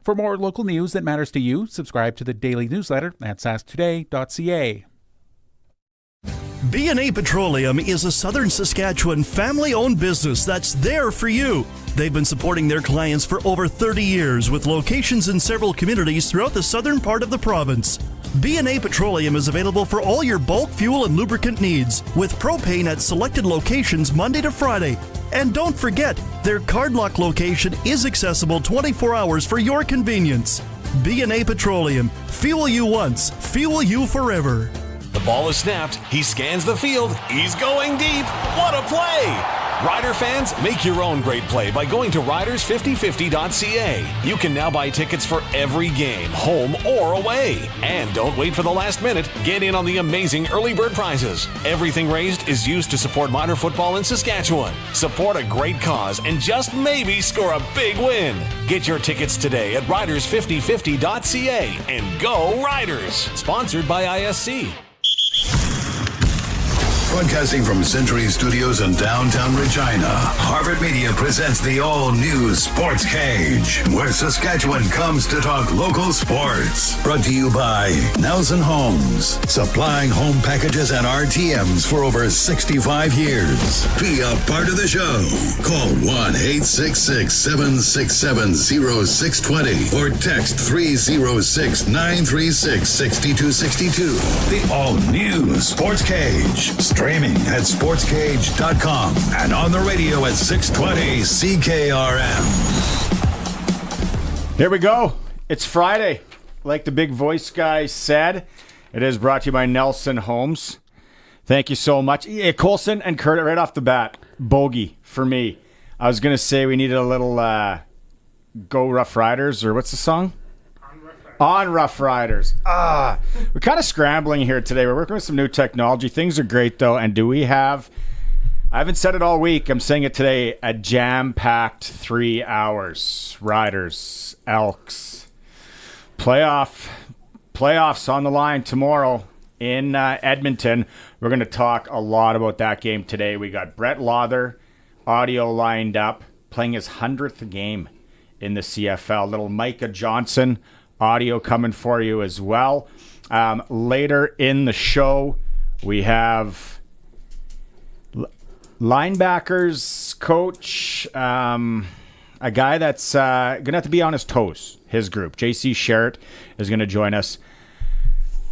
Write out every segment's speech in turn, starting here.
For more local news that matters to you, subscribe to the daily newsletter at sasktoday.ca. B&A Petroleum is a Southern Saskatchewan family-owned business that's there for you. They've been supporting their clients for over 30 years with locations in several communities throughout the southern part of the province. B&A Petroleum is available for all your bulk fuel and lubricant needs, with propane at selected locations Monday to Friday. And don't forget, their Cardlock location is accessible 24 hours for your convenience. B&A Petroleum. Fuel you once, fuel you forever. The ball is snapped. He scans the field. He's going deep. What a play! Rider fans, make your own great play by going to riders5050.ca. You can now buy tickets for every game, home or away. And don't wait for the last minute. Get in on the amazing early bird prizes. Everything raised is used to support minor football in Saskatchewan. Support a great cause and just maybe score a big win. Get your tickets today at riders5050.ca and go Riders! Sponsored by ISC. Broadcasting from Century Studios in downtown Regina, Harvard Media presents the all-new Sportscage, where Saskatchewan comes to talk local sports. Brought to you by Nelson Homes, supplying home packages and RTMs for over 65 years. Be a part of the show. Call 1-866-767-0620 or text 306-936-6262. The all-new Sportscage. Streaming at sportscage.com and on the radio at 620 CKRM. Here we go. It's Friday. Like the big voice guy said, it is brought to you by Nelson Homes. Thank you so much. Yeah, Colson and Kurt, right off the bat, bogey for me. I was going to say we needed a little Go Rough Riders, or what's the song? On Rough Riders. We're kind of scrambling here today. We're working with some new technology. Things are great, though. And do we have, I haven't said it all week, I'm saying it today, a jam-packed 3 hours. Riders, Elks. Playoffs on the line tomorrow in Edmonton. We're going to talk a lot about that game today. We got Brett Lawther, audio lined up, playing his 100th game in the CFL. Little Micah Johnson audio coming for you as well. Later in the show, we have linebackers coach, a guy that's going to have to be on his toes, his group. JC Sherritt is going to join us.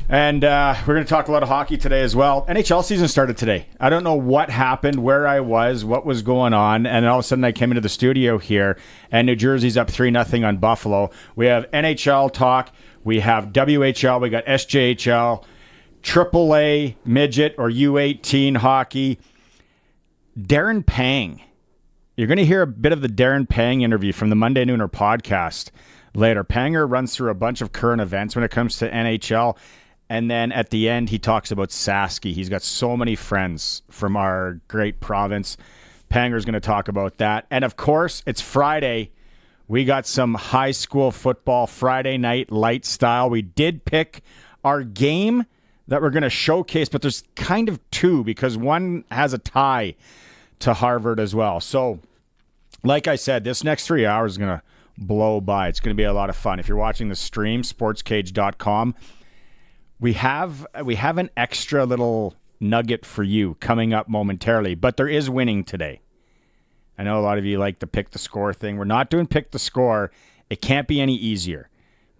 And we're going to talk a lot of hockey today as well. NHL season started today. I don't know what happened, where I was, what was going on, and all of a sudden I came into the studio here, and New Jersey's up 3-0 on Buffalo. We have NHL talk. We have WHL. We got SJHL, AAA, midget, or U18 hockey. Darren Pang. You're going to hear a bit of the Darren Pang interview from the Monday Nooner podcast later. Panger runs through a bunch of current events when it comes to NHL. And then at the end, he talks about Saski. He's got so many friends from our great province. Panger's going to talk about that. And of course, it's Friday. We got some high school football Friday Night Lights style. We did pick our game that we're going to showcase, but there's kind of two because one has a tie to Harvard as well. So, like I said, this next 3 hours is going to blow by. It's going to be a lot of fun. If you're watching the stream, sportscage.com, we have an extra little nugget for you coming up momentarily, but there is winning today. I know a lot of you like the pick the score thing. We're not doing pick the score. It can't be any easier.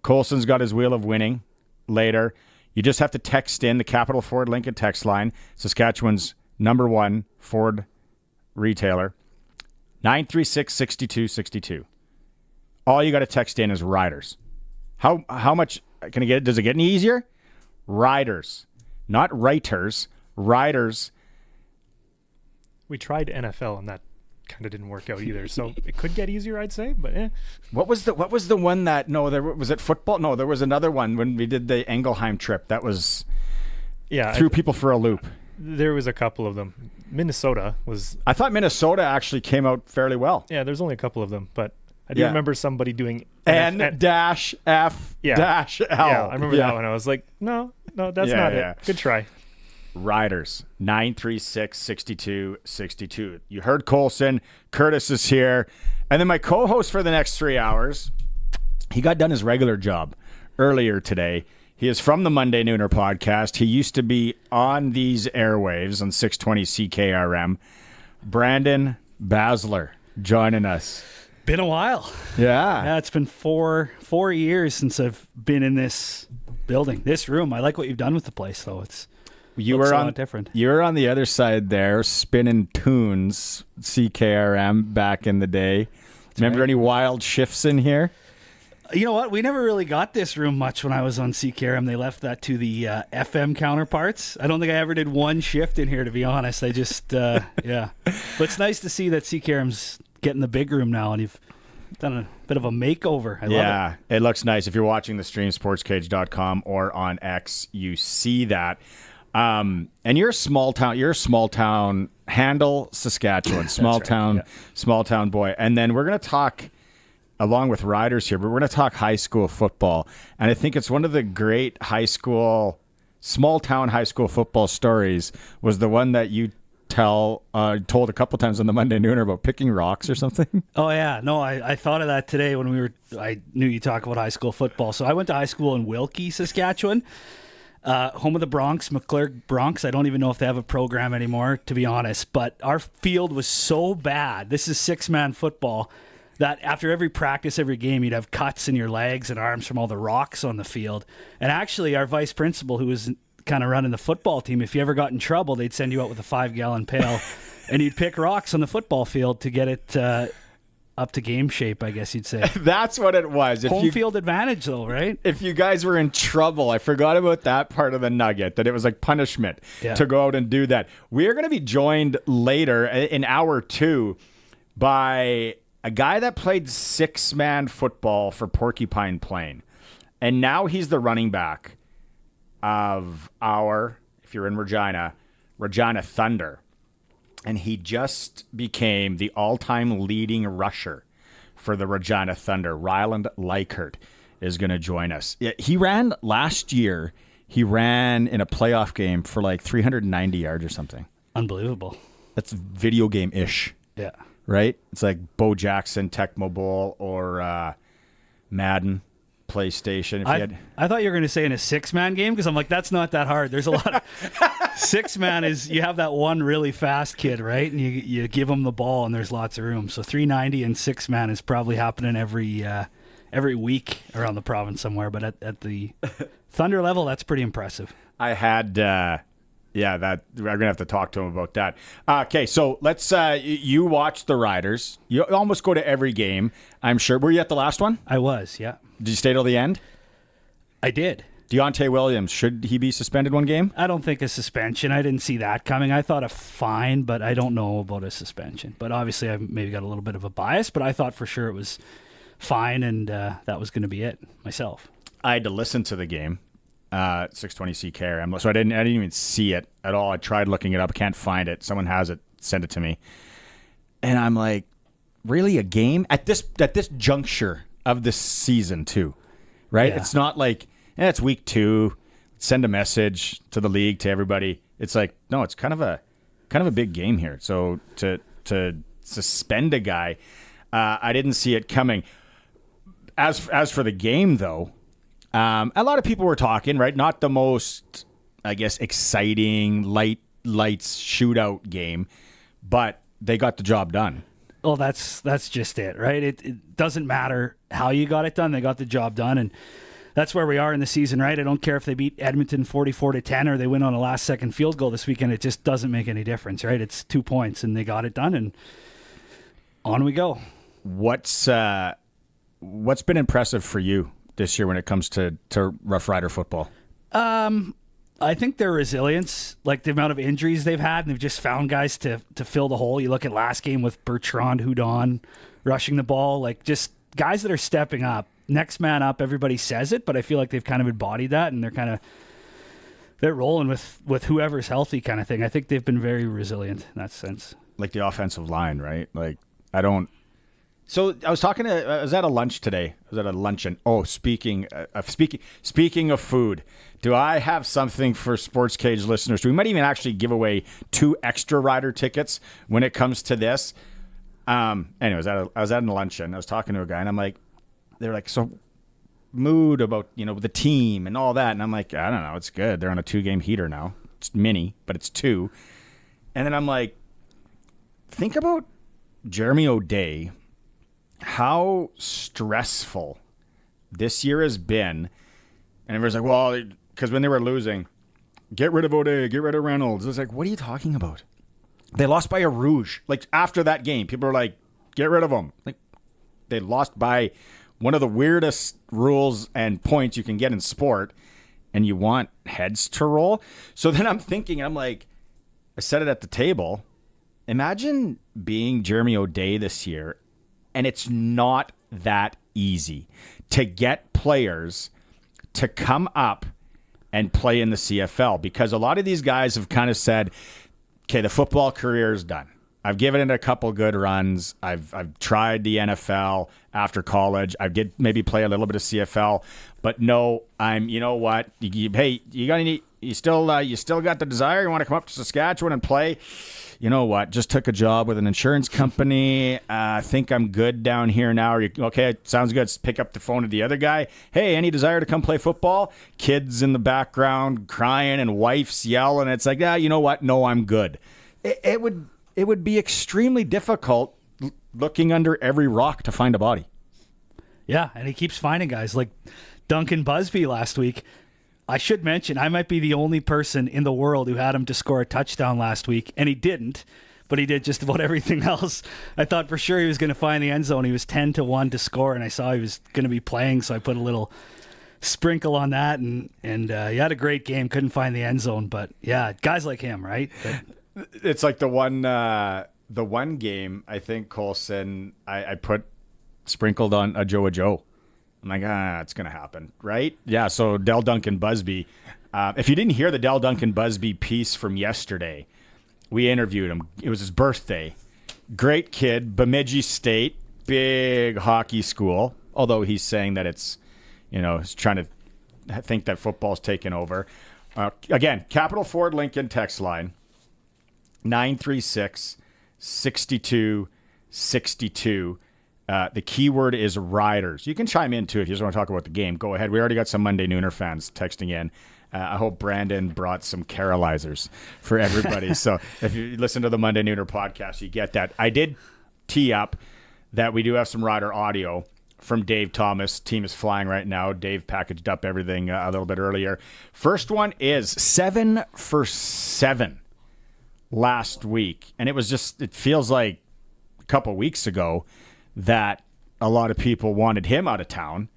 Colson's got his wheel of winning later. You just have to text in the Capital Ford Lincoln text line, Saskatchewan's #1 Ford retailer, 936-6262. All you got to text in is Riders. How much can I get? Does it get any easier? Riders, not writers. Riders. We tried NFL and that kind of didn't work out either. So it could get easier, I'd say. But What was the one that? No, was it football? No, there was another one when we did the Engelheim trip. That was threw people for a loop. There was a couple of them. Minnesota was. I thought Minnesota actually came out fairly well. Yeah, there's only a couple of them, but I do remember somebody doing N-F-F-L. Yeah, I remember that one. I was like, no, that's not it. Good try. Riders, 936-6262. You heard Colson. Curtis is here. And then my co-host for the next 3 hours, he got done his regular job earlier today. He is from the Monday Nooner podcast. He used to be on these airwaves on 620 CKRM. Brandon Basler joining us. Been a while. Yeah. It's been four years since I've been in this building, this room. I like what you've done with the place, though. You looks were a on lot different. You were on the other side there, spinning tunes, CKRM back in the day. Remember any wild shifts in here? You know what? We never really got this room much when I was on CKRM. They left that to the FM counterparts. I don't think I ever did one shift in here, to be honest. I just, yeah. But it's nice to see that CKRM's getting the big room now, and you've done a bit of a makeover. I love it. It looks nice. If you're watching the stream, sportscage.com or on X, you see that. And you're a small town, Handle, Saskatchewan, small town boy. And then we're going to talk, along with Riders here, but we're going to talk high school football. And I think it's one of the great small town high school football stories was the one that you told a couple times on the Monday Nooner about picking rocks or something. Oh, yeah. No, I thought of that today when I knew you talk about high school football. So I went to high school in Wilkie, Saskatchewan. Home of the Bronx, McClurg Bronx. I don't even know if they have a program anymore, to be honest. But our field was so bad. This is 6-man football. That after every practice, every game, you'd have cuts in your legs and arms from all the rocks on the field. And actually, our vice principal, who was kind of running the football team, if you ever got in trouble, they'd send you out with a 5-gallon pail, and you'd pick rocks on the football field to get it up to game shape, I guess you'd say. That's what it was. Home field advantage, though, right? If you guys were in trouble, I forgot about that part of the nugget, that it was like punishment to go out and do that. We're going to be joined later in hour 2 by a guy that played 6-man football for Porcupine Plain. And now he's the running back of if you're in Regina Thunder. And he just became the all-time leading rusher for the Regina Thunder. Ryland Leichert is going to join us. He ran last year. He ran in a playoff game for like 390 yards or something. Unbelievable. That's video game-ish. Yeah. Right? It's like Bo Jackson, Tecmo Bowl, or Madden, PlayStation. I thought you were going to say in a 6-man game, because I'm like, that's not that hard. There's a lot of 6-man is you have that one really fast kid, right? And you give him the ball and there's lots of room. So 390 and 6-man is probably happening every week around the province somewhere. But at the Thunder level, that's pretty impressive. I had that we're going to have to talk to him about that. Okay, so let's you watch the Riders. You almost go to every game, I'm sure. Were you at the last one? I was, yeah. Did you stay till the end? I did. Deontay Williams, should he be suspended one game? I don't think a suspension. I didn't see that coming. I thought a fine, but I don't know about a suspension. But obviously I maybe got a little bit of a bias, but I thought for sure it was fine, and that was going to be it myself. I had to listen to the game. 620 CKRM. So I didn't even see it at all. I tried looking it up. Can't find it. Someone has it. Send it to me. And I'm like, really, a game at this juncture of this season too, right? Yeah. It's not like it's week 2. Send a message to the league, to everybody. It's like, no, it's kind of a big game here. So to suspend a guy, I didn't see it coming. As for the game though. A lot of people were talking, right? Not the most, I guess, exciting lights shootout game, but they got the job done. Well, that's just it, right? It doesn't matter how you got it done. They got the job done, and that's where we are in the season, right? I don't care if they beat Edmonton 44-10 or they win on a last-second field goal this weekend. It just doesn't make any difference, right? It's 2 points, and they got it done, and on we go. What's been impressive for you this year when it comes to Rough Rider football? I think their resilience, like the amount of injuries they've had, and they've just found guys to fill the hole. You look at last game with Bertrand Houdon rushing the ball, like just guys that are stepping up. Next man up, everybody says it, but I feel like they've kind of embodied that, and they're rolling with whoever's healthy kind of thing. I think they've been very resilient in that sense. Like the offensive line, right? Like, I don't... So I was I was at a lunch today. I was at a luncheon. Oh, speaking of food, do I have something for Sportscage listeners? We might even actually give away 2 extra rider tickets when it comes to this. Anyways, I was at a luncheon. I was talking to a guy, and I'm like, they're like, so mood about, the team and all that. And I'm like, I don't know, it's good. They're on a 2-game heater now. It's mini, but it's 2. And then I'm like, think about Jeremy O'Day, how stressful this year has been. And everyone's like, well, because when they were losing, get rid of O'Day, get rid of Reynolds. It's like, what are you talking about? They lost by a rouge. Like, after that game, people are like, get rid of them. Like, they lost by one of the weirdest rules and points you can get in sport, and you want heads to roll? So then I'm thinking, I'm like, I said it at the table, imagine being Jeremy O'Day this year, and it's not that easy to get players to come up and play in the CFL, because a lot of these guys have kind of said, okay, the football career is done. I've given it a couple good runs. I've tried the NFL after college. I did maybe play a little bit of CFL, but no, you know what? Hey, you still got the desire. You want to come up to Saskatchewan and play? You know what? Just took a job with an insurance company. I think I'm good down here now. Okay, sounds good. Pick up the phone to the other guy. Hey, any desire to come play football? Kids in the background crying and wives yelling. It's like, you know what? No, I'm good. It would be extremely difficult looking under every rock to find a body. Yeah, and he keeps finding guys like Duncan Busby last week. I should mention, I might be the only person in the world who had him to score a touchdown last week, and he didn't, but he did just about everything else. I thought for sure he was going to find the end zone. He was 10-1 to score, and I saw he was going to be playing, so I put a little sprinkle on that, and he had a great game, couldn't find the end zone, but yeah, guys like him, right? It's like the one game, I think, Colson, I put sprinkled on a Joe. I'm like, it's going to happen, right? Yeah, so Dell Duncan Busby. If you didn't hear the Dell Duncan Busby piece from yesterday, we interviewed him. It was his birthday. Great kid, Bemidji State, big hockey school, although he's saying that it's, he's trying to think that football's taken over. Again, Capital Ford Lincoln text line, 936-6262. The keyword is Riders. You can chime in too if you just want to talk about the game. Go ahead. We already got some Monday Nooner fans texting in. I hope Brandon brought some Carolizers for everybody. So if you listen to the Monday Nooner podcast, you get that. I did tee up that we do have some Rider audio from Dave Thomas. Team is flying right now. Dave packaged up everything a little bit earlier. First one is 7 for 7 last week. And it feels like a couple weeks ago that a lot of people wanted him out of town.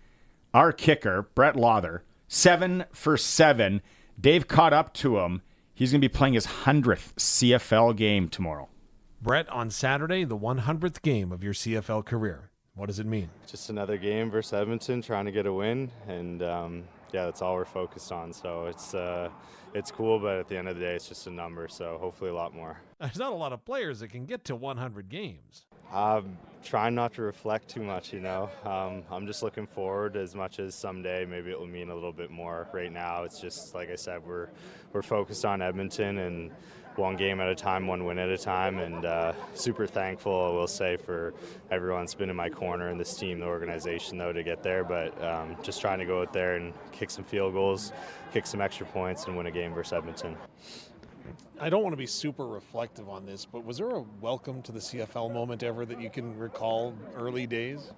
Our kicker, Brett Lawther, 7 for 7. Dave caught up to him. He's going to be playing his 100th CFL game tomorrow. Brett, on Saturday, the 100th game of your CFL career. What does it mean? Just another game versus Edmonton, trying to get a win, and that's all we're focused on. So it's cool, but at the end of the day, it's just a number. So hopefully a lot more. There's not a lot of players that can get to 100 games. Trying not to reflect too much, I'm just looking forward as much as someday maybe it will mean a little bit more. Right now, it's just, like I said, we're focused on Edmonton and one game at a time, one win at a time, and super thankful, I will say, for everyone that's been in my corner and this team, the organization, though, to get there. But just trying to go out there and kick some field goals, kick some extra points, and win a game versus Edmonton. I don't want to be super reflective on this, but was there a welcome to the CFL moment ever that you can recall early days?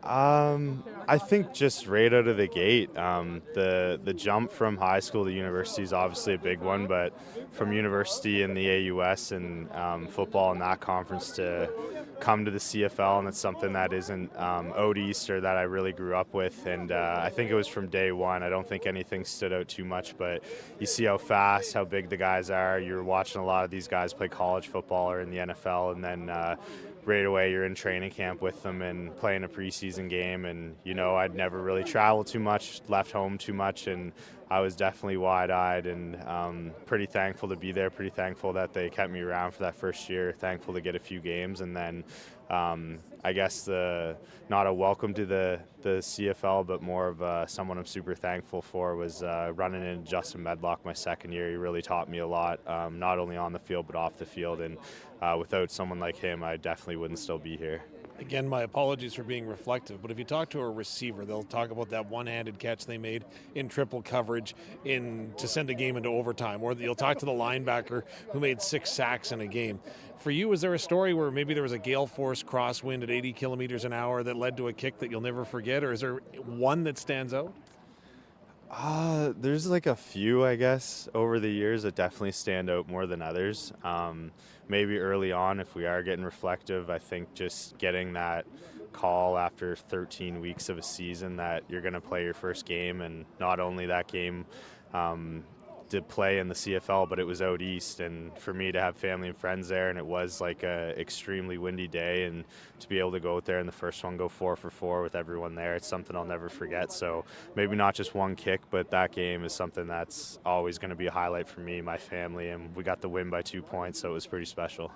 I think just right out of the gate, the jump from high school to university is obviously a big one, but from university in the AUS and football in that conference to come to the CFL, and it's something that isn't out east or that I really grew up with, and I think it was from day one. I don't think anything stood out too much, but you see how fast, how big the guys are. You're watching a lot of these guys play college football or in the NFL, and then right away you're in training camp with them and playing a preseason game, and I'd never really traveled too much, left home too much, and I was definitely wide-eyed and pretty thankful to be there, pretty thankful that they kept me around for that first year, thankful to get a few games, and then I guess not a welcome to the CFL, but more of someone I'm super thankful for was running into Justin Medlock my second year. He really taught me a lot, not only on the field but off the field, and without someone like him, I definitely wouldn't still be here. Again, my apologies for being reflective, but if you talk to a receiver, they'll talk about that one-handed catch they made in triple coverage to send a game into overtime, or you'll talk to the linebacker who made 6 sacks in a game. For you, is there a story where maybe there was a gale force crosswind at 80 kilometers an hour that led to a kick that you'll never forget, or is there one that stands out? There's like a few, I guess, over the years that definitely stand out more than others. Maybe early on, if we are getting reflective, I think just getting that call after 13 weeks of a season that you're going to play your first game, and not only that game to play in the CFL, but it was out east, and for me to have family and friends there, and it was like a extremely windy day, and to be able to go out there and the first one go 4 for 4 with everyone there, it's something I'll never forget. So maybe not just one kick, but that game is something that's always going to be a highlight for me, my family, and we got the win by 2 points, so it was pretty special.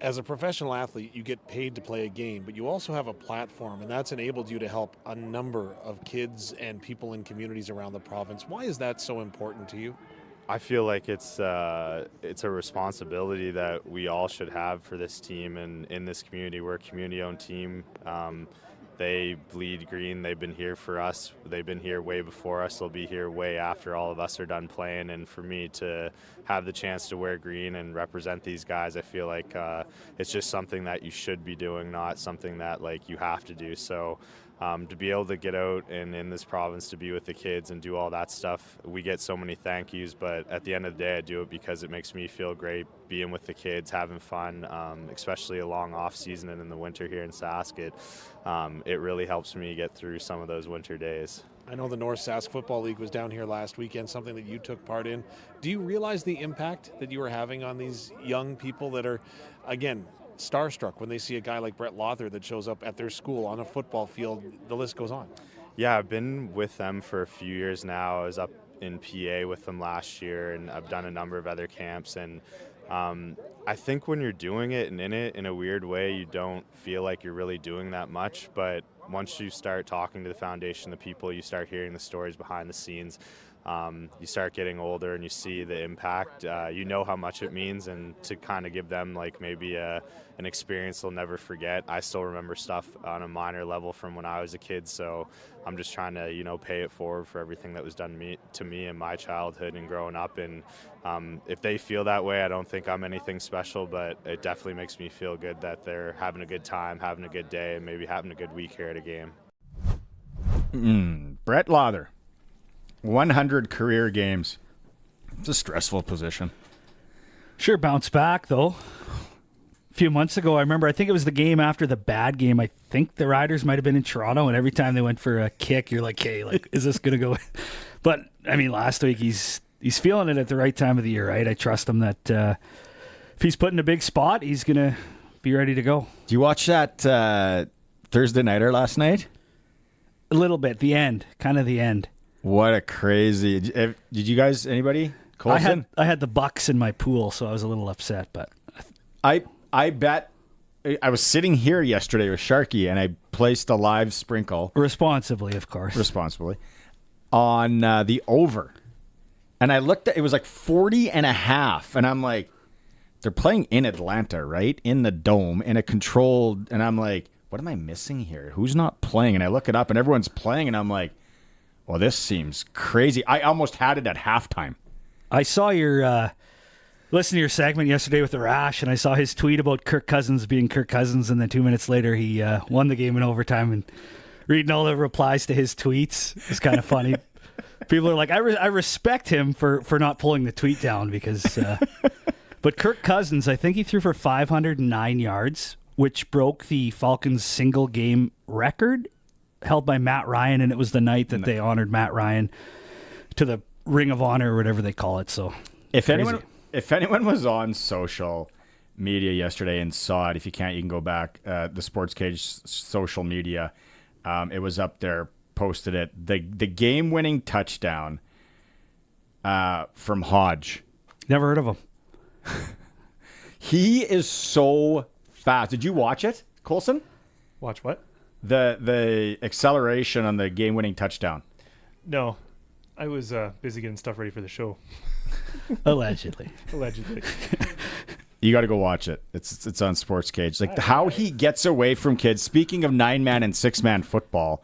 As a professional athlete, you get paid to play a game, but you also have a platform, and that's enabled you to help a number of kids and people in communities around the province. Why is that so important to you? I feel like it's a responsibility that we all should have for this team and in this community. We're a community-owned team. They bleed green. They've been here for us. They've been here way before us. They'll be here way after all of us are done playing. And for me to have the chance to wear green and represent these guys, I feel like it's just something that you should be doing, not something that like you have to do. So to be able to get out and in this province to be with the kids and do all that stuff, we get so many thank yous, but at the end of the day, I do it because it makes me feel great being with the kids, having fun, especially a long off season and in the winter here in Sask. It really helps me get through some of those winter days. I know the North Sask Football League was down here last weekend, something that you took part in. Do you realize the impact that you are having on these young people that are, again, starstruck when they see a guy like Brett Lother that shows up at their school on a football field? The list goes on. Yeah, I've been with them for a few years now. I was up in PA with them last year, and I've done a number of other camps. And I think when you're doing it and in it in a weird way, you don't feel like you're really doing that much. But once you start talking to the foundation, the people, you start hearing the stories behind the scenes, you start getting older and you see the impact, you know how much it means, and to kind of give them like maybe an experience they'll never forget. I still remember stuff on a minor level from when I was a kid, so I'm just trying to, pay it forward for everything that was done to me in my childhood and growing up. And if they feel that way, I don't think I'm anything special, but it definitely makes me feel good that they're having a good time, having a good day, and maybe having a good week here at a game. Brett Lother, 100 career games. It's a stressful position. Sure, bounce back, though. A few months ago, I think it was the game after the bad game. I think the Riders might have been in Toronto, and every time they went for a kick, you're like, hey, is this going to go? But, last week, he's feeling it at the right time of the year, right? I trust him that if he's put in a big spot, he's going to be ready to go. Do you watch that Thursday Nighter last night? A little bit. The end. Kind of the end. What a crazy... Did you guys, anybody? Colson? I had the Bucks in my pool, so I was a little upset, but... I bet... I was sitting here yesterday with Sharky, and I placed a live sprinkle... Responsibly, of course. Responsibly. On the over. And I looked at... It was like 40.5, and I'm like... They're playing in Atlanta, right? In the Dome, in a controlled... And I'm like, what am I missing here? Who's not playing? And I look it up, and everyone's playing, and I'm like... Well, this seems crazy. I almost had it at halftime. I saw your listen to your segment yesterday with the Rash, and I saw his tweet about Kirk Cousins being Kirk Cousins, and then 2 minutes later he won the game in overtime. And reading all the replies to his tweets is kind of funny. People are like, I respect him for not pulling the tweet down because. But Kirk Cousins, I think he threw for 509 yards, which broke the Falcons' single game record held by Matt Ryan, and it was the night that they honored Matt Ryan to the Ring of Honor or whatever they call it. So if anyone was on social media yesterday and saw it, if you can't, you can go back. The Sportscage social media, it was up there, posted it. The game-winning touchdown from Hodge. Never heard of him. He is so fast. Did you watch it, Colson? Watch what? The acceleration on the game-winning touchdown. No, I was busy getting stuff ready for the show. Allegedly. You got to go watch it. It's on Sportscage. Like how he gets away from kids. Speaking of 9-man and 6-man football,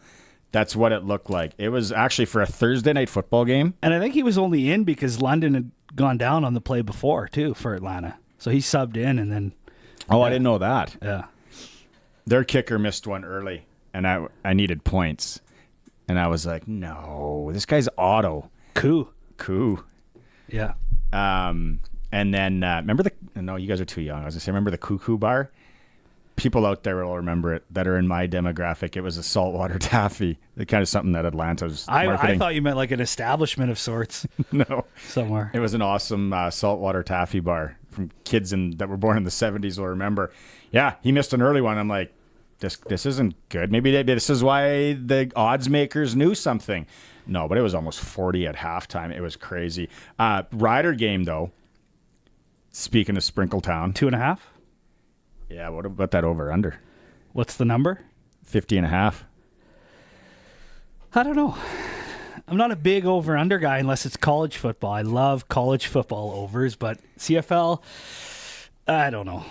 that's what it looked like. It was actually for a Thursday night football game. And I think he was only in because London had gone down on the play before, too, for Atlanta. So he subbed in and then... Oh, I didn't know that. Yeah. Their kicker missed one early, and I needed points. And I was like, no, this guy's auto. Coup. And Yeah. then remember no, you guys are too young. I was going to say, remember the Cuckoo Bar? People out there will remember it that are in my demographic. It was a saltwater taffy. The kind of something that Atlanta was marketing. I thought you meant like an establishment of sorts. No. Somewhere. It was an awesome saltwater taffy bar from kids that were born in the 70s will remember. Yeah, he missed an early one. I'm like, this isn't good. Maybe this is why the odds makers knew something. No, but it was almost 40 at halftime. It was crazy. Rider game, though. Speaking of Sprinkletown. 2.5? Yeah, what about that over-under? What's the number? 50.5. I don't know. I'm not a big over-under guy unless it's college football. I love college football overs, but CFL, I don't know.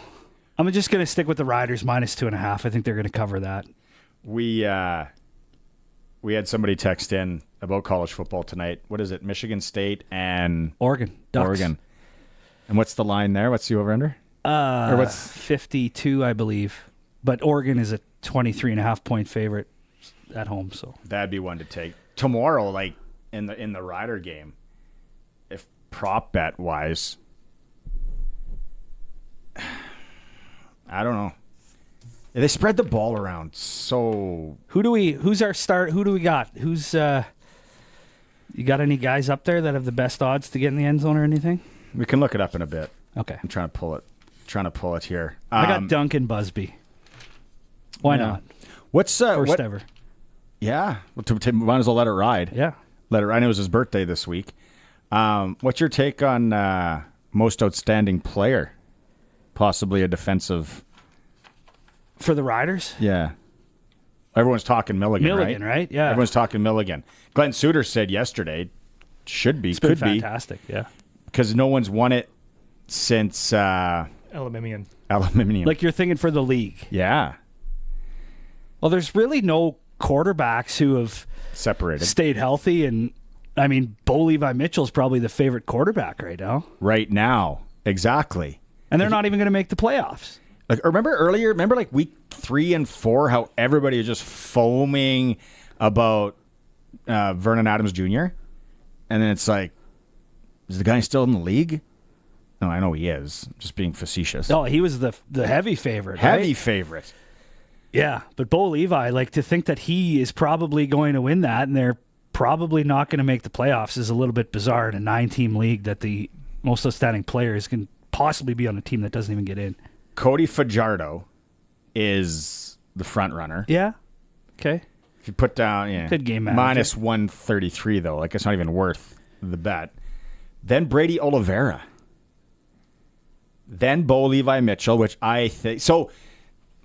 I'm just going to stick with the Riders minus 2.5. I think they're going to cover that. We had somebody text in about college football tonight. What is it? Michigan State and Oregon. Ducks. Oregon. And what's the line there? What's the over-under? Or what's 52, I believe. But Oregon is a 23.5 point favorite at home. So that'd be one to take tomorrow. Like in the Rider game, if prop bet wise, I don't know. They spread the ball around. So who's our start? Who do we got? Who's you got any guys up there that have the best odds to get in the end zone or anything? We can look it up in a bit. Okay. I'm trying to pull it here. I got Duncan Busby. Why not? What's first ever? Yeah, might as well let it ride. Yeah, let it ride. It was his birthday this week. What's your take on most outstanding player? Possibly a defensive for the Riders. Yeah, everyone's talking Milligan, right? Yeah, everyone's talking Milligan. Glenn Suter said yesterday, could be fantastic. Yeah, because no one's won it since Aluminum. Like you're thinking for the league. Yeah. Well, there's really no quarterbacks who have stayed healthy, and I mean, Bo Levi Mitchell's probably the favorite quarterback right now. Right now, exactly. And they're not even going to make the playoffs. Like remember like week 3 and 4, how everybody is just foaming about Vernon Adams Jr. And then it's like, is the guy still in the league? No, I know he is. Just being facetious. Oh, he was the heavy favorite. Heavy favorite. Yeah, but Bo Levi, like to think that he is probably going to win that, and they're probably not going to make the playoffs is a little bit bizarre in a 9-team league that the most outstanding players can possibly be on a team that doesn't even get in. Cody Fajardo is the front runner. Yeah. Okay. If you put down, good game manager. Minus 133 though, like it's not even worth the bet. Then Brady Oliveira. Then Bo Levi Mitchell, which I think so.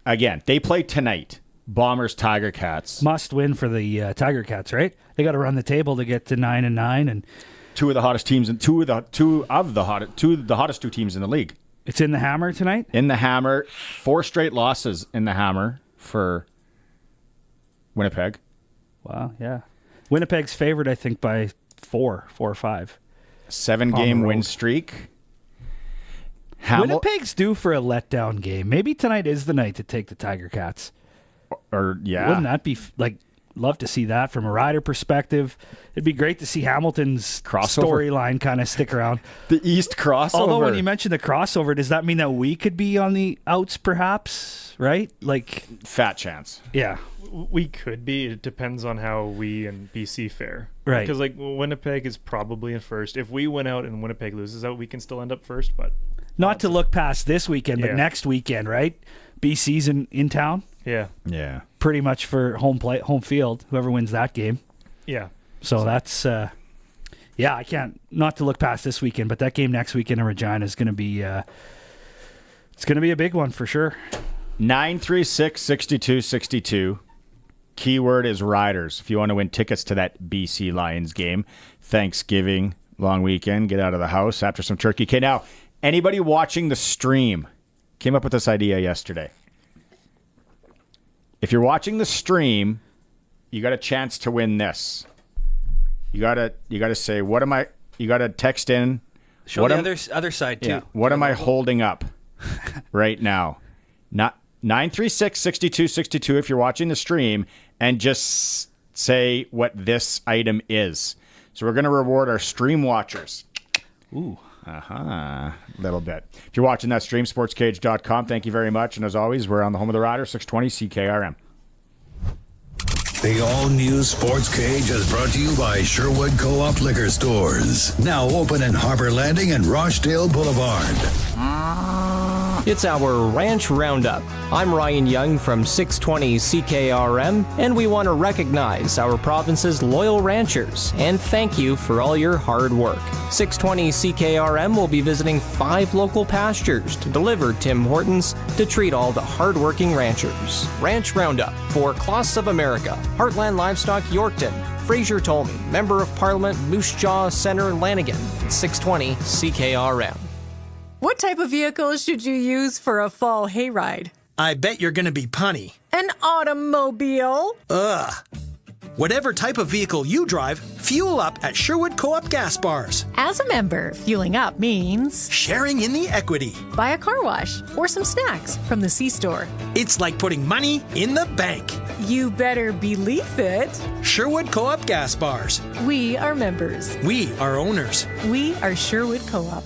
Again, they play tonight. Bombers, Tiger Cats. Must win for the Tiger Cats, right? They got to run the table to get to 9-9, and two of the hottest teams and two of the hottest two teams in the league. It's in the Hammer tonight? In the Hammer. 4 straight losses in the Hammer for Winnipeg. Wow, yeah. Winnipeg's favored, I think, by 4 or 5. 7-game win streak. Winnipeg's due for a letdown game. Maybe tonight is the night to take the Tiger Cats. Wouldn't that be love to see that from a Rider perspective? It'd be great to see Hamilton's storyline kind of stick around. The East crossover. Although when you mention the crossover, does that mean that we could be on the outs perhaps? Right? Like fat chance. Yeah. We could be. It depends on how we and BC fare. Right. Because Winnipeg is probably in first. If we win out and Winnipeg loses out, we can still end up first. But not to look past this weekend, but next weekend, right? BC's in town. Yeah. Yeah. Pretty much for home field. Whoever wins that game. Yeah. So that's I can't not to look past this weekend, but that game next weekend in Regina is going to be it's going to be a big one for sure. 936-6262. Keyword is Riders. If you want to win tickets to that BC Lions game, Thanksgiving long weekend, get out of the house after some turkey. Okay, now Anybody watching the stream came up with this idea yesterday. If you're watching the stream, you got a chance to win this. You gotta say, what am I? You gotta text in. Show the other side too. Yeah, what am I holding up right now? Not 936-6262 if you're watching the stream, and just say what this item is. So we're gonna reward our stream watchers. Ooh. A little bit. If you're watching that stream, sportscage.com, thank you very much. And as always, we're on the home of the Riders, 620 CKRM. The all-new Sports Cage is brought to you by Sherwood Co-op Liquor Stores. Now open in Harbor Landing and Rochdale Boulevard. It's our Ranch Roundup. I'm Ryan Young from 620 CKRM, and we want to recognize our province's loyal ranchers and thank you for all your hard work. 620 CKRM will be visiting 5 local pastures to deliver Tim Hortons to treat all the hardworking ranchers. Ranch Roundup for Class of America, Heartland Livestock Yorkton, Fraser Tolmie, Member of Parliament Moose Jaw Center Lanigan, 620 CKRM. What type of vehicle should you use for a fall hayride? I bet you're going to be punny. An automobile? Ugh. Whatever type of vehicle you drive, fuel up at Sherwood Co-op gas bars. As a member, fueling up means sharing in the equity. Buy a car wash or some snacks from the C-store. It's like putting money in the bank. You better believe it. Sherwood Co-op gas bars. We are members. We are owners. We are Sherwood Co-op.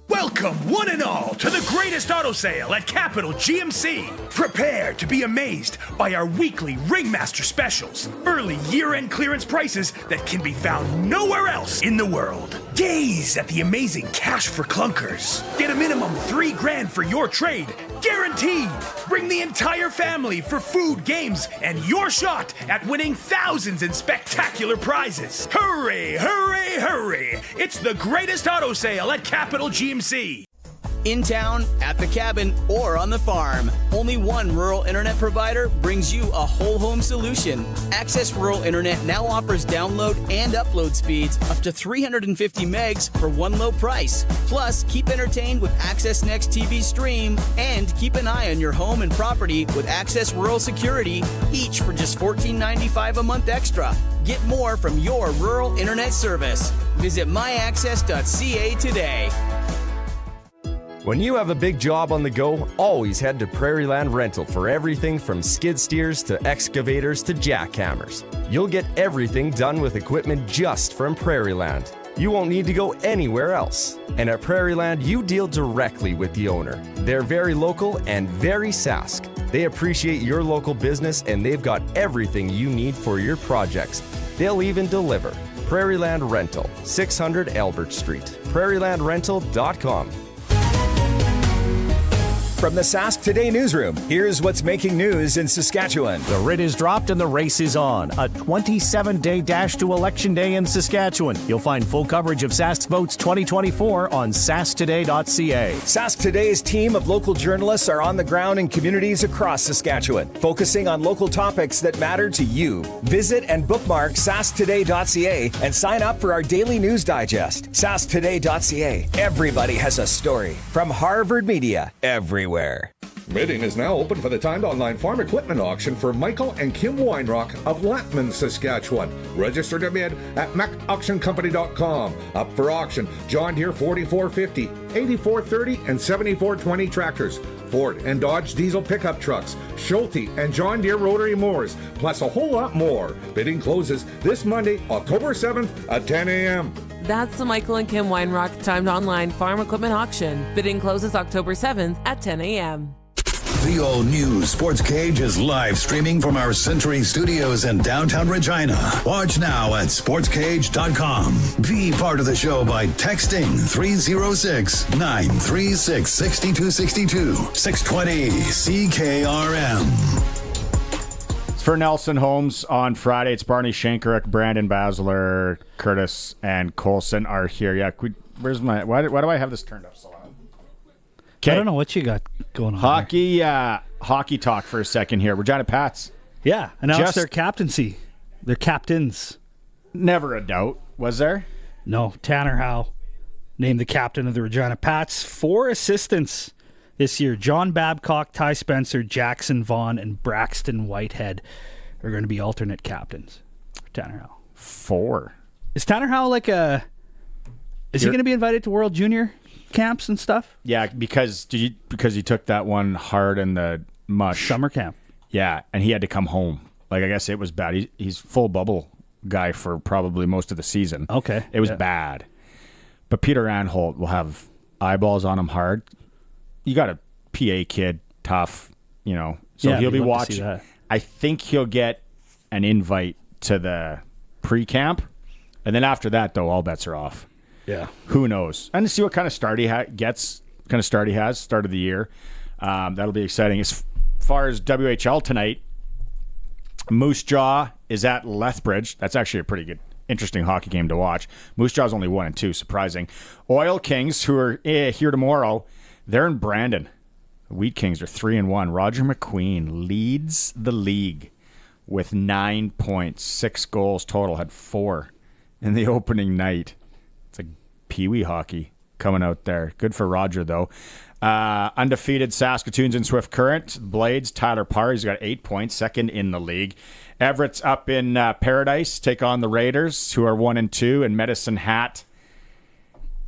Welcome, one and all, to the greatest auto sale at Capital GMC. Prepare to be amazed by our weekly Ringmaster specials. Early year-end clearance prices that can be found nowhere else in the world. Gaze at the amazing cash for clunkers. Get a minimum $3,000 for your trade, guaranteed. Bring the entire family for food, games, and your shot at winning thousands in spectacular prizes. Hurry, hurry, hurry. It's the greatest auto sale at Capital GMC. In town, at the cabin, or on the farm. Only one rural internet provider brings you a whole home solution. Access Rural Internet now offers download and upload speeds up to 350 megs for one low price. Plus, keep entertained with Access Next TV Stream and keep an eye on your home and property with Access Rural Security, each for just $14.95 a month extra. Get more from your rural internet service. Visit myaccess.ca today. When you have a big job on the go, always head to Prairieland Rental for everything from skid steers to excavators to jackhammers. You'll get everything done with equipment just from Prairieland. You won't need to go anywhere else. And at Prairieland, you deal directly with the owner. They're very local and very Sask. They appreciate your local business and they've got everything you need for your projects. They'll even deliver. Prairieland Rental, 600 Albert Street. PrairielandRental.com. From the Sask Today newsroom, here's what's making news in Saskatchewan. The writ is dropped and the race is on. A 27-day dash to Election Day in Saskatchewan. You'll find full coverage of Sask Votes 2024 on sasktoday.ca. Sask Today's team of local journalists are on the ground in communities across Saskatchewan, focusing on local topics that matter to you. Visit and bookmark sasktoday.ca and sign up for our daily news digest. sasktoday.ca. Everybody has a story. From Harvard Media, everywhere. Bidding is now open for the timed online farm equipment auction for Michael and Kim Weinrock of Lattman, Saskatchewan. Register to bid at macauctioncompany.com. Up for auction, John Deere 4450, 8430, and 7420 tractors, Ford and Dodge diesel pickup trucks, Schulte and John Deere rotary mowers, plus a whole lot more. Bidding closes this Monday, October 7th at 10 a.m. That's the Michael and Kim Weinrock timed online farm equipment auction. Bidding closes October 7th at 10 a.m. The all-new Sports Cage is live streaming from our Century Studios in downtown Regina. Watch now at sportscage.com. Be part of the show by texting 306-936-6262. 620 CKRM. For Nelson Holmes on Friday, it's Barney Shankaruk, Brandon Basler, Curtis, and Colson are here. Yeah, where's my? Why do I have this turned up so loud? I don't know what you got going on. Hockey talk for a second here. Regina Pats. Yeah, announced their captaincy. Their captains. Never a doubt, was there? No, Tanner Howe. named the captain of the Regina Pats. 4 assistants this year. John Babcock, Ty Spencer, Jackson Vaughn, and Braxton Whitehead are going to be alternate captains for Tanner Howell. 4. Is Tanner Howell like a... Is he going to be invited to World Junior camps and stuff? Yeah, because he took that one hard in the mush. Summer camp. Yeah, and he had to come home. Like, I guess it was bad. He's full bubble guy for probably most of the season. Okay. It was bad. But Peter Anholt will have eyeballs on him hard. You got a PA kid, tough, So he'll be watching. I think he'll get an invite to the pre-camp. And then after that, though, all bets are off. Yeah. Who knows? And to see what kind of start he gets, start of the year. That'll be exciting. As far as WHL tonight, Moose Jaw is at Lethbridge. That's actually a pretty good, interesting hockey game to watch. Moose Jaw's only 1-2, surprising. Oil Kings, who are here tomorrow, they're in Brandon. The Wheat Kings are 3-1. Roger McQueen leads the league with 9 points, 6 goals total, had 4 in the opening night. It's like peewee hockey coming out there. Good for Roger, though. Undefeated Saskatoons in Swift Current. Blades, Tyler Parr, he's got 8 points, second in the league. Everett's up in Paradise, take on the Raiders, who are 1-2, and Medicine Hat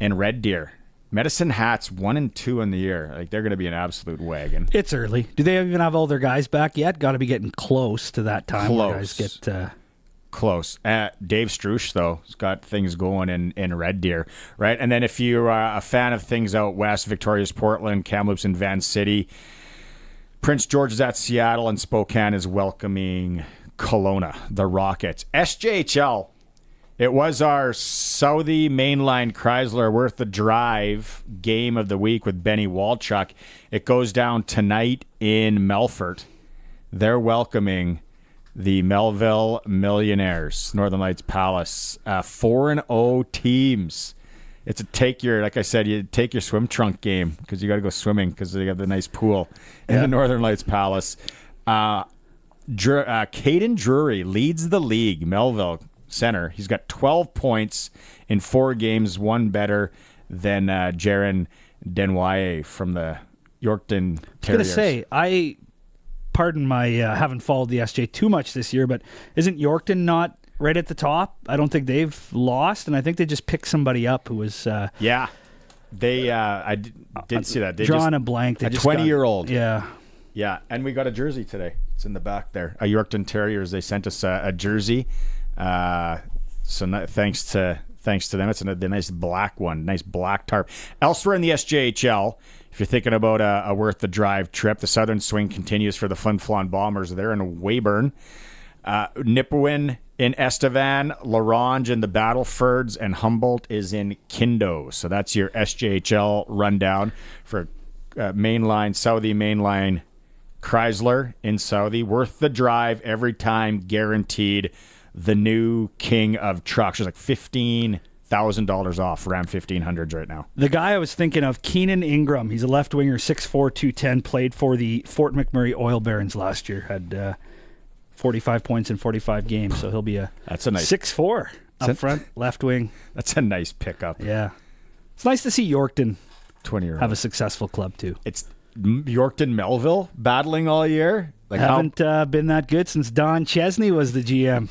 and Red Deer. Medicine Hat's 1-2 in the year. Like, they're going to be an absolute wagon. It's early. Do they even have all their guys back yet? Got to be getting close to that time where guys get... Close. Dave Strush, though, has got things going in Red Deer, right? And then if you're a fan of things out west, Victoria's Portland, Kamloops and Van City, Prince George is at Seattle, and Spokane is welcoming Kelowna, the Rockets. SJHL, it was our Southie Mainline Chrysler Worth the Drive game of the week with Benny Walchuk. It goes down tonight in Melfort. They're welcoming the Melville Millionaires, Northern Lights Palace. 4-0 teams. It's like I said, you take your swim trunk game because you got to go swimming because they got the nice pool in the Northern Lights Palace. Caden Drury leads the league, Melville center. He's got 12 points in 4 games, one better than Jaron Denwaye from the Yorkton Terriers. I was going to say, pardon my haven't followed the SJ too much this year, but isn't Yorkton not right at the top? I don't think they've lost, and I think they just picked somebody up who was... yeah. They I did see that. They drawing a blank. A 20-year-old. Yeah. Yeah, and we got a jersey today. It's in the back there. A Yorkton Terriers. They sent us a jersey. Thanks to them. It's a nice black one, nice black tarp. Elsewhere in the SJHL, if you're thinking about a worth the drive trip, the Southern Swing continues for the Flin Flon Bombers. They're in Weyburn. Nipawin in Estevan, Larange in the Battlefords, and Humboldt is in Kindo. So that's your SJHL rundown for Southie Mainline Chrysler in Southie. Worth the drive every time, guaranteed. The new king of trucks. There's like $15,000 off Ram 1500s right now. The guy I was thinking of, Keenan Ingram. He's a left winger, 6'4", 210. Played for the Fort McMurray Oil Barons last year. Had 45 points in 45 games. So he'll be that's a nice 6'4" up front, left wing. That's a nice pickup. Yeah, it's nice to see Yorkton 20-year-old have a successful club too. It's Yorkton Melville battling all year. Haven't been that good since Don Chesney was the GM.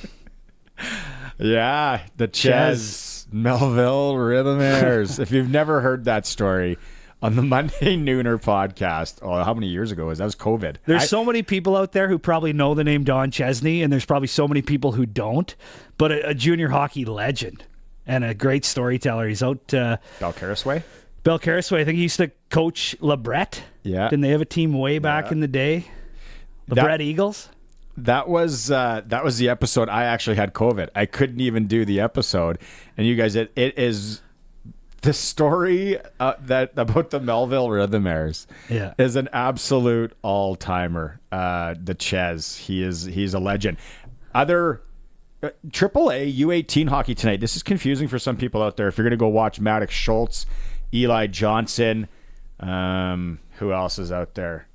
Yeah, the Ches Melville Rhythmaires. If you've never heard that story on the Monday Nooner podcast, how many years ago was that? That was COVID. There's so many people out there who probably know the name Don Chesney, and there's probably so many people who don't, but a junior hockey legend and a great storyteller. He's out Belcarrisway. I think he used to coach LeBret. Yeah. Didn't they have a team way back in the day? LeBret Eagles? That was the episode. I actually had COVID. I couldn't even do the episode. And you guys, it is the story that about the Melville Rhythmaires. Yeah, is an absolute all timer. The Ches, he's a legend. Other AAA U18 hockey tonight. This is confusing for some people out there. If you're going to go watch Maddox Schultz, Eli Johnson, who else is out there?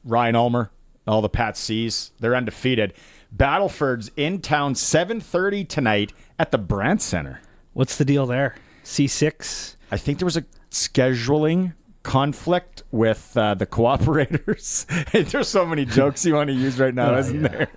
Ryan Ulmer. All the Pat C's. They're undefeated. Battleford's in town 7:30 tonight at the Brandt Center. What's the deal there? C6. I think there was a scheduling conflict with the cooperators. There's so many jokes you want to use right now, isn't there?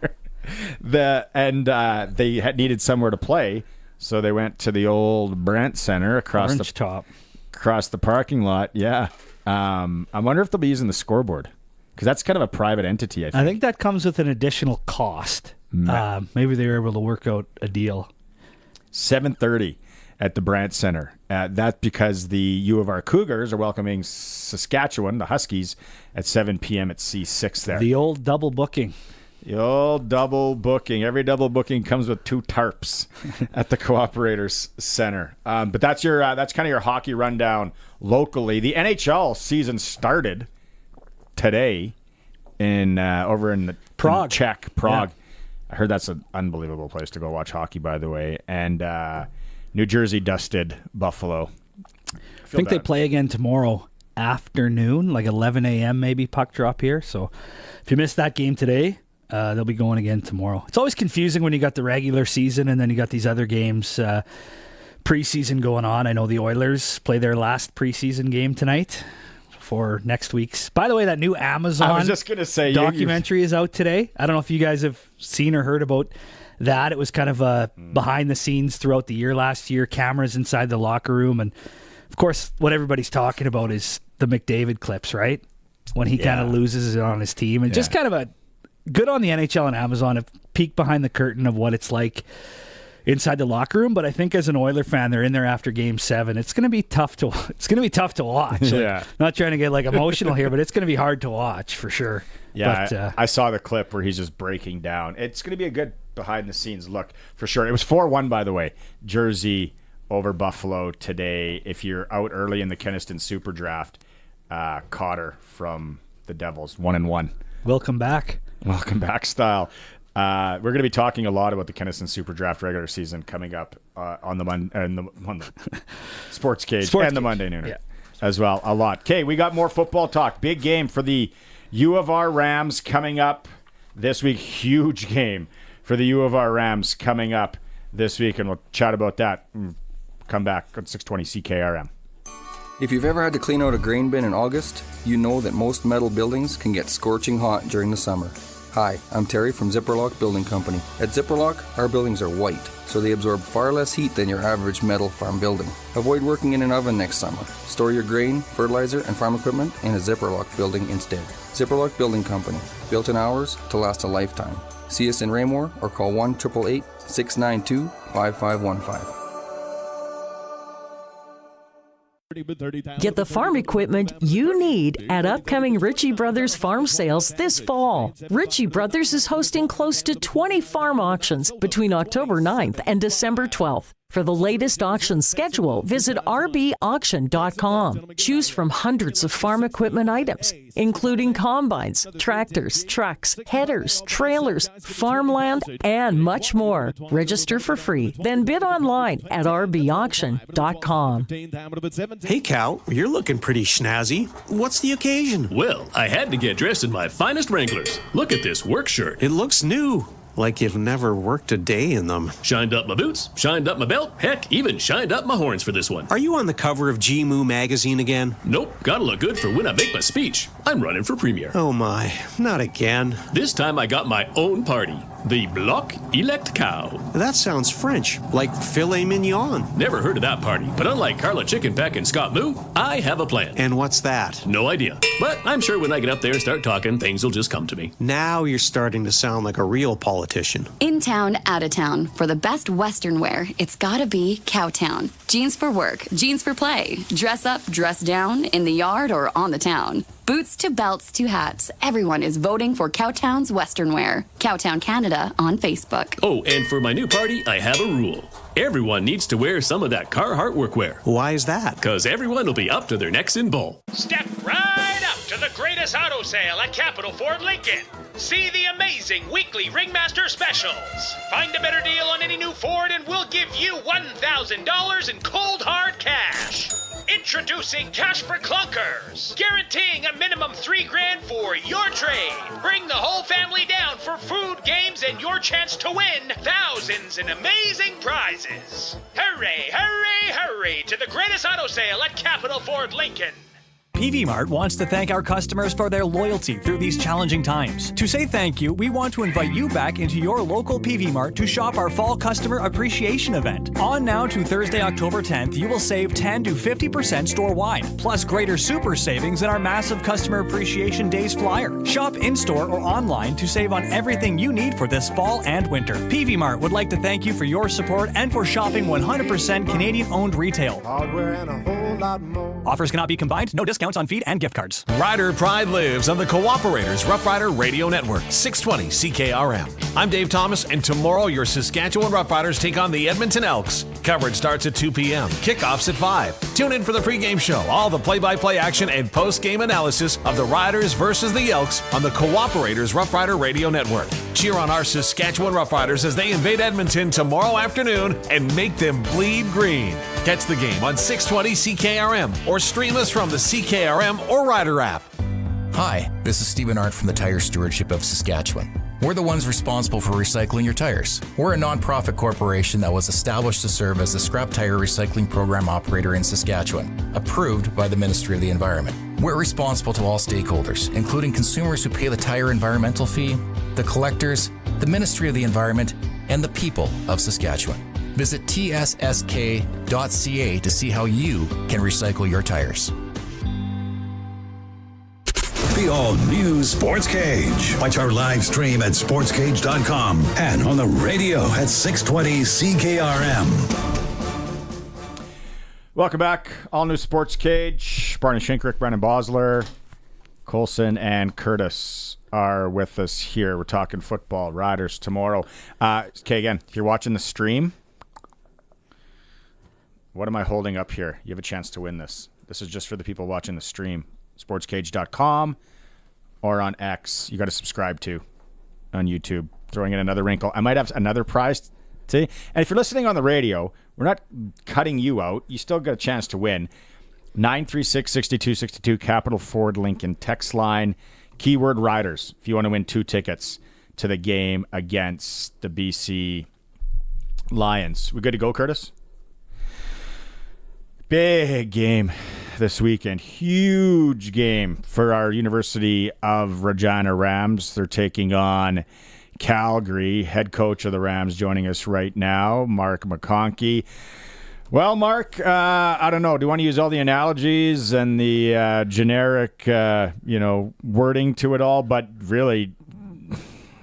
They needed somewhere to play, so they went to the old Brent Center across the parking lot. Yeah. I wonder if they'll be using the scoreboard, because that's kind of a private entity. I think that comes with an additional cost. Maybe they were able to work out a deal. 7:30 at the Brant Center. That's because the U of R Cougars are welcoming Saskatchewan, the Huskies, at 7 p.m. at C6 there. The old double booking. The old double booking. Every double booking comes with 2 tarps at the Cooperators Center. But that's kind of your hockey rundown locally. The NHL season started today over in Prague. In Czech, Prague. Yeah. I heard that's an unbelievable place to go watch hockey, by the way. And New Jersey dusted Buffalo. I think they play again tomorrow afternoon, like 11 a.m. maybe, puck drop here. So if you missed that game today, they'll be going again tomorrow. It's always confusing when you got the regular season and then you got these other games, preseason going on. I know the Oilers play their last preseason game tonight for next week's. By the way, that new Amazon I was just gonna say, documentary is out today. I don't know if you guys have seen or heard about that. It was kind of behind the scenes throughout the year last year, cameras inside the locker room. And of course, what everybody's talking about is the McDavid clips, right? When he kind of loses it on his team. And just kind of a good on the NHL and Amazon, a peek behind the curtain of what it's like inside the locker room. But I think as an Oiler fan, they're in there after Game 7. It's going to be tough to watch. Not trying to get emotional here, but it's going to be hard to watch for sure. Yeah, but, I saw the clip where he's just breaking down. It's going to be a good behind the scenes look for sure. It was 4-1, by the way, Jersey over Buffalo today. If you're out early in the Kenniston Super Draft, Cotter from the Devils, 1-1. Welcome back style. We're going to be talking a lot about the Kenniston Super Draft regular season coming up on the Sportscage and the Monday Nooner as well. A lot. Okay, we got more football talk. Big game for the U of R Rams coming up this week. Huge game for the U of R Rams coming up this week, and we'll chat about that. Come back on 620 CKRM. If you've ever had to clean out a grain bin in August, you know that most metal buildings can get scorching hot during the summer. Hi, I'm Terry from Zipperlock Building Company. At Zipperlock, our buildings are white, so they absorb far less heat than your average metal farm building. Avoid working in an oven next summer. Store your grain, fertilizer, and farm equipment in a Zipperlock building instead. Zipperlock Building Company, built in hours to last a lifetime. See us in Raymore or call 1-888-692-5515. Get the farm equipment you need at upcoming Ritchie Brothers farm sales this fall. Ritchie Brothers is hosting close to 20 farm auctions between October 9th and December 12th. For the latest auction schedule, visit rbauction.com. Choose from hundreds of farm equipment items, including combines, tractors, trucks, headers, trailers, farmland, and much more. Register for free, then bid online at rbauction.com. Hey, Cal, you're looking pretty snazzy. What's the occasion? Well, I had to get dressed in my finest Wranglers. Look at this work shirt. It looks new. Like you've never worked a day in them. Shined up my boots, shined up my belt, heck, even shined up my horns for this one. Are you on the cover of G-Moo magazine again? Nope, gotta look good for when I make my speech. I'm running for premier. Oh my, not again. This time I got my own party. The Bloc Elect Cow. That sounds French, like filet mignon. Never heard of that party, but unlike Carla Chickenpeck and Scott Moo, I have a plan. And what's that? No idea. But I'm sure when I get up there and start talking, things will just come to me. Now you're starting to sound like a real politician. In town, out of town. For the best Western wear, it's gotta be Cowtown. Jeans for work, jeans for play. Dress up, dress down, in the yard or on the town. Boots to belts to hats. Everyone is voting for Cowtown's Western wear. Cowtown Canada on Facebook. Oh, and for my new party, I have a rule. Everyone needs to wear some of that Carhartt workwear. Why is that? Because everyone will be up to their necks in bull. Step right up to the greatest auto sale at Capital Ford Lincoln. See the amazing weekly Ringmaster specials. Find a better deal on any new Ford and we'll give you $1,000 in cold hard cash. Introducing Cash for Clunkers, guaranteeing a minimum $3,000 for your trade. Bring the whole family down for food, games, and your chance to win thousands in amazing prizes. Hurry, hurry, hurry to the greatest auto sale at Capital Ford Lincoln. PV Mart wants to thank our customers for their loyalty through these challenging times. To say thank you, we want to invite you back into your local PV Mart to shop our Fall Customer Appreciation event. On now to Thursday, October 10th, you will save 10 to 50% store-wide, plus greater super savings in our massive Customer Appreciation Days flyer. Shop in-store or online to save on everything you need for this fall and winter. PV Mart would like to thank you for your support and for shopping 100% Canadian-owned retail. Hardware and a whole lot more. Offers cannot be combined. No discounts on feed and gift cards. Rider Pride lives on the Cooperators Rough Rider Radio Network, 620 CKRM. I'm Dave Thomas, and tomorrow your Saskatchewan Roughriders take on the Edmonton Elks. Coverage starts at 2 p.m., kickoffs at 5. Tune in for the pregame show, all the play-by-play action and post-game analysis of the Riders versus the Elks on the Cooperators Rough Rider Radio Network. Cheer on our Saskatchewan Roughriders as they invade Edmonton tomorrow afternoon and make them bleed green. Catch the game on 620 CKRM or stream us from the CKRM or Rider app. Hi, this is Stephen Arndt from the Tire Stewardship of Saskatchewan. We're the ones responsible for recycling your tires. We're a non-profit corporation that was established to serve as the scrap tire recycling program operator in Saskatchewan, approved by the Ministry of the Environment. We're responsible to all stakeholders, including consumers who pay the tire environmental fee, the collectors, the Ministry of the Environment, and the people of Saskatchewan. Visit tssk.ca to see how you can recycle your tires. The all-new Sportscage. Watch our live stream at sportscage.com and on the radio at 620 CKRM. Welcome back. All-new Sportscage. Barney Shinkrick, Brendan Bosler, Colson, and Curtis are with us here. We're talking football. Riders tomorrow. Okay, again, if you're watching the stream, what am I holding up here? You have a chance to win this. This is just for the people watching the stream. Sportscage.com or on X. You got to subscribe to on YouTube. Throwing in another wrinkle. I might have another prize today. And if you're listening on the radio, we're not cutting you out. You still got a chance to win. 936-6262 Capital Ford Lincoln text line. Keyword Riders if you want to win 2 tickets to the game against the BC Lions. We good to go, Curtis? Big game this weekend. Huge game for our University of Regina Rams. They're taking on Calgary. Head coach of the Rams joining us right now, Mark McConkey. Well, Mark, I don't know. Do you want to use all the analogies and the generic, wording to it all? But really,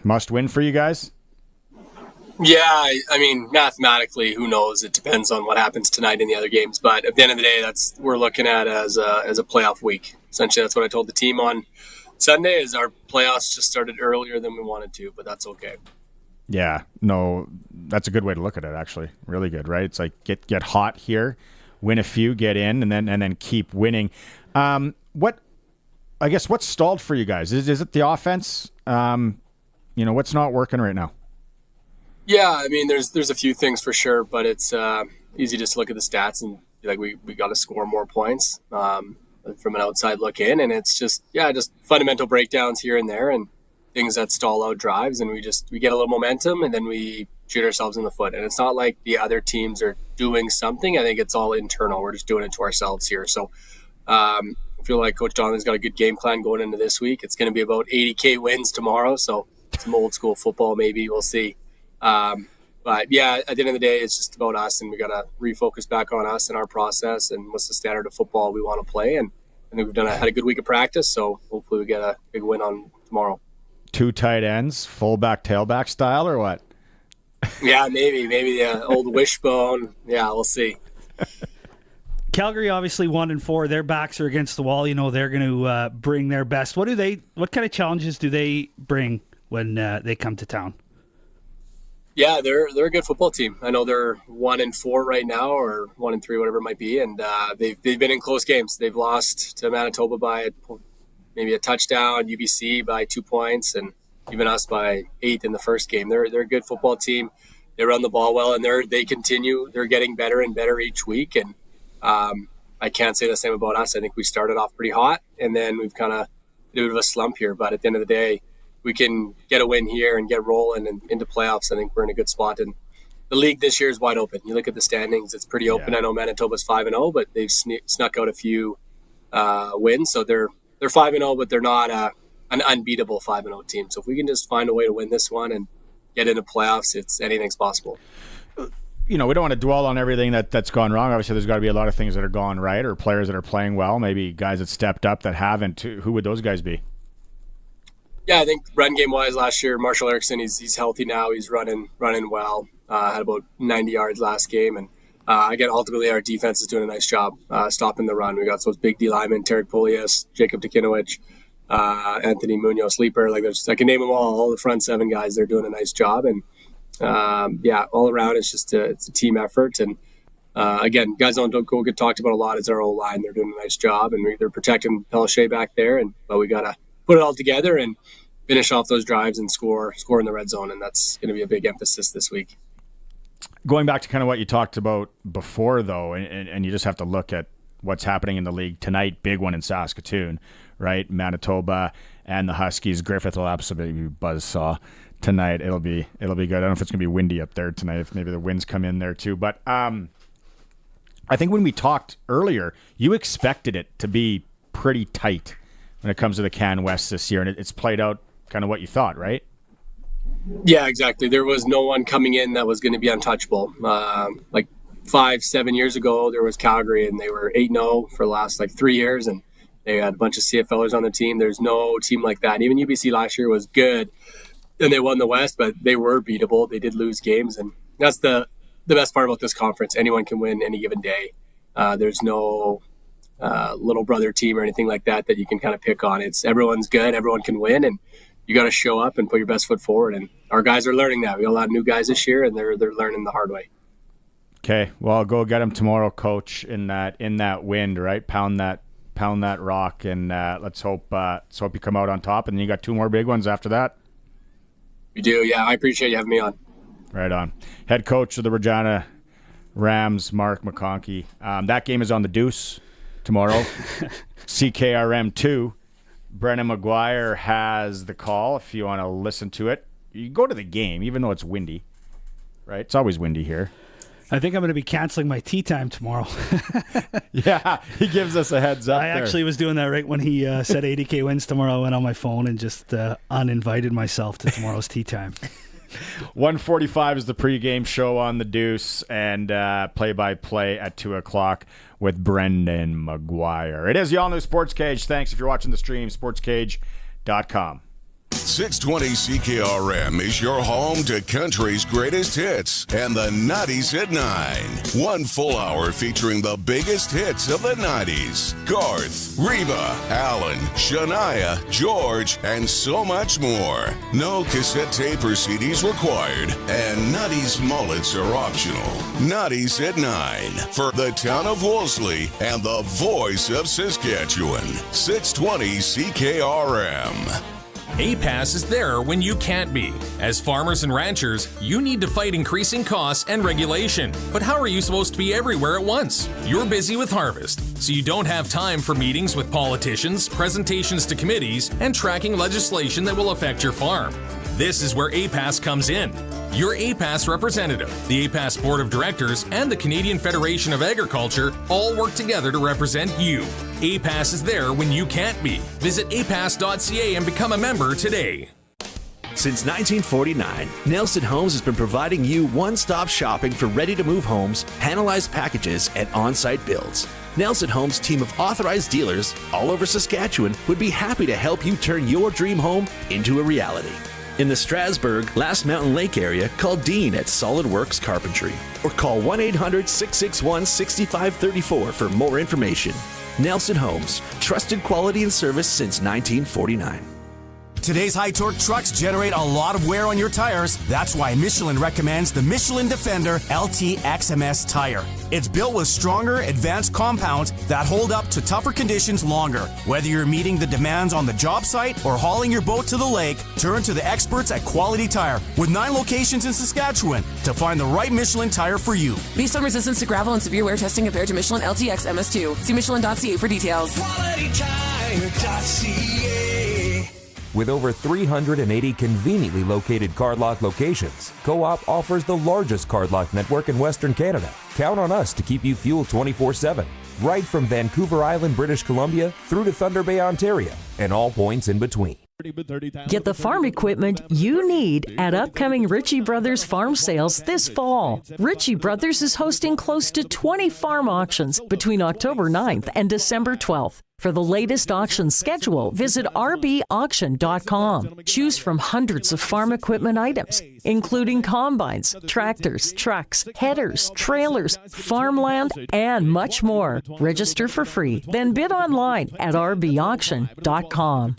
must win for you guys? Yeah, I mean, mathematically, who knows? It depends on what happens tonight in the other games. But at the end of the day, that's we're looking at as a playoff week. Essentially, that's what I told the team on Sunday. Is our playoffs just started earlier than we wanted to, but that's okay. Yeah, no, that's a good way to look at it. Actually, really good, right? It's like get hot here, win a few, get in, and then keep winning. What's stalled for you guys? Is it the offense? What's not working right now? Yeah, I mean, there's a few things for sure, but it's easy just to look at the stats and be like, we got to score more points from an outside look in, and it's just fundamental breakdowns here and there, and things that stall out drives, and we get a little momentum, and then we shoot ourselves in the foot. And it's not like the other teams are doing something. I think it's all internal. We're just doing it to ourselves here. So I feel like Coach Donovan's got a good game plan going into this week. It's going to be about 80K wins tomorrow, so some old school football maybe. We'll see. But yeah, at the end of the day, it's just about us, and we got to refocus back on us and our process and what's the standard of football we want to play. And I think we've had a good week of practice, so hopefully we get a big win on tomorrow. 2 tight ends, fullback, tailback style, or what? Yeah, maybe the old wishbone. Yeah, we'll see. Calgary obviously 1-4. Their backs are against the wall. They're going to bring their best. What kind of challenges do they bring when they come to town? Yeah, they're a good football team. I know they're 1-4 right now, or 1-3, whatever it might be, and they've been in close games. They've lost to Manitoba by maybe a touchdown, UBC by 2 points, and even us by 8 in the first game. They're a good football team. They run the ball well, and they continue. They're getting better and better each week, and I I can't say the same about us. I think we started off pretty hot, and then we've kind of a bit of a slump here. But at the end of the day, we can get a win here and get rolling and into playoffs. I think we're in a good spot. And the league this year is wide open. You look at the standings; it's pretty open. Yeah. I know Manitoba's 5-0, but they've snuck out a few wins, so they're 5-0, but they're not an unbeatable 5-0 team. So if we can just find a way to win this one and get into playoffs, anything's possible. We don't want to dwell on everything that's gone wrong. Obviously, there's got to be a lot of things that are gone right, or players that are playing well, maybe guys that stepped up that haven't. Who would those guys be? Yeah, I think run game wise last year, Marshall Erickson, he's healthy now. He's running well. Had about 90 yards last game, and again, ultimately our defense is doing a nice job stopping the run. We got those big D linemen: Tarek Polius, Jacob Dekinowicz, Anthony Munoz, Sleeper. I can name them all the front seven guys. They're doing a nice job, and all around it's a team effort. And again, guys don't go get talked about a lot. It's our O line. They're doing a nice job, and they're protecting Pelche back there. But we gotta put it all together and finish off those drives and score in the red zone, and that's going to be a big emphasis this week. Going back to kind of what you talked about before, though, and you just have to look at what's happening in the league tonight. Big one in Saskatoon, right? Manitoba and the Huskies. Griffith will absolutely buzzsaw tonight. It'll be good. I don't know if it's going to be windy up there tonight, if maybe the winds come in there too. But I think when we talked earlier, you expected it to be pretty tight when it comes to the Can West this year, and it's played out kind of what you thought, right? Yeah, exactly. There was no one coming in that was going to be untouchable. 5-7 years ago, there was Calgary, and they were 8-0 for the last 3 years, and they had a bunch of CFLers on the team. There's no team like that. Even UBC last year was good, and they won the West, but they were beatable. They did lose games, and that's the best part about this conference. Anyone can win any given day. There's no little brother team or anything like that you can kind of pick on. It's everyone's good, everyone can win, and you got to show up and put your best foot forward. And our guys are learning that. We got a lot of new guys this year, and they're learning the hard way. Okay, well, I'll go get them tomorrow, Coach. In that wind, right? Pound that rock, and let's hope you come out on top. And then you got 2 more big ones after that. We do, yeah. I appreciate you having me on. Right on. Head coach of the Regina Rams, Mark McConkey. That game is on the Deuce tomorrow. CKRM 2. Brennan McGuire has the call if you want to listen to it. You go to the game, even though it's windy, right? It's always windy here. I think I'm going to be canceling my tea time tomorrow. Yeah, he gives us a heads up. I actually was doing that right when he said 80K wins tomorrow. I went on my phone and just uninvited myself to tomorrow's tea time. 1:45 is the pregame show on the Deuce, and play-by-play at 2 o'clock with Brendan McGuire. It is the all-new Sportscage. Thanks if you're watching the stream, sportscage.com. 620 CKRM is your home to country's greatest hits and the 90s at 9. 1 full hour featuring the biggest hits of the 90s. Garth, Reba, Alan, Shania, George, and so much more. No cassette tape or CDs required, and 90s mullets are optional. 90s at 9 for the town of Wolseley and the voice of Saskatchewan. 620 CKRM. APAS is there when you can't be. As farmers and ranchers, you need to fight increasing costs and regulation. But how are you supposed to be everywhere at once? You're busy with harvest, so you don't have time for meetings with politicians, presentations to committees, and tracking legislation that will affect your farm. This is where APAS comes in. Your APAS representative, the APAS Board of Directors, and the Canadian Federation of Agriculture all work together to represent you. APAS is there when you can't be. Visit apas.ca and become a member today. Since 1949, Nelson Homes has been providing you one-stop shopping for ready-to-move homes, panelized packages, and on-site builds. Nelson Homes' team of authorized dealers all over Saskatchewan would be happy to help you turn your dream home into a reality. In the Strasbourg, Last Mountain Lake area, call Dean at Solid Works Carpentry or call 1-800-661-6534 for more information. Nelson Homes, trusted quality and service since 1949. Today's high-torque trucks generate a lot of wear on your tires. That's why Michelin recommends the Michelin Defender LT XMS tire. It's built with stronger, advanced compounds that hold up to tougher conditions longer. Whether you're meeting the demands on the job site or hauling your boat to the lake, turn to the experts at Quality Tire with 9 locations in Saskatchewan to find the right Michelin tire for you. Based on resistance to gravel and severe wear testing compared to Michelin LTX MS2. See Michelin.ca for details. QualityTire.ca. With over 380 conveniently located cardlock locations, Co-op offers the largest cardlock network in Western Canada. Count on us to keep you fueled 24/7, right from Vancouver Island, British Columbia, through to Thunder Bay, Ontario, and all points in between. Get the farm equipment you need at upcoming Ritchie Brothers farm sales this fall. Ritchie Brothers is hosting close to 20 farm auctions between October 9th and December 12th. For the latest auction schedule, visit rbauction.com. Choose from hundreds of farm equipment items, including combines, tractors, trucks, headers, trailers, farmland, and much more. Register for free, then bid online at rbauction.com.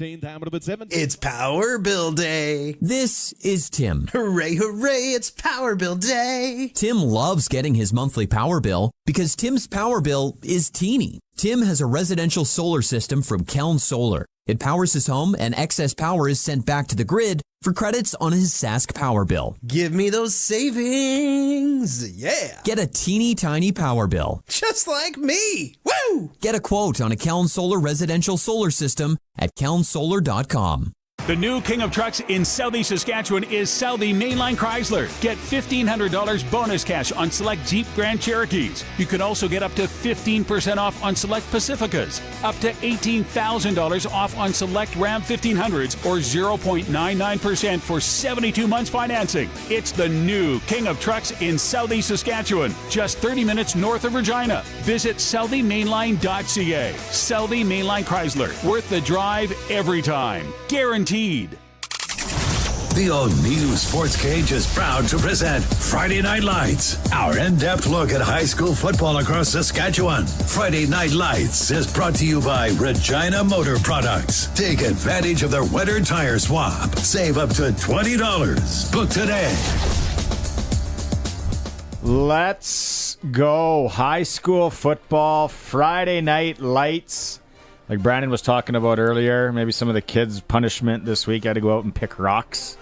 It's Power Bill Day. This is Tim. Hooray, hooray, it's Power Bill Day. Tim loves getting his monthly power bill because Tim's power bill is teeny. Tim has a residential solar system from Keln Solar. It powers his home, and excess power is sent back to the grid for credits on his Sask power bill. Give me those savings. Yeah. Get a teeny tiny power bill. Just like me. Woo! Get a quote on a Keln Solar residential solar system at kelnsolar.com. The new king of trucks in Southeast Saskatchewan is Southie Mainline Chrysler. Get $1,500 bonus cash on select Jeep Grand Cherokees. You can also get up to 15% off on select Pacificas, up to $18,000 off on select Ram 1500s, or 0.99% for 72 months financing. It's the new king of trucks in Southeast Saskatchewan, just 30 minutes north of Regina. Visit southeymainline.ca. Southie Mainline Chrysler, worth the drive every time. Guaranteed. The all-new Sportscage is proud to present Friday Night Lights, our in-depth look at high school football across Saskatchewan. Friday Night Lights is brought to you by Regina Motor Products. Take advantage of their winter tire swap. Save up to $20. Book today. Let's go. High school football, Friday Night Lights. Like Brandon was talking about earlier, maybe some of the kids' punishment this week had to go out and pick rocks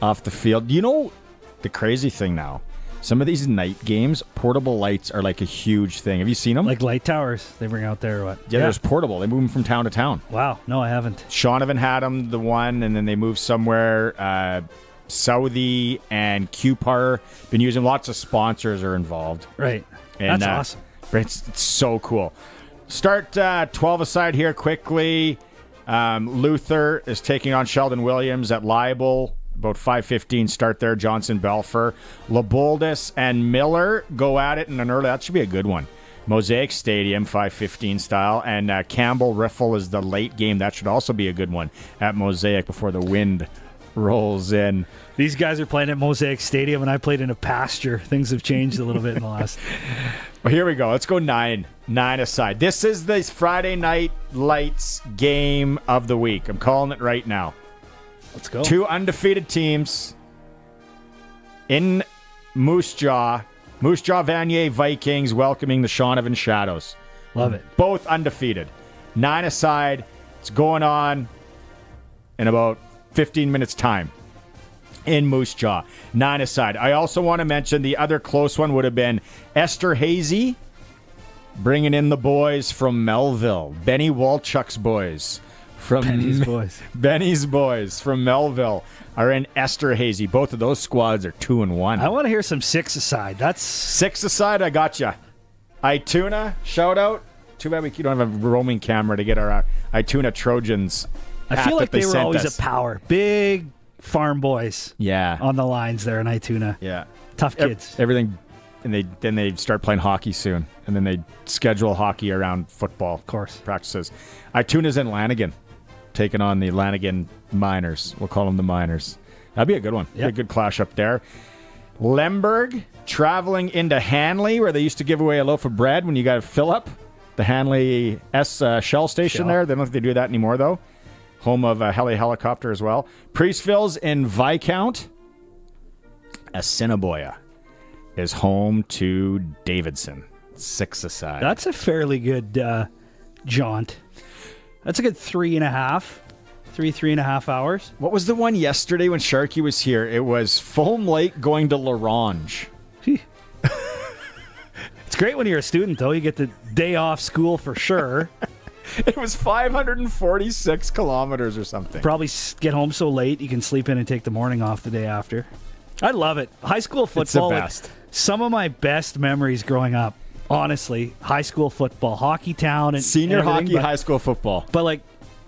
off the field. You know, the crazy thing now, some of these night games, portable lights are like a huge thing. Have you seen them? Like light towers they bring out there or what? Yeah, there's portable. They move them from town to town. Wow. No, I haven't. Shaunavon had them, the one, and then they moved somewhere. Southie and QPAR been using. Lots of sponsors are involved. Right. And, that's awesome. It's so cool. Start 12 aside here quickly. Luther is taking on Sheldon Williams at Libel. About 5:15 start there. Johnson Belfer. Laboldis and Miller go at it in an early. That should be a good one. Mosaic Stadium, 5:15 style. And Campbell Riffle is the late game. That should also be a good one at Mosaic before the wind rolls in. These guys are playing at Mosaic Stadium, and I played in a pasture. Things have changed a little bit in the last. Well, here we go. Let's go 9 aside. This is the Friday Night Lights game of the week. I'm calling it right now. Let's go. 2 undefeated teams in Moose Jaw. Moose Jaw Vanier Vikings welcoming the Shaunavon Shadows. Love it. Both undefeated. 9 aside. It's going on in about 15 minutes time in Moose Jaw. 9 aside. I also want to mention the other close one would have been Esther Hazy bringing in the boys from Melville. Benny Walchuk's boys. Benny's boys from Melville are in Esther Hazy. Both of those squads are 2-1. I want to hear some 6 aside. That's 6 aside. I gotcha. Ituna, shout out. Too bad we don't have a roaming camera to get our Ituna Trojans. I feel like they were always a power. Big farm boys. Yeah. On the lines there in Ituna. Yeah. Tough kids. Everything. And they start playing hockey soon. And then they schedule hockey around football. Of course. Practices. Ituna's in Lanigan, taking on the Lanigan Miners. We'll call them the Miners. That'd be a good one. Yep. Be a good clash up there. Lemberg traveling into Hanley, where they used to give away a loaf of bread when you got to fill up. The Hanley Shell station there. They don't think they do that anymore, though. home of a helicopter as well. Priestville's in Viscount. Assiniboia is home to Davidson. 6 aside. That's a fairly good jaunt. That's a good 3.5 hours. What was the one yesterday when Sharky was here? It was Fulham Lake going to Larange. It's great when you're a student, though. You get the day off school for sure. It was 546 kilometers or something. Probably get home so late you can sleep in and take the morning off the day after. I love it. High school football. It's the best. Some of my best memories growing up, honestly, high school football, hockey town, and senior hockey, high school football. But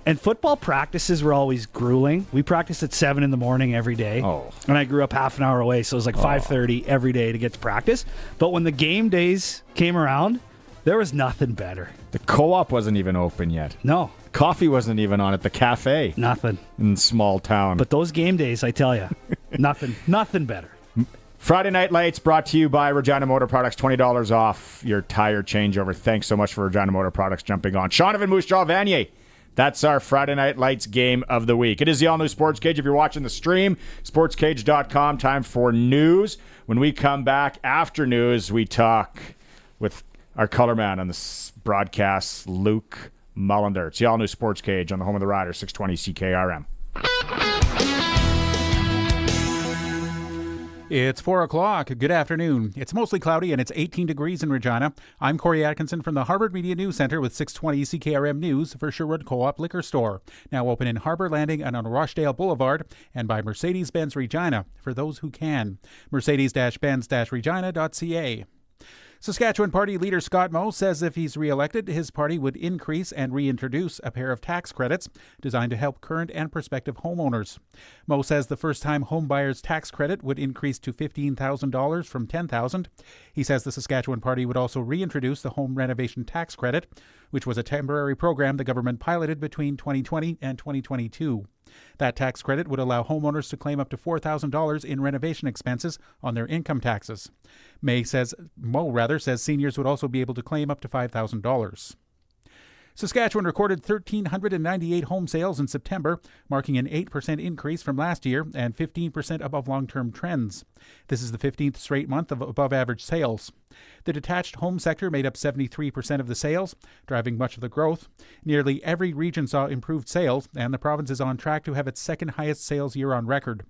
and football practices were always grueling. We practiced at 7 a.m. every day. Oh. And I grew up half an hour away, so it was like 5:30 every day to get to practice. But when the game days came around, there was nothing better. The co-op wasn't even open yet. No. Coffee wasn't even on at the cafe. Nothing. In small town. But those game days, I tell you, nothing better. Friday Night Lights brought to you by Regina Motor Products. $20 off your tire changeover. Thanks so much for Regina Motor Products jumping on. Shaunavon Moose Jaw Vanier. That's our Friday Night Lights game of the week. It is the all-new Sports Cage. If you're watching the stream, sportscage.com. Time for news. When we come back after news, we talk with our color man on this broadcast, Luke Mullender. It's the all-new Sports Cage on the home of the Riders, 620 CKRM. It's 4 o'clock. Good afternoon. It's mostly cloudy and it's 18 degrees in Regina. I'm Corey Atkinson from the Harvard Media News Center with 620 CKRM News for Sherwood Co-op Liquor Store. Now open in Harbor Landing and on Rochdale Boulevard, and by Mercedes-Benz Regina for those who can. Mercedes-Benz-Regina.ca. Saskatchewan Party leader Scott Moe says if he's re-elected, his party would increase and reintroduce a pair of tax credits designed to help current and prospective homeowners. Moe says the first-time homebuyer's tax credit would increase to $15,000 from $10,000. He says the Saskatchewan Party would also reintroduce the home renovation tax credit, which was a temporary program the government piloted between 2020 and 2022. That tax credit would allow homeowners to claim up to $4,000 in renovation expenses on their income taxes. Moe says seniors would also be able to claim up to $5,000. Saskatchewan recorded 1,398 home sales in September, marking an 8% increase from last year and 15% above long-term trends. This is the 15th straight month of above-average sales. The detached home sector made up 73% of the sales, driving much of the growth. Nearly every region saw improved sales, and the province is on track to have its second highest sales year on record.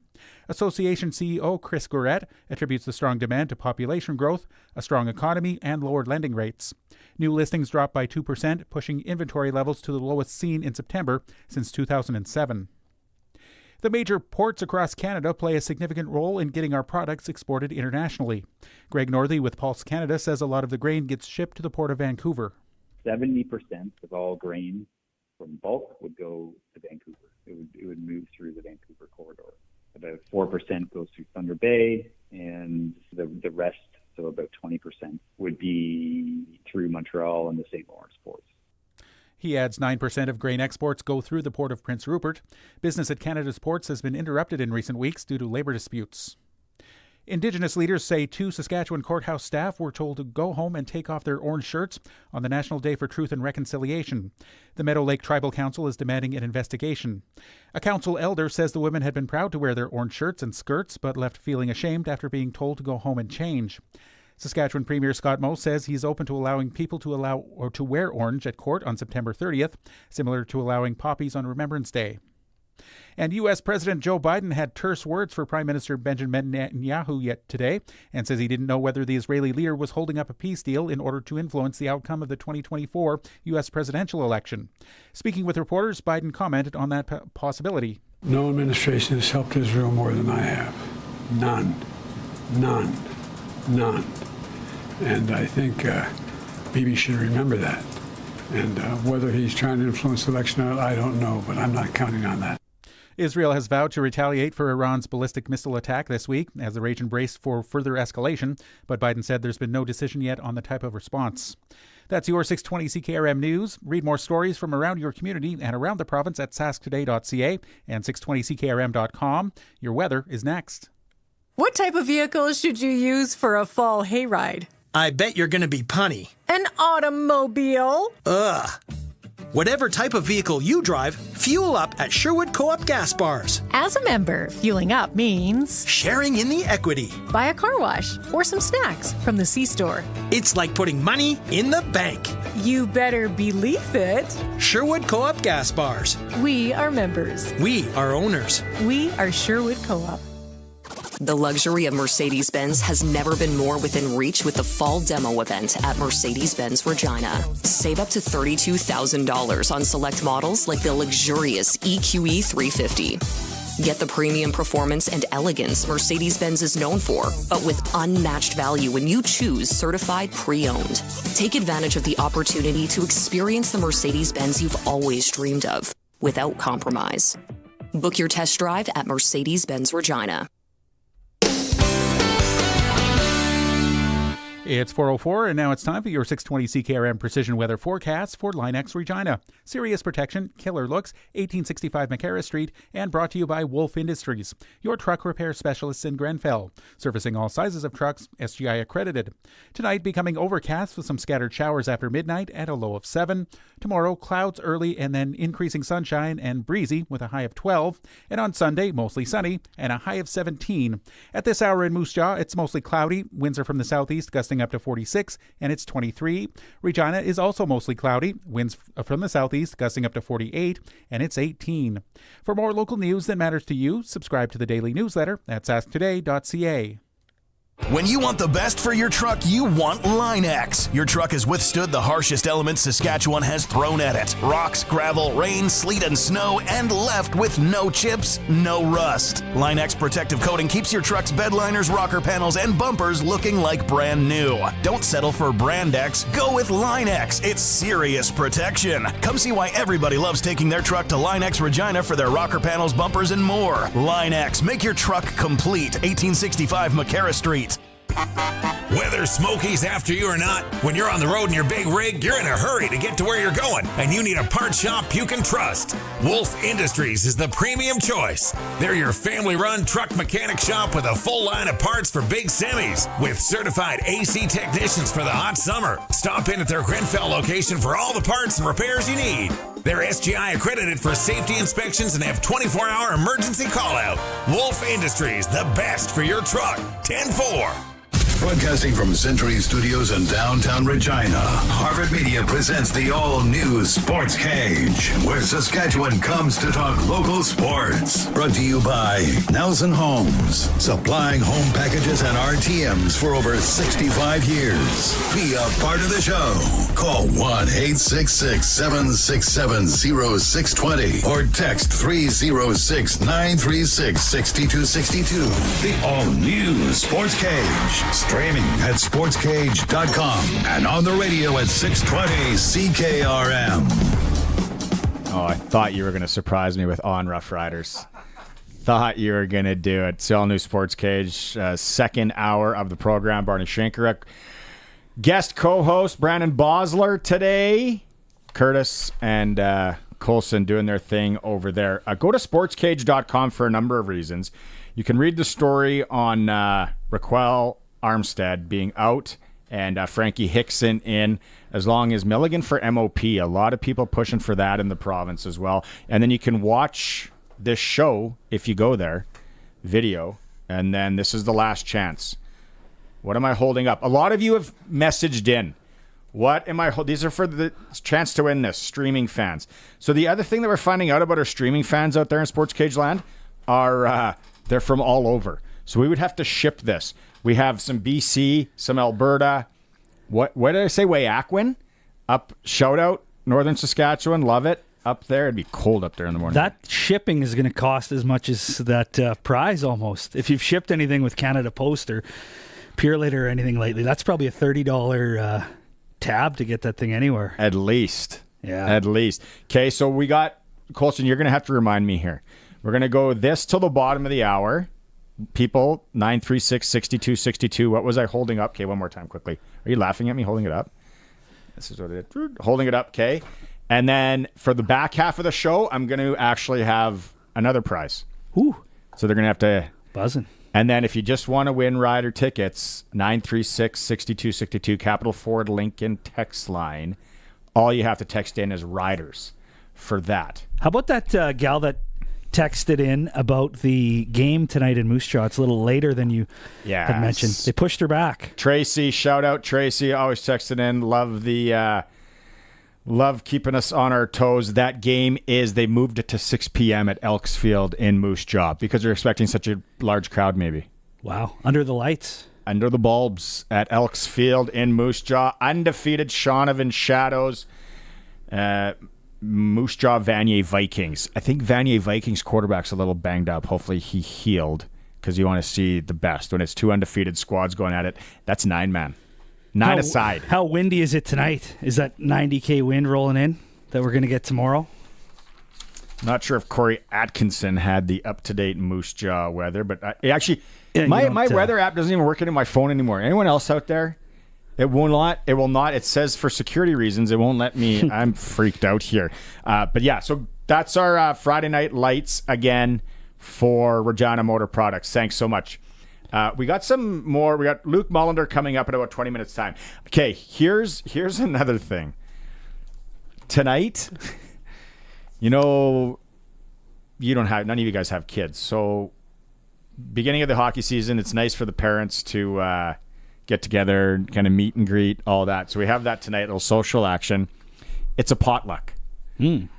Association CEO Chris Gourette attributes the strong demand to population growth, a strong economy, and lowered lending rates. New listings dropped by 2%, pushing inventory levels to the lowest seen in September since 2007. The major ports across Canada play a significant role in getting our products exported internationally. Greg Northey with Pulse Canada says a lot of the grain gets shipped to the Port of Vancouver. 70% of all grain from bulk would go to Vancouver. It would move through the Vancouver corridor. About 4% goes through Thunder Bay, and the rest, so about 20%, would be through Montreal and the St. Lawrence ports. He adds 9% of grain exports go through the Port of Prince Rupert. Business at Canada's ports has been interrupted in recent weeks due to labor disputes. Indigenous leaders say 2 Saskatchewan courthouse staff were told to go home and take off their orange shirts on the National Day for Truth and Reconciliation. The Meadow Lake Tribal Council is demanding an investigation. A council elder says the women had been proud to wear their orange shirts and skirts, but left feeling ashamed after being told to go home and change. Saskatchewan Premier Scott Moe says he's open to allowing people to wear orange at court on September 30th, similar to allowing poppies on Remembrance Day. And U.S. President Joe Biden had terse words for Prime Minister Benjamin Netanyahu yet today, and says he didn't know whether the Israeli leader was holding up a peace deal in order to influence the outcome of the 2024 U.S. presidential election. Speaking with reporters, Biden commented on that possibility. No administration has helped Israel more than I have. None. And I think Bibi should remember that. And whether he's trying to influence the election or not, I don't know, but I'm not counting on that. Israel has vowed to retaliate for Iran's ballistic missile attack this week as the region braced for further escalation, but Biden said there's been no decision yet on the type of response. That's your 620 CKRM News. Read more stories from around your community and around the province at sasktoday.ca and 620ckrm.com. Your weather is next. What type of vehicle should you use for a fall hayride? I bet you're going to be punny. An automobile? Ugh. Whatever type of vehicle you drive, Fuel up at Sherwood Co-op gas bars. As a member, fueling up means Sharing in the equity. buy a car wash or some snacks from the C-store. It's like putting money in the bank. You better believe it. Sherwood Co-op gas bars. We are members. We are owners. We are Sherwood Co-op. The luxury of Mercedes-Benz has never been more within reach with the fall demo event at Mercedes-Benz Regina. Save up to $32,000 on select models like the luxurious EQE 350. Get the premium performance and elegance Mercedes-Benz is known for, but with unmatched value when you choose certified pre-owned. Take advantage of the opportunity to experience the Mercedes-Benz you've always dreamed of, without compromise. Book your test drive at Mercedes-Benz Regina. It's 4:04, and now it's time for your 620 CKRM Precision Weather Forecast for Line-X Regina. Serious protection, killer looks, 1865 McCarra Street, and brought to you by Wolf Industries, your truck repair specialists in Grenfell, servicing all sizes of trucks, SGI accredited. Tonight, becoming overcast with some scattered showers after midnight at a low of 7. Tomorrow, clouds early and then increasing sunshine and breezy with a high of 12. And on Sunday, mostly sunny and a high of 17. At this hour in Moose Jaw, it's mostly cloudy. Winds are from the southeast, gusting up to 46, and it's 23. Regina is also mostly cloudy. Winds from the southeast, gusting up to 48, and it's 18. For more local news that matters to you, subscribe to the daily newsletter at sasktoday.ca. When you want the best for your truck, you want Line-X. Your truck has withstood the harshest elements Saskatchewan has thrown at it. Rocks, gravel, rain, sleet, and snow, and left with no chips, no rust. Line-X protective coating keeps your truck's bed liners, rocker panels, and bumpers looking like brand new. Don't settle for Brand X. Go with Line-X. It's serious protection. Come see why everybody loves taking their truck to Line-X Regina for their rocker panels, bumpers, and more. Line-X. Make your truck complete. 1865 McCarra Street. Whether Smokies after you or not, when you're on the road in your big rig, you're in a hurry to get to where you're going, and you need a part shop you can trust. Wolf Industries is the premium choice. They're your family-run truck mechanic shop with a full line of parts for big semis, with certified AC technicians for the hot summer. Stop in at their Grenfell location for all the parts and repairs you need. They're SGI accredited for safety inspections and have 24-hour emergency call-out. Wolf Industries, the best for your truck. 10-4. Broadcasting from Century Studios in downtown Regina, Harvard Media presents the all-new Sports Cage, where Saskatchewan comes to talk local sports. Brought to you by Nelson Homes, supplying home packages and RTMs for over 65 years. Be a part of the show. Call 1-866-767-0620 or text 306-936-6262. The all-new Sports Cage. Streaming at sportscage.com and on the radio at 620 CKRM. Oh, I thought you were going to surprise me with On Roughriders. Thought you were going to do it. It's all new Sports Cage, second hour of the program. Barney Shankaruk, guest co-host Brandon Bosler today. Curtis and Colson doing their thing over there. Go to sportscage.com for a number of reasons. You can read the story on Raquel Armstead being out and Frankie Hickson in, as long as Milligan for MOP. A lot of people pushing for that in the province as well. And then you can watch this show if you go there, video, and then this is the last chance. What am I holding up? A lot of you have messaged in. What am I holding? These are for the chance to win this, streaming fans. So the other thing that we're finding out about our streaming fans out there in Sports Cage land are they're from all over. So we would have to ship this. We have some BC, some Alberta. What did I say? Wayakwin? Up, shout out, Northern Saskatchewan. Love it. Up there. It'd be cold up there in the morning. That shipping is going to cost as much as that prize almost. If you've shipped anything with Canada Post or Purelator or anything lately, that's probably a $30 tab to get that thing anywhere. At least. Yeah. At least. Okay, so we got, Colson, you're going to have to remind me here. We're going to go this till the bottom of the hour. People, 936-6262. What was I holding up? Okay, one more time quickly. Are you laughing at me holding it up? This is what it is. Holding it up, okay. And then for the back half of the show, I'm going to actually have another prize. Ooh. So they're going to have to... Buzzing. And then if you just want to win rider tickets, 936-6262, Capital Ford Lincoln text line. All you have to text in is riders for that. How about that gal that texted in about the game tonight in Moose Jaw? It's a little later than you had mentioned. They pushed her back. Tracy, shout out Tracy, always texting in. Love keeping us on our toes. That game they moved it to 6 p.m. at Elks Field in Moose Jaw because they're expecting such a large crowd maybe. Wow. Under the lights. Under the bulbs at Elks Field in Moose Jaw. Undefeated Shaunavon Shadows. Moose Jaw Vanier Vikings. I think Vanier Vikings quarterback's a little banged up. Hopefully he healed because you want to see the best. When it's two undefeated squads going at it, that's 9-man. 9 aside. How windy is it tonight? Is that 90K wind rolling in that we're going to get tomorrow? Not sure if Corey Atkinson had the up-to-date Moose Jaw weather, but my weather app doesn't even work into my phone anymore. Anyone else out there? It will not. It says for security reasons, it won't let me. I'm freaked out here. But yeah, so that's our Friday Night Lights again for Regina Motor Products. Thanks so much. We got some more. We got Luke Mullender coming up in about 20 minutes time. Okay, here's another thing. Tonight, none of you guys have kids. So beginning of the hockey season, it's nice for the parents to get together, kind of meet and greet, all that. So we have that tonight, a little social action. It's a potluck. It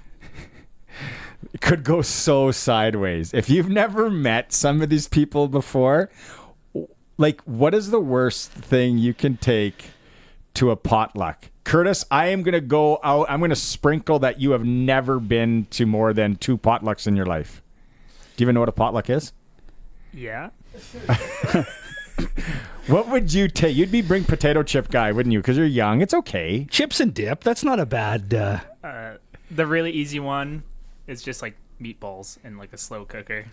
could go so sideways. If you've never met some of these people before, like, what is the worst thing you can take to a potluck? Curtis, I am going to go out. I'm going to sprinkle that you have never been to more than 2 potlucks in your life. Do you even know what a potluck is? Yeah. What would you take? You'd bring potato chip guy, wouldn't you? Because you're young. It's okay. Chips and dip. That's not a bad. The really easy one is just like meatballs in like a slow cooker.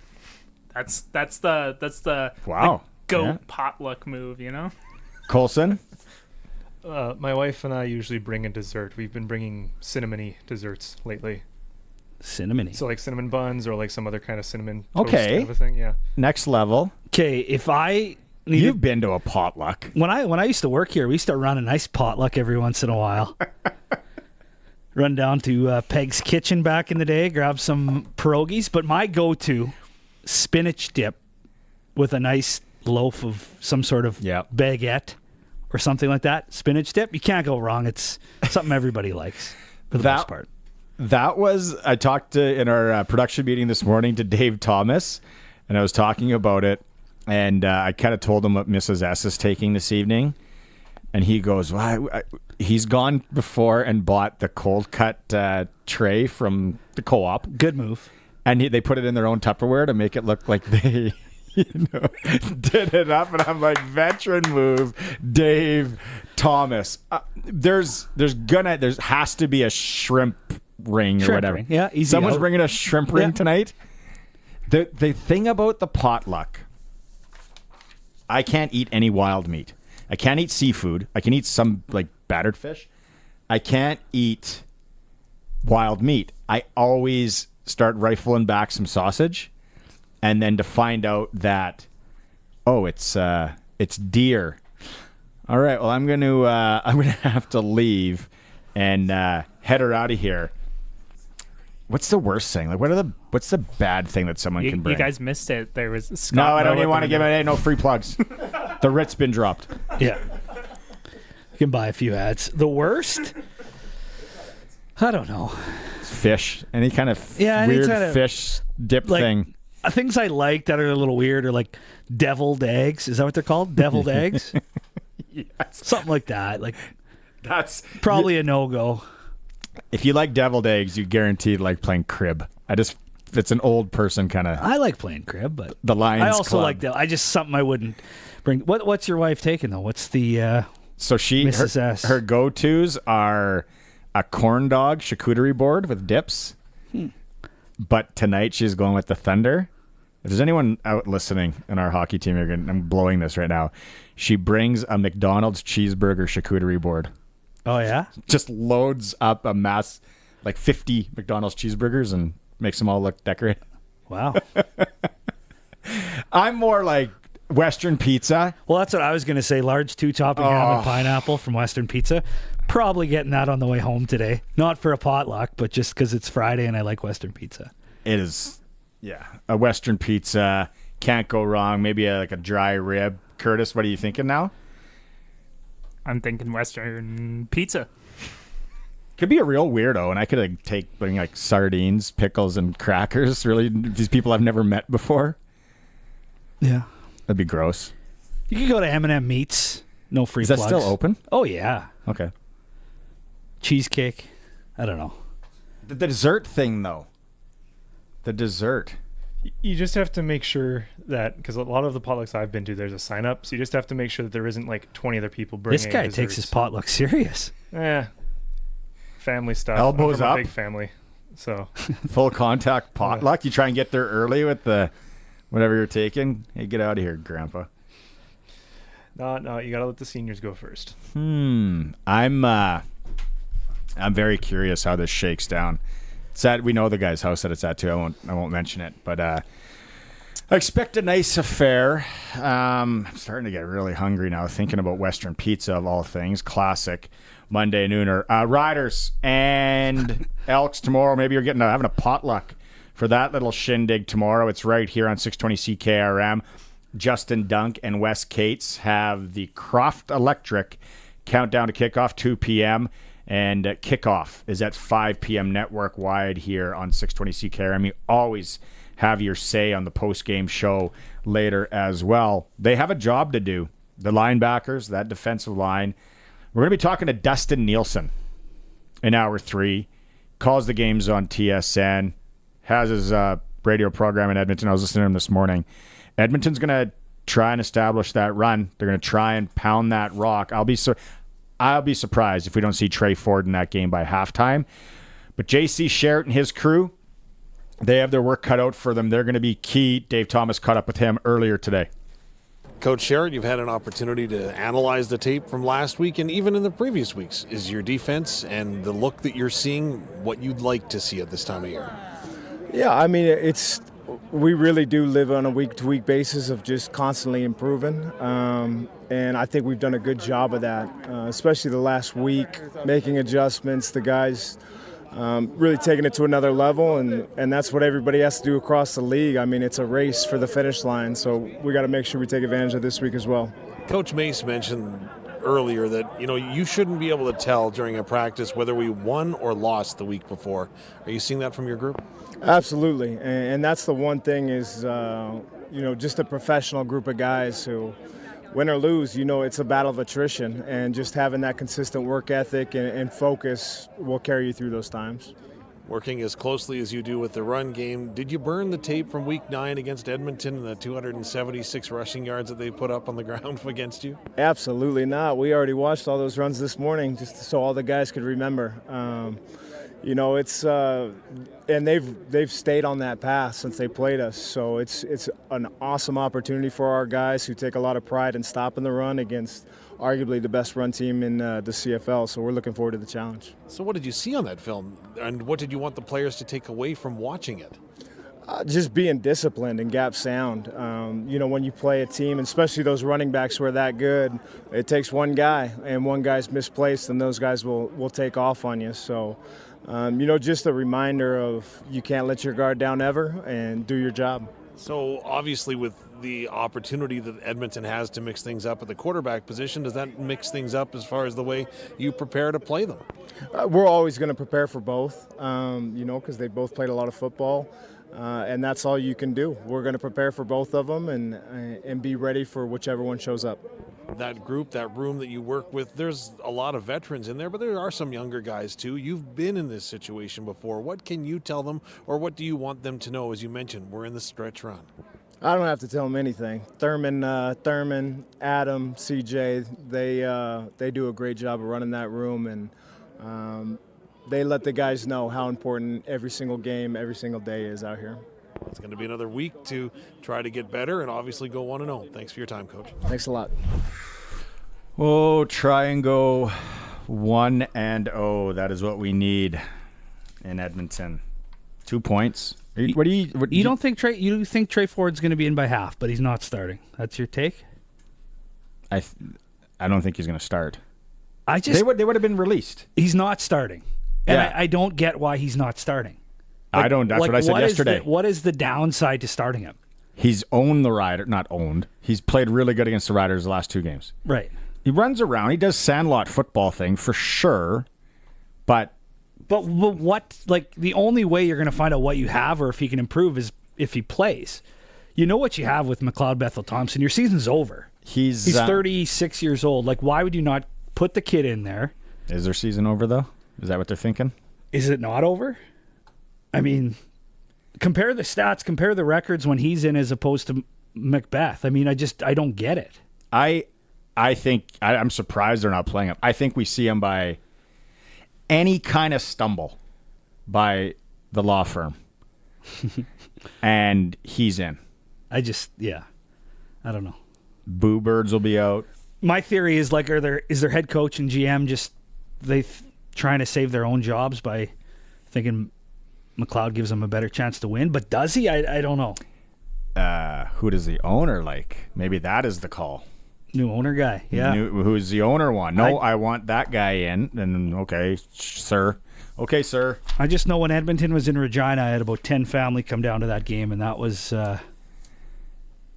That's the wow goat potluck move, Colson. My wife and I usually bring a dessert. We've been bringing cinnamony desserts lately. Cinnamony. So like cinnamon buns or like some other kind of cinnamon toast okay kind of a thing. Yeah. Next level. Okay, if I you've been to a potluck. When I used to work here, we used to run a nice potluck every once in a while. Run down to Peg's Kitchen back in the day, grab some pierogies. But my go-to, spinach dip with a nice loaf of some sort of baguette or something like that. Spinach dip, you can't go wrong. It's something everybody likes for the most part. I talked in our production meeting this morning to Dave Thomas, and I was talking about it, and I kind of told him what Mrs. S is taking this evening, and he goes, well, he's gone before and bought the cold cut tray from the co-op. Good move. And they put it in their own Tupperware to make it look like they did it up, and I'm like, veteran move, Dave Thomas. There has to be a shrimp ring or whatever. Ring. Yeah, easy. Someone's bringing a shrimp ring tonight. The thing about the potluck, I can't eat any wild meat. I can't eat seafood. I can eat some like battered fish. I can't eat wild meat. I always start rifling back some sausage, and then to find out that it's deer. All right, well I'm gonna have to leave and head her out of here. What's the worst thing? Like, what's the bad thing that someone can bring? You guys missed it. There was Scott. No, I don't even want to give it. No free plugs. The writ's been dropped. Yeah, you can buy a few ads. The worst? I don't know. Fish. Any kind of weird fish dip thing. Things I like that are a little weird are like deviled eggs. Is that what they're called? Deviled eggs? Yes. Something like that. Like, that's probably a no-go. If you like deviled eggs, you guaranteed like playing crib. It's an old person kind of. I like playing crib, but the Lions I also Club. like that. I just something I wouldn't bring. What's your wife taking though? What's the so Mrs. S? Her go-tos are a corn dog charcuterie board with dips. But tonight she's going with the Thunder. If there's anyone out listening in our hockey team, I'm blowing this right now. She brings a McDonald's cheeseburger charcuterie board. Oh, yeah? Just loads up a mass, like 50 McDonald's cheeseburgers and makes them all look decorated. Wow. I'm more like, Western Pizza. Well, that's what I was going to say. Large 2-topping ham and pineapple from Western Pizza. Probably getting that on the way home today. Not for a potluck, but just because it's Friday and I like Western Pizza. It is, a Western Pizza. Can't go wrong. Maybe like a dry rib. Curtis, what are you thinking now? I'm thinking Western Pizza. Could be a real weirdo, and I could bring like sardines, pickles, and crackers. Really, these people I've never met before. Yeah, that'd be gross. You could go to M&M Meats. No free Is that plugs. still open? Oh, yeah. Okay. Cheesecake. I don't know. The dessert thing, though. The dessert. You just have to make sure that, because a lot of the potlucks I've been to, there's a sign up. So you just have to make sure that there isn't like 20 other people bringing This guy desserts. takes his potluck serious. Family stuff. Elbows I'm from up. a big family. So full contact potluck. You try and get there early with the whatever you're taking. Hey, get out of here, Grandpa. No, you gotta let the seniors go first. I'm very curious how this shakes down. It's at, we know the guy's house that it's at too. I won't mention it, but I expect a nice affair. I'm starting to get really hungry now thinking about Western Pizza of all things. Classic Monday nooner. Riders and Elks tomorrow. Maybe you're having a potluck for that little shindig tomorrow. It's right here on 620 CKRM. Justin Dunk and Wes Cates have the Croft Electric countdown to kickoff, 2 p.m. And kickoff is at 5 p.m. network wide here on 620 CKRM. You always have your say on the post-game show later as well. They have a job to do. The linebackers, that defensive line. We're going to be talking to Dustin Nielsen in hour 3. Calls the games on TSN. Has his radio program in Edmonton. I was listening to him this morning. Edmonton's going to try and establish that run. They're going to try and pound that rock. I'll be surprised if we don't see Trey Ford in that game by halftime. But J.C. Sherritt and his crew, they have their work cut out for them. They're going to be key. Dave Thomas caught up with him earlier today. Coach Sherritt, you've had an opportunity to analyze the tape from last week and even in the previous weeks. Is your defense and the look that you're seeing what you'd like to see at this time of year? Yeah, I mean, we really do live on a week-to-week basis of just constantly improving. And I think we've done a good job of that, especially the last week, making adjustments. The guys really taking it to another level, and that's what everybody has to do across the league. I mean, it's a race for the finish line, so we got to make sure we take advantage of this week as well. Coach Mace mentioned earlier that, you shouldn't be able to tell during a practice whether we won or lost the week before. Are you seeing that from your group? Absolutely, and that's the one thing is, just a professional group of guys who, win or lose, it's a battle of attrition, and just having that consistent work ethic and focus will carry you through those times. Working as closely as you do with the run game, did you burn the tape from Week 9 against Edmonton and the 276 rushing yards that they put up on the ground against you? Absolutely not. We already watched all those runs this morning just so all the guys could remember. It's and they've stayed on that path since they played us. So it's an awesome opportunity for our guys who take a lot of pride in stopping the run against arguably the best run team in the CFL. So we're looking forward to the challenge. So what did you see on that film, and what did you want the players to take away from watching it? Just being disciplined and gap sound. When you play a team, especially those running backs who are that good, it takes one guy, and one guy's misplaced, and those guys will take off on you. So. Just a reminder of you can't let your guard down ever and do your job. So obviously with the opportunity that Edmonton has to mix things up at the quarterback position, does that mix things up as far as the way you prepare to play them? We're always going to prepare for both, because they both played a lot of football. And that's all you can do. We're going to prepare for both of them and be ready for whichever one shows up. That group, that room that you work with, there's a lot of veterans in there, but there are some younger guys too. You've been in this situation before. What can you tell them, or what do you want them to know? As you mentioned, we're in the stretch run. I don't have to tell them anything. Thurman, Adam, CJ, they do a great job of running that room, and they let the guys know how important every single game, every single day is out here. It's going to be another week to try to get better and obviously go 1-0. Thanks for your time, Coach. Thanks a lot. Oh, try and go 1-0. That is what we need in Edmonton. 2 points. You don't think you think Trey Ford's going to be in by half, but he's not starting. That's your take? I don't think he's going to start. They would have been released. He's not starting, and I don't get why he's not starting. I don't. That's what I said yesterday. What is the downside to starting him? He's owned the Rider, not owned. He's played really good against the Riders the last 2 games. Right. He runs around. He does sandlot football thing for sure, but what? Like the only way you're going to find out what you have or if he can improve is if he plays. You know what you have with McLeod Bethel Thompson. Your season's over. He's 36 years old. Like, why would you not put the kid in there? Is their season over though? Is that what they're thinking? Is it not over? I mean, compare the stats, compare the records when he's in as opposed to Macbeth. I mean, I don't get it. I think I'm surprised they're not playing him. I think we see him by any kind of stumble by the law firm, and he's in. I don't know. Boo Birds will be out. My theory is is their head coach and GM just trying to save their own jobs by thinking McLeod gives them a better chance to win, but does he? I don't know. Who does the owner like? Maybe that is the call. New owner guy, yeah. Who's the owner want? No, I want that guy in. And okay, sir. I just know when Edmonton was in Regina, I had about 10 family come down to that game, and that was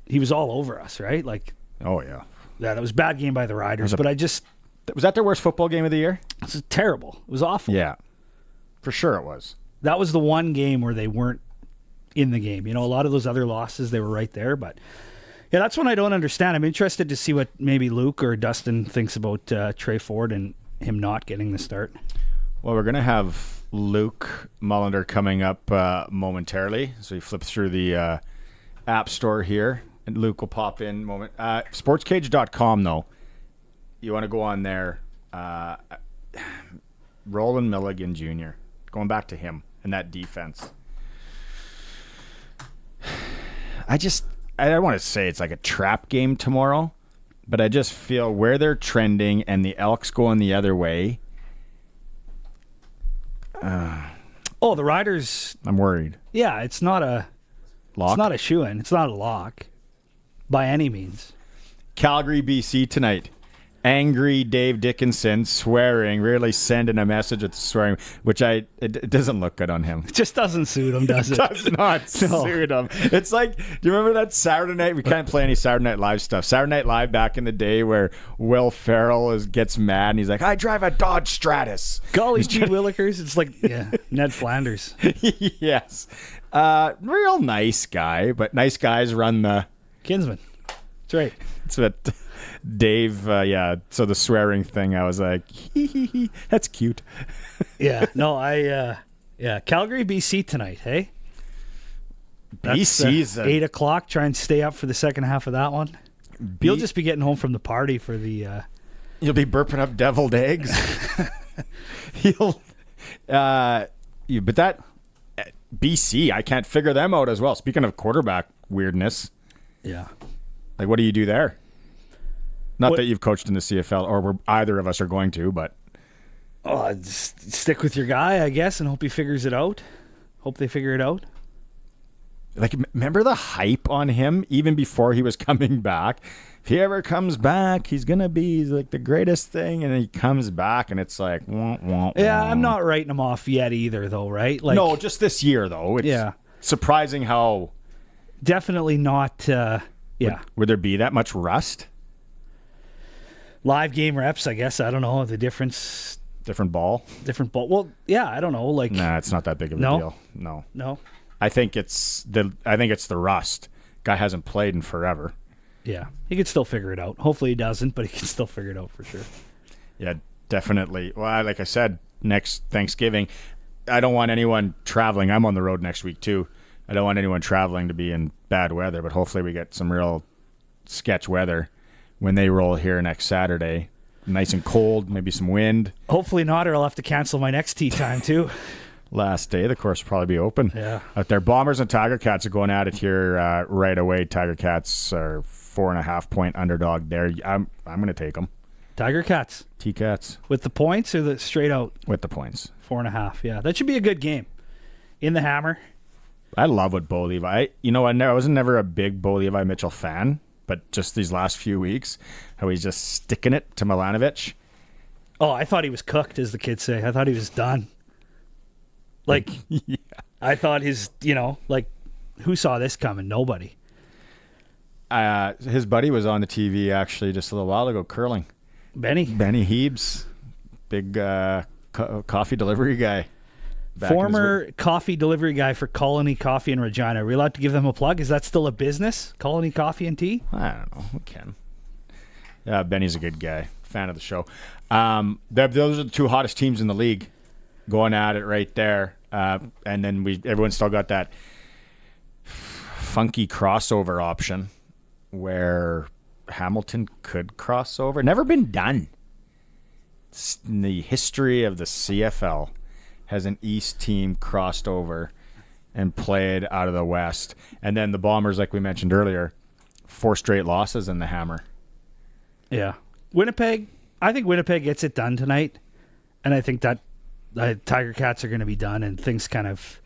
he was all over us, right? Like, oh yeah, that was a bad game by the Riders. But was that their worst football game of the year? It was terrible. It was awful. Yeah, for sure it was. That was the one game where they weren't in the game. You know, a lot of those other losses, they were right there. But, yeah, that's one I don't understand. I'm interested to see what maybe Luke or Dustin thinks about Trey Ford and him not getting the start. Well, we're going to have Luke Mullender coming up momentarily. So you flip through the App Store here, and Luke will pop in moment. Sportscage.com, though. You want to go on there. Roland Milligan Jr., going back to him and that defense. I don't want to say it's like a trap game tomorrow, but I just feel where they're trending and the Elks going the other way. The Riders. I'm worried. Yeah, it's not a lock. It's not a shoo-in. It's not a lock by any means. Calgary, BC tonight. Angry Dave Dickinson swearing, really sending a message with swearing, which it doesn't look good on him. It just doesn't suit him, does it? It does not suit him. It's like, do you remember that Saturday night? We can't play any Saturday Night Live stuff. Saturday Night Live back in the day where Will Ferrell gets mad and he's like, I drive a Dodge Stratus. Golly gee willikers. It's like, Ned Flanders. Yes. Real nice guy, but nice guys run the... Kinsman. That's right. That's what... Dave, so the swearing thing, I was like, that's cute. Calgary, BC tonight, hey? BC's 8 o'clock. Try and stay up for the second half of that one. You'll just be getting home from the party for the... You'll be burping up deviled eggs. But that... BC, I can't figure them out as well. Speaking of quarterback weirdness. Yeah. Like, what do you do there? Not that you've coached in the CFL, or either of us are going to, but... just stick with your guy, I guess, and hope he figures it out. Hope they figure it out. Like, remember the hype on him, even before he was coming back? If he ever comes back, he's going to be, like, the greatest thing, and he comes back, and it's like... Yeah, I'm not writing him off yet either, though, right? Like, no, just this year, though. It's surprising how... Definitely not, Would there be that much rust? Live game reps, I guess. I don't know the difference. Different ball? Different ball. Well, yeah, I don't know. Like, nah, it's not that big of a deal. No. I think it's the rust. Guy hasn't played in forever. Yeah, he could still figure it out. Hopefully he doesn't, but he can still figure it out for sure. Yeah, definitely. Well, like I said, next Thanksgiving, I don't want anyone traveling. I'm on the road next week too. I don't want anyone traveling to be in bad weather, but hopefully we get some real sketch weather when they roll here next Saturday. Nice and cold, maybe some wind. Hopefully not, or I'll have to cancel my next tee time too. Last day, the course will probably be open. Yeah. Out there, Bombers and Tiger Cats are going at it here right away. Tiger Cats are 4.5-point underdog there. I'm going to take them. Tiger Cats. T-Cats. With the points or the straight out? With the points. 4.5, yeah. That should be a good game. In the Hammer. I love what Bo Levi. I wasn't never a big Bo Levi Mitchell fan, but just these last few weeks, how he's just sticking it to Milanovic. Oh, I thought he was cooked, as the kids say. I thought he was done. Like, yeah. I thought who saw this coming? Nobody. His buddy was on the TV actually just a little while ago, curling. Benny Heebs, big coffee delivery guy. Former coffee delivery guy for Colony Coffee in Regina. Are we allowed to give them a plug? Is that still a business? Colony Coffee and Tea? I don't know. We can. Yeah, Benny's a good guy. Fan of the show. Those are the two hottest teams in the league going at it right there. And then everyone's still got that funky crossover option where Hamilton could cross over. Never been done. In the history of the CFL has an East team crossed over and played out of the West. And then the Bombers, like we mentioned earlier, 4 straight losses in the Hammer. Yeah. I think Winnipeg gets it done tonight. And I think that Tiger Cats are going to be done and things kind of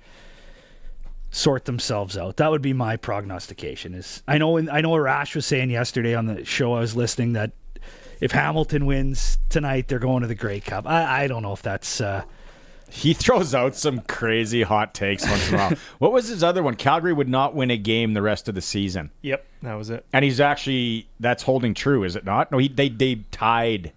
sort themselves out. That would be my prognostication. I know Arash was saying yesterday on the show I was listening that if Hamilton wins tonight, they're going to the Grey Cup. I don't know if that's... He throws out some crazy hot takes once in a while. What was his other one? Calgary would not win a game the rest of the season. Yep, that was it. And that's holding true, is it not? No, they tied.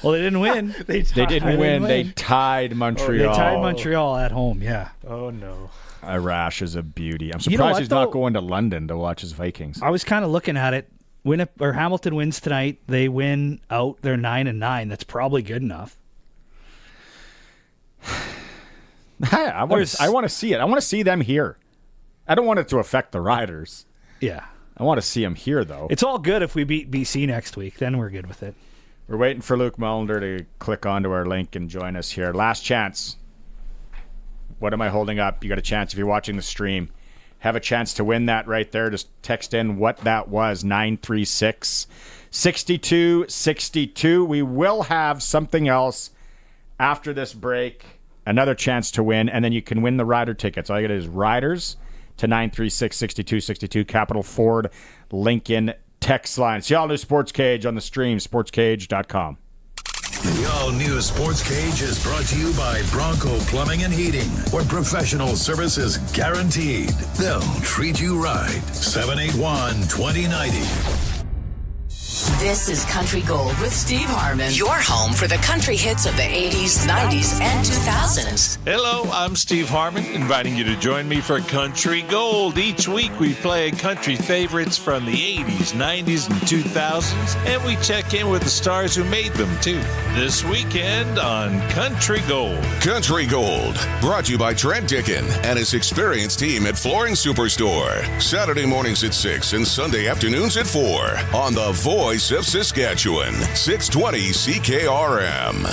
Well, they didn't win. They didn't win. They tied Montreal. They tied Montreal at home, yeah. Oh, no. Arash is a beauty. I'm surprised he's not going to London to watch his Vikings. I was kind of looking at it. Hamilton wins tonight. They win out. They're 9-9. That's probably good enough. I want to see it. I want to see them here. I don't want it to affect the Riders. Yeah. I want to see them here, though. It's all good if we beat BC next week. Then we're good with it. We're waiting for Luke Mullender to click onto our link and join us here. Last chance. What am I holding up? You got a chance if you're watching the stream. Have a chance to win that right there. Just text in what that was. 936-6262. We will have something else after this break. Another chance to win, and then you can win the Rider tickets. All you got to do is Riders to 936-6262, Capital Ford Lincoln text line. See all new Sportscage on the stream, sportscage.com. The all-new Sports Cage is brought to you by Bronco Plumbing and Heating, where professional service is guaranteed. They'll treat you right. 781-2090. This is Country Gold with Steve Harmon, your home for the country hits of the 80s, 90s, and 2000s. Hello, I'm Steve Harmon, inviting you to join me for Country Gold. Each week we play country favorites from the 80s, 90s, and 2000s, and we check in with the stars who made them, too. This weekend on Country Gold. Country Gold, brought to you by Trent Dickin and his experienced team at Flooring Superstore. Saturday mornings at 6 and Sunday afternoons at 4 on the Voice of Saskatchewan, 620 CKRM.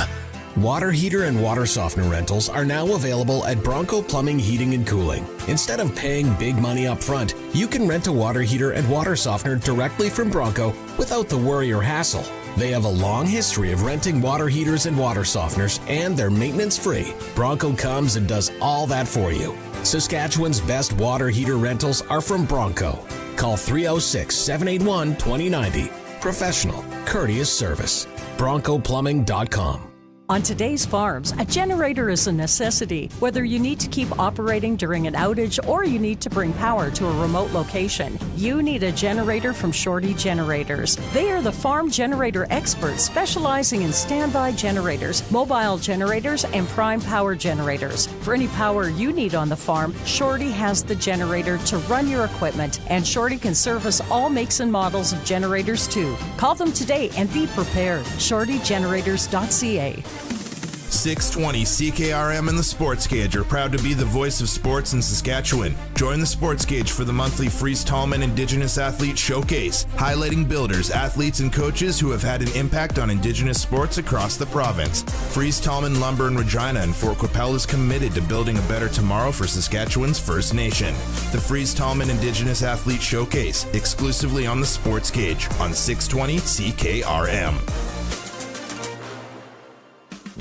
Water heater and water softener rentals are now available at Bronco Plumbing, Heating, and Cooling. Instead of paying big money up front, you can rent a water heater and water softener directly from Bronco without the worry or hassle. They have a long history of renting water heaters and water softeners, and they're maintenance-free. Bronco comes and does all that for you. Saskatchewan's best water heater rentals are from Bronco. Call 306-781-2090. Professional, courteous service. BroncoPlumbing.com. On today's farms, a generator is a necessity. Whether you need to keep operating during an outage or you need to bring power to a remote location, you need a generator from Shorty Generators. They are the farm generator experts specializing in standby generators, mobile generators, and prime power generators. For any power you need on the farm, Shorty has the generator to run your equipment, and Shorty can service all makes and models of generators too. Call them today and be prepared. ShortyGenerators.ca. 620 CKRM and the Sportscage are proud to be the voice of sports in Saskatchewan. Join the Sportscage for the monthly Fries Tallman Indigenous Athlete Showcase, highlighting builders, athletes, and coaches who have had an impact on Indigenous sports across the province. Fries Tallman Lumber in Regina and Fort Qu'Appelle is committed to building a better tomorrow for Saskatchewan's First Nation. The Fries Tallman Indigenous Athlete Showcase, exclusively on the Sportscage on 620 CKRM.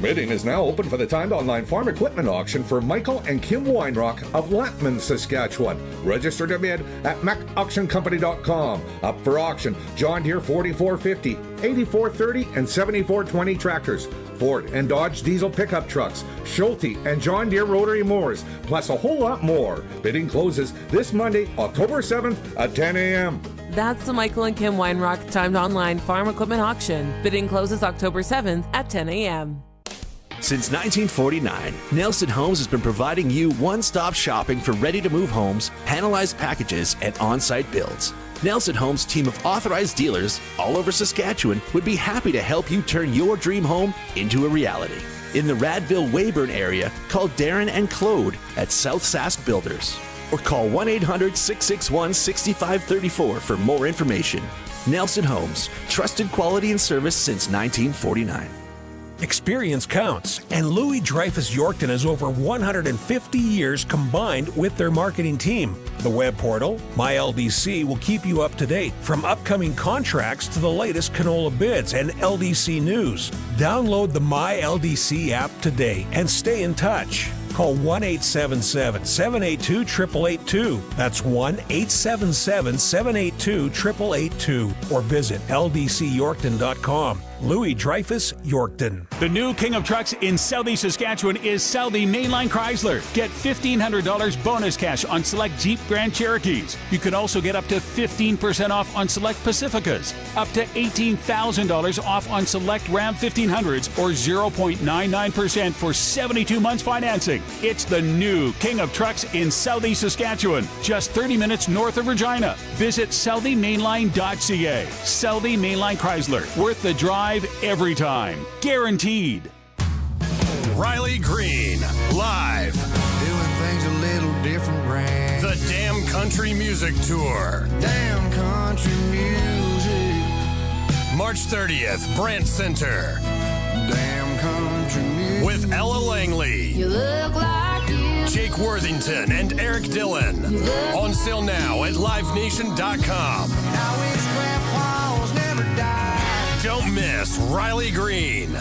Bidding is now open for the timed online farm equipment auction for Michael and Kim Weinrock of Lampman, Saskatchewan. Register to bid at macauctioncompany.com. Up for auction, John Deere 4450, 8430, and 7420 tractors, Ford and Dodge diesel pickup trucks, Schulte and John Deere rotary mowers, plus a whole lot more. Bidding closes this Monday, October 7th at 10 a.m. That's the Michael and Kim Weinrock timed online farm equipment auction. Bidding closes October 7th at 10 a.m. Since 1949, Nelson Homes has been providing you one-stop shopping for ready-to-move homes, panelized packages, and on-site builds. Nelson Homes' team of authorized dealers all over Saskatchewan would be happy to help you turn your dream home into a reality. In the Radville-Weyburn area, call Darren and Claude at South Sask Builders. Or call 1-800-661-6534 for more information. Nelson Homes, trusted quality and service since 1949. Experience counts, and Louis Dreyfus Yorkton has over 150 years combined with their marketing team. The web portal, MyLDC, will keep you up to date from upcoming contracts to the latest canola bids and LDC news. Download the MyLDC app today and stay in touch. Call 1-877-782-8882. That's 1-877-782-8882. Or visit ldcyorkton.com. Louis Dreyfus Yorkton. The new king of trucks in Southeast Saskatchewan is Southie Mainline Chrysler. Get $1,500 bonus cash on select Jeep Grand Cherokees. You can also get up to 15% off on select Pacificas, up to $18,000 off on select Ram 1500s, or 0.99% for 72 months financing. It's the new king of trucks in Southeast Saskatchewan, just 30 minutes north of Regina. Visit SouthieMainline.ca. Southie Mainline Chrysler, worth the drive every time. Guaranteed. Riley Green, live. Doing things a little different, brand. The Damn Country Music Tour. Damn country music. March 30th, Brant Center. Damn country music. With Ella Langley. You look like you. Jake Worthington and Eric Dillon. On sale now at livenation.com. Now it's grandpa's never died. Don't miss Riley Green.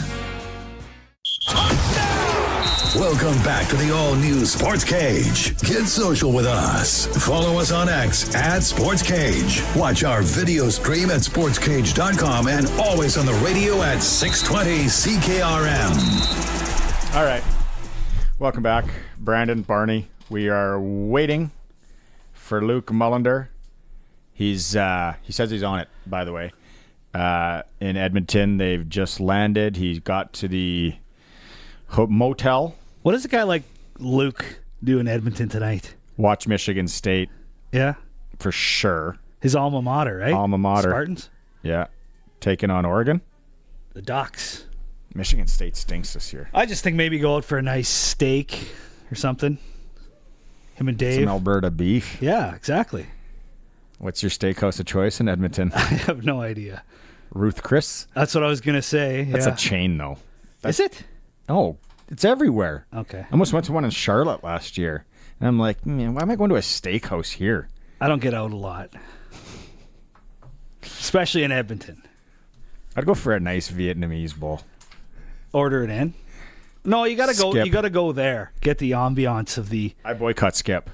Welcome back to the all-new Sports Cage. Get social with us. Follow us on X at Sports Cage. Watch our video stream at sportscage.com and always on the radio at 620 CKRM. All right. Welcome back, Brandon, Barney. We are waiting for Luke Mullender. He says he's on it, by the way. In Edmonton, they've just landed. He got to the motel. What does a guy like Luke do in Edmonton tonight? Watch Michigan State. Yeah. For sure. His alma mater, right? Alma mater. Spartans? Yeah. Taking on Oregon. The Ducks. Michigan State stinks this year. I just think maybe go out for a nice steak or something. Him and Dave. Some Alberta beef. Yeah, exactly. What's your steakhouse of choice in Edmonton? I have no idea. Ruth Chris? That's what I was going to say. That's a chain, though. Is it? Oh, it's everywhere. Okay. I almost went to one in Charlotte last year. And I'm like, man, why am I going to a steakhouse here? I don't get out a lot. Especially in Edmonton. I'd go for a nice Vietnamese bowl. Order it in? No, you gotta go. Skip. You gotta go there. Get the ambiance of the. I boycott Skip.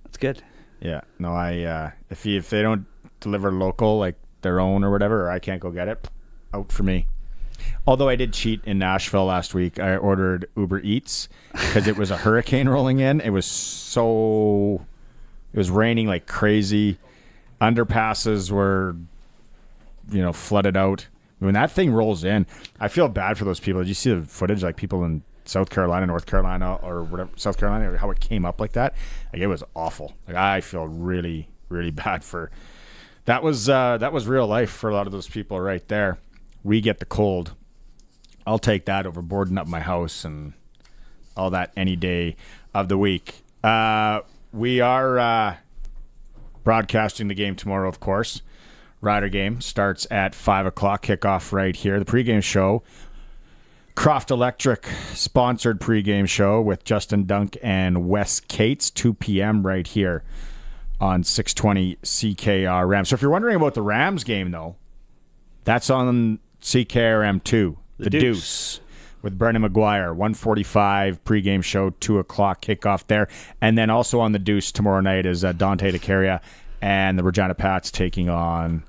That's good. Yeah. No, if they don't deliver local, like their own or whatever, or I can't go get it, out for me. Although I did cheat in Nashville last week. I ordered Uber Eats because it was a hurricane rolling in. It was raining like crazy. Underpasses were, flooded out. When that thing rolls in, I feel bad for those people. Did you see the footage? Like people in South Carolina, North Carolina, or whatever, South Carolina, how it came up like that. Like it was awful. Like I feel really, really bad for. That was real life for a lot of those people right there. We get the cold. I'll take that over boarding up my house and all that any day of the week. We are broadcasting the game tomorrow, of course. Rider game starts at 5 o'clock. Kickoff right here. The pregame show. Croft Electric sponsored pregame show with Justin Dunk and Wes Cates. 2 p.m. right here on 620 CKRM. So if you're wondering about the Rams game, though, that's on CKRM 2. The Deuce. with Brendan McGuire. 1:45 pregame show, 2 o'clock kickoff there. And then also on the Deuce tomorrow night is Dante DeCaria and the Regina Pats taking on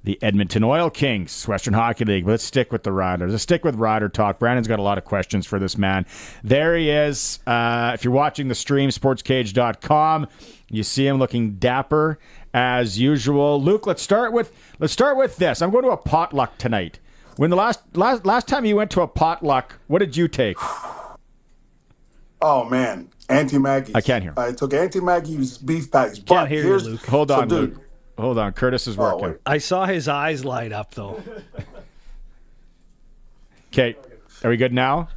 the Edmonton Oil Kings, Western Hockey League. But let's stick with the Riders. Let's stick with Rider talk. Brandon's got a lot of questions for this man. There he is. If you're watching the stream, sportscage.com, you see him looking dapper as usual. Luke, let's start with this. I'm going to a potluck tonight. When the last time you went to a potluck, what did you take? Oh man, Auntie Maggie's. I can't hear. I took Auntie Maggie's beef patties. Can't hear you, Luke. Hold on, dude. Luke. Hold on. Curtis is working. I saw his eyes light up, though. Okay. Are we good now?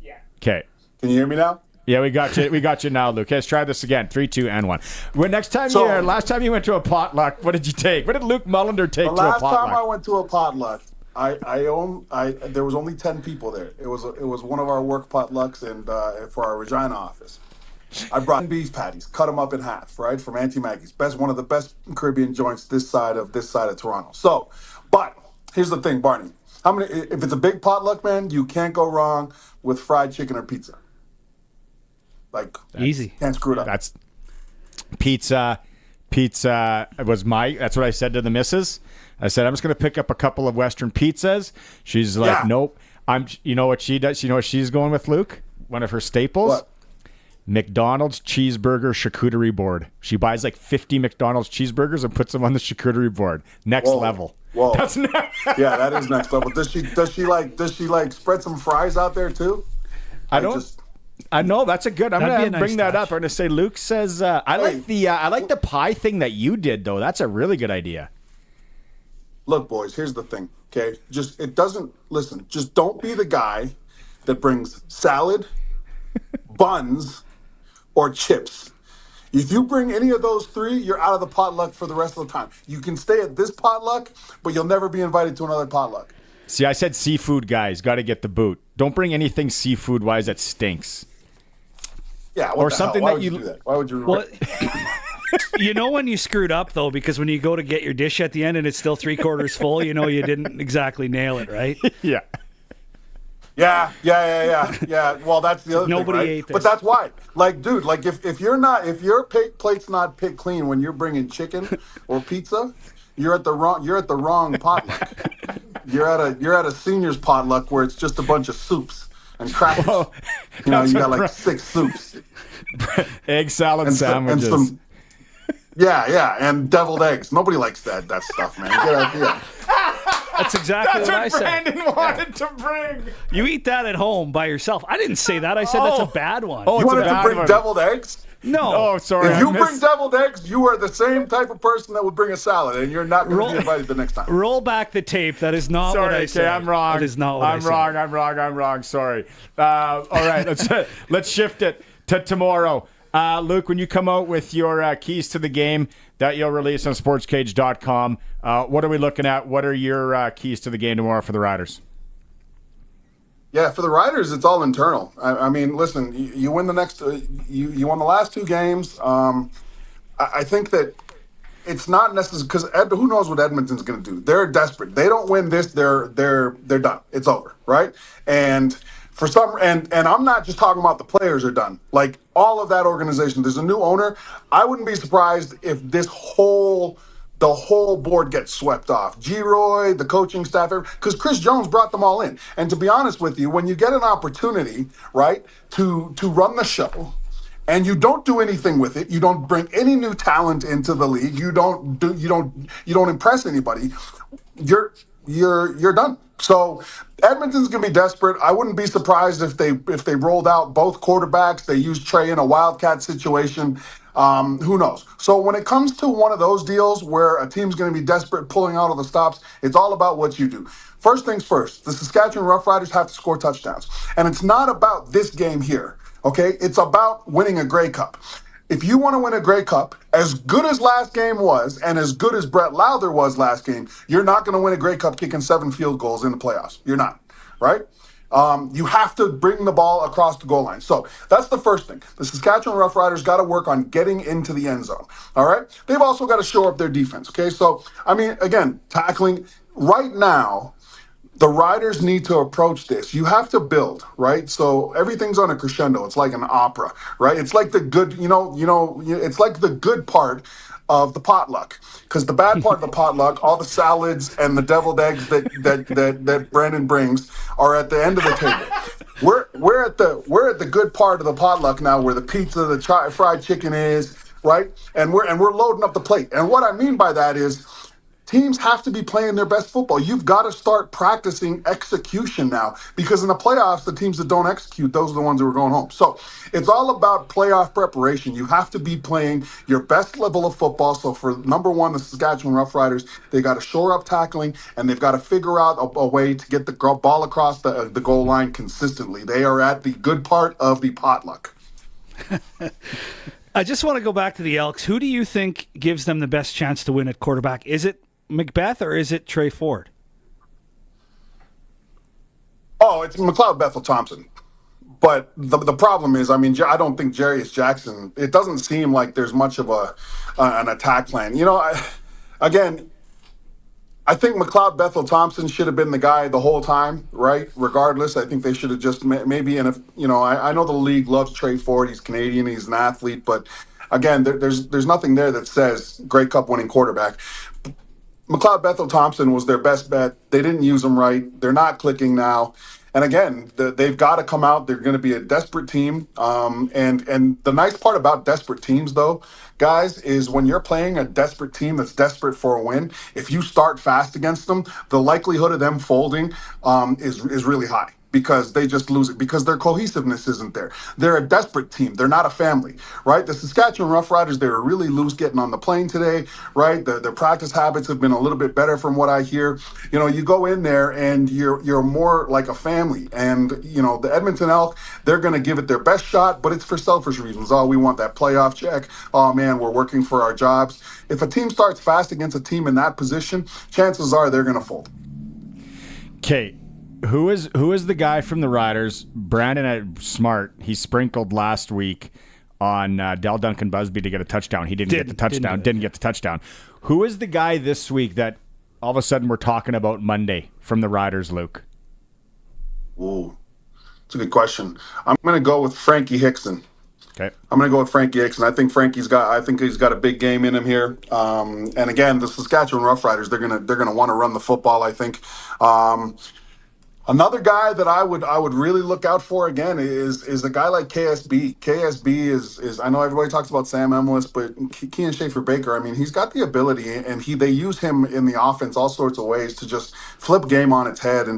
Yeah. Okay. Can you hear me now? Yeah, we got you. We got you now, Luke. Let's try this again. 3, 2, and 1. Last time you went to a potluck, what did you take? What did Luke Mullender take to a potluck? The last time I went to a potluck, there was only 10 people there. It was one of our work potlucks and for our Regina office. I brought beef patties, cut them up in half, right, from Auntie Maggie's. One of the best Caribbean joints this side of Toronto. So, but here's the thing, Barney. If it's a big potluck, man, you can't go wrong with fried chicken or pizza. Easy. Can't screw it up. That's pizza. Pizza was that's what I said to the missus. I said, I'm just going to pick up a couple of Western pizzas. She's like, nope. You know what she does? You know what she's going with, Luke? One of her staples? What? McDonald's cheeseburger charcuterie board. She buys like 50 McDonald's cheeseburgers and puts them on the charcuterie board. Next level. Whoa. That's yeah, that is next level. Does she like spread some fries out there too? I know that's a good. I'm That'd gonna be a bring nice that up. I'm gonna say Luke says I like the pie thing that you did though. That's a really good idea. Look, boys, here's the thing. Okay, just don't be the guy that brings salad, buns, or chips. If you bring any of those three, you're out of the potluck for the rest of the time. You can stay at this potluck, but you'll never be invited to another potluck. See, I said seafood guys, got to get the boot. Don't bring anything seafood wise that stinks. Yeah, or something Why that would you do that? Why would you? Well, you know when you screwed up though, because when you go to get your dish at the end and it's still 3/4 full, you know you didn't exactly nail it, right? Yeah. Yeah. Well, that's the other Nobody thing, right? ate this. But that's why. Like, dude, like if your plate's not picked clean when you're bringing chicken or pizza, you're at the wrong potluck. You're at a seniors potluck where it's just a bunch of soups and crackers. Whoa, you got like 6 soups, egg salad sandwiches. And deviled eggs. Nobody likes that stuff, man. Get out here. That's exactly That's what I what said. Brandon wanted to bring. You eat that at home by yourself. I didn't say that. I said that's a bad one. Oh, You wanted to bring deviled eggs? No. Oh, sorry. If you bring deviled eggs, you are the same type of person that would bring a salad, and you're not going to be invited the next time. Roll back the tape. That is not what I said. Okay, I'm wrong. That is not what I'm I said. I'm wrong. Sorry. All right, let's shift it to tomorrow. Luke, when you come out with your keys to the game that you'll release on sportscage.com, what are we looking at? What are your keys to the game tomorrow for the Riders? Yeah, for the Riders, it's all internal. I mean, listen, you win the next, you won the last 2 games. I think that it's not necessary because who knows what Edmonton's going to do? They're desperate. They don't win this, they're done. It's over, right? And and I'm not just talking about the players are done. Like all of that organization, there's a new owner. I wouldn't be surprised if the whole board gets swept off. G-Roy, the coaching staff, because Chris Jones brought them all in. And to be honest with you, when you get an opportunity, right, to run the show, and you don't do anything with it, you don't bring any new talent into the league, you don't impress anybody, you're done. So Edmonton's going to be desperate. I wouldn't be surprised if they rolled out both quarterbacks. They used Trey in a wildcat situation. Who knows? So when it comes to one of those deals where a team's going to be desperate, pulling out of the stops, it's all about what you do. First things first, the Saskatchewan Roughriders have to score touchdowns. And it's not about this game here, okay? It's about winning a Grey Cup. If you want to win a Grey Cup, as good as last game was, and as good as Brett Lowther was last game, you're not going to win a Grey Cup kicking 7 field goals in the playoffs. You're not, right? You have to bring the ball across the goal line. So that's the first thing. The Saskatchewan Roughriders got to work on getting into the end zone, all right? They've also got to shore up their defense, okay? So, I mean, again, tackling right now, the riders need to approach this. You have to build, right? So everything's on a crescendo. It's like an opera, right? It's like the good, it's like the good part of the potluck, because the bad part of the potluck, all the salads and the deviled eggs that Brandon brings, are at the end of the table. We're at the good part of the potluck now, where the pizza, the fried chicken is, right, and we're loading up the plate. And what I mean by that is, teams have to be playing their best football. You've got to start practicing execution now, because in the playoffs, the teams that don't execute, those are the ones who are going home. So it's all about playoff preparation. You have to be playing your best level of football. So for number one, the Saskatchewan Roughriders, they got to shore up tackling, and they've got to figure out a way to get the ball across the goal line consistently. They are at the good part of the potluck. I just want to go back to the Elks. Who do you think gives them the best chance to win at quarterback? Is it Macbeth or is it Trey Ford? Oh, it's McLeod Bethel Thompson. But the problem is, I mean, I don't think Jarius Jackson, it doesn't seem like there's much of an attack plan. I think McLeod Bethel Thompson should have been the guy the whole time, right? Regardless, I think they should have just maybe, and if, I know the league loves Trey Ford. He's Canadian, he's an athlete, but again, there's nothing there that says Grey Cup winning quarterback. McLeod Bethel Thompson was their best bet. They didn't use him right. They're not clicking now. And again, they've got to come out. They're going to be a desperate team. And the nice part about desperate teams, though, guys, is when you're playing a desperate team that's desperate for a win, if you start fast against them, the likelihood of them folding is really high, because they just lose it, because their cohesiveness isn't there. They're a desperate team. They're not a family, right? The Saskatchewan Roughriders, they were really loose getting on the plane today, right? Their practice habits have been a little bit better from what I hear. You go in there and you're more like a family. And, the Edmonton Elk, they're going to give it their best shot, but it's for selfish reasons. Oh, we want that playoff check. Oh, man, we're working for our jobs. If a team starts fast against a team in that position, chances are they're going to fold. Okay. Who is the guy from the Riders? Brandon Smart. He sprinkled last week on Del Duncan Busby to get a touchdown. He didn't get the touchdown. Who is the guy this week that all of a sudden we're talking about Monday from the Riders, Luke? Ooh, that's a good question. I'm going to go with Frankie Hickson. Okay. I'm going to go with Frankie Hickson. I think he's got a big game in him here. And again, the Saskatchewan Roughriders, they're going to want to run the football, I think. Another guy that I would really look out for again is a guy like KSB. KSB is I know everybody talks about Sam Emlis, but Kean Schaefer-Baker, I mean, he's got the ability, and they use him in the offense all sorts of ways to just flip game on its head.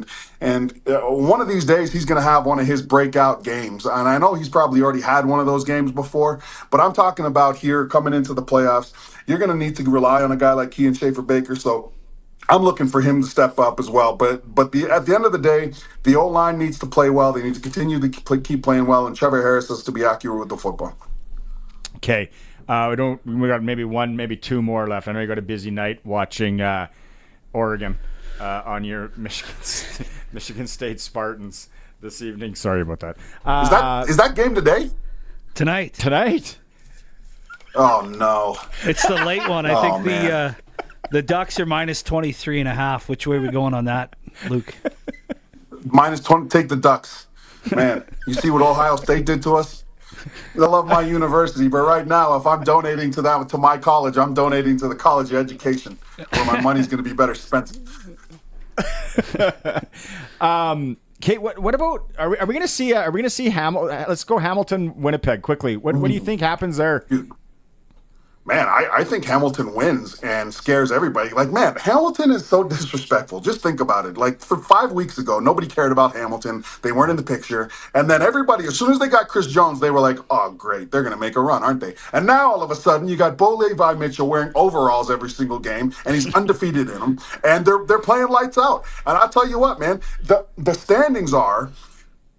And one of these days he's going to have one of his breakout games. And I know he's probably already had one of those games before, but I'm talking about here coming into the playoffs, you're going to need to rely on a guy like Kean Schaefer-Baker. So I'm looking for him to step up as well. But at the end of the day, the O-line needs to play well. They need to continue to keep playing well, and Trevor Harris has to be accurate with the football. Okay. We got maybe two more left. I know you got a busy night watching Oregon on your Michigan State Spartans this evening. Sorry about that. Is that game today? Tonight. Oh, no. It's the late one. I think the Ducks are minus 23.5. Which way are we going on that, Luke? Minus 20. Take the Ducks. Man, you see what Ohio State did to us? I love my university, but right now, if I'm donating to my college, I'm donating to the college of education, where my money's going to be better spent. Kate, what about are we going to see Hamilton? Let's go Hamilton, Winnipeg quickly. What do you think happens there? Dude. Man, I think Hamilton wins and scares everybody. Like, man, Hamilton is so disrespectful. Just think about it. Like, for 5 weeks ago, nobody cared about Hamilton. They weren't in the picture. And then everybody, as soon as they got Chris Jones, they were like, oh, great, they're going to make a run, aren't they? And now, all of a sudden, you got Bo Levi Mitchell wearing overalls every single game, and he's undefeated in them. And they're playing lights out. And I'll tell you what, man, the standings are,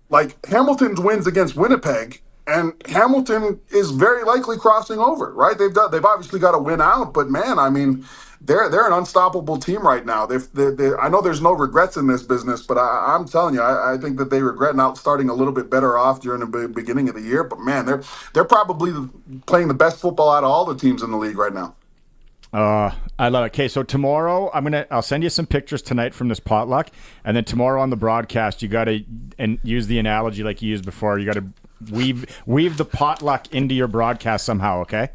like, Hamilton's wins against Winnipeg, and Hamilton is very likely crossing over, right? They've obviously got to win out, but man, I mean, they're an unstoppable team right now. I know there's no regrets in this business, but I'm telling you, I think that they regret not starting a little bit better off during the beginning of the year. But man, they're probably playing the best football out of all the teams in the league right now. I love it. Okay, so tomorrow I'll send you some pictures tonight from this potluck, and then tomorrow on the broadcast you got to use the analogy like you used before. You got to weave the potluck into your broadcast somehow. Okay.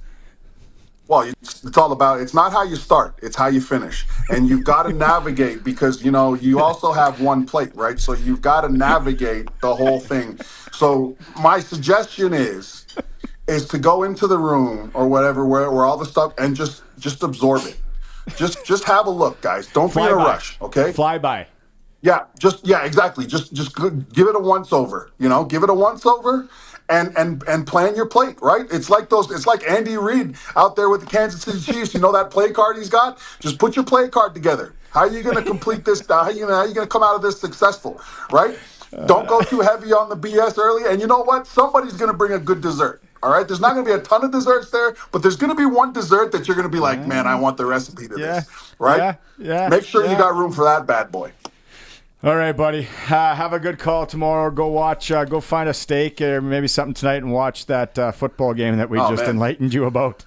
Well, it's all about, it's not how you start, it's how you finish. And you've got to navigate because, you also have one plate, right? So you've got to navigate the whole thing. So my suggestion is to go into the room or whatever, where all the stuff, and just absorb it. Just have a look, guys. Don't be in a rush, okay? Fly by. Yeah, exactly. Just give it a once over, give it a once over. And plan your plate, right? It's like Andy Reid out there with the Kansas City Chiefs. You know that play card he's got? Just put your play card together. How are you going to complete this? How are you going to come out of this successful, right? Don't go too heavy on the BS early. And you know what? Somebody's going to bring a good dessert. All right? There's not going to be a ton of desserts there, but there's going to be one dessert that you're going to be like, man, I want the recipe to this, right? Yeah. Make sure you got room for that bad boy. All right, buddy. Have a good call tomorrow. Go find a steak or maybe something tonight and watch that football game that we enlightened you about.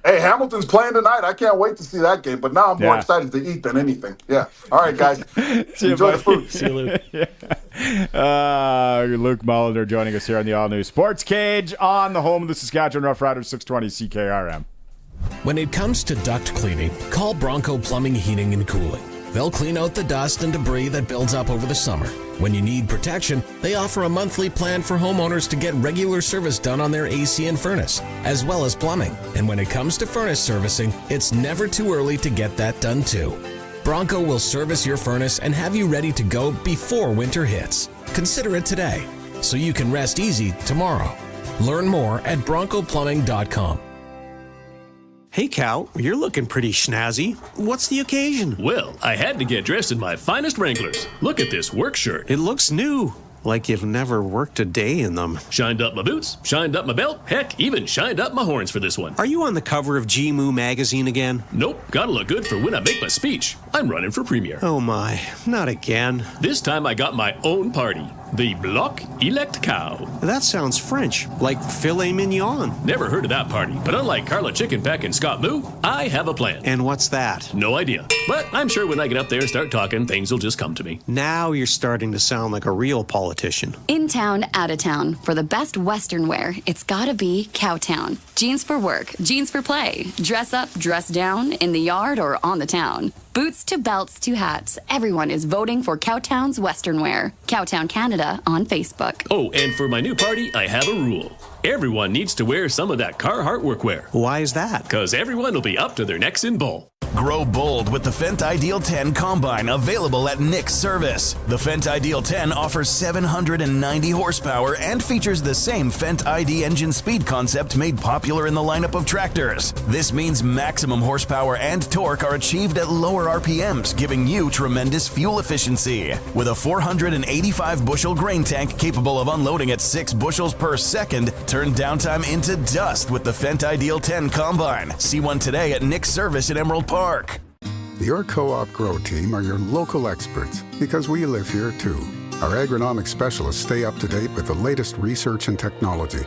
Hey, Hamilton's playing tonight. I can't wait to see that game. But now I'm more excited to eat than anything. Yeah. All right, guys. Enjoy the food. See you, Luke. Luke Mullender joining us here on the all-new Sports Cage on the home of the Saskatchewan Roughriders, 620 CKRM. When it comes to duct cleaning, call Bronco Plumbing, Heating, and Cooling. They'll clean out the dust and debris that builds up over the summer. When you need protection, they offer a monthly plan for homeowners to get regular service done on their AC and furnace, as well as plumbing. And when it comes to furnace servicing, it's never too early to get that done too. Bronco will service your furnace and have you ready to go before winter hits. Consider it today, so you can rest easy tomorrow. Learn more at broncoplumbing.com. Hey, Cal, you're looking pretty snazzy. What's the occasion? Well, I had to get dressed in my finest Wranglers. Look at this work shirt. It looks new, like you've never worked a day in them. Shined up my boots, shined up my belt, heck, even shined up my horns for this one. Are you on the cover of G-Moo magazine again? Nope, gotta look good for when I make my speech. I'm running for premier. Oh my, not again. This time I got my own party. The Bloc Elect Cow. That sounds French, like filet mignon. Never heard of that party, but unlike Carla Chickenpeck and Scott Moo, I have a plan. And what's that? No idea. But I'm sure when I get up there and start talking, things will just come to me. Now you're starting to sound like a real politician. In town, out of town. For the best Western wear, it's gotta be Cowtown. Jeans for work, jeans for play. Dress up, dress down, in the yard or on the town. Boots to belts to hats, everyone is voting for Cowtown's Western wear. Cowtown Canada on Facebook. Oh, and for my new party, I have a rule. Everyone needs to wear some of that Carhartt workwear. Why is that? Because everyone will be up to their necks in bull. Grow bold with the Fendt Ideal 10 Combine, available at Nick's Service. The Fendt Ideal 10 offers 790 horsepower and features the same Fendt ID engine speed concept made popular in the lineup of tractors. This means maximum horsepower and torque are achieved at lower RPMs, giving you tremendous fuel efficiency. With a 485 bushel grain tank capable of unloading at 6 bushels per second, turn downtime into dust with the Fendt Ideal 10 Combine. See one today at Nick's Service in Emerald Park. Your Co-op Grow team are your local experts because we live here too. Our agronomic specialists stay up to date with the latest research and technology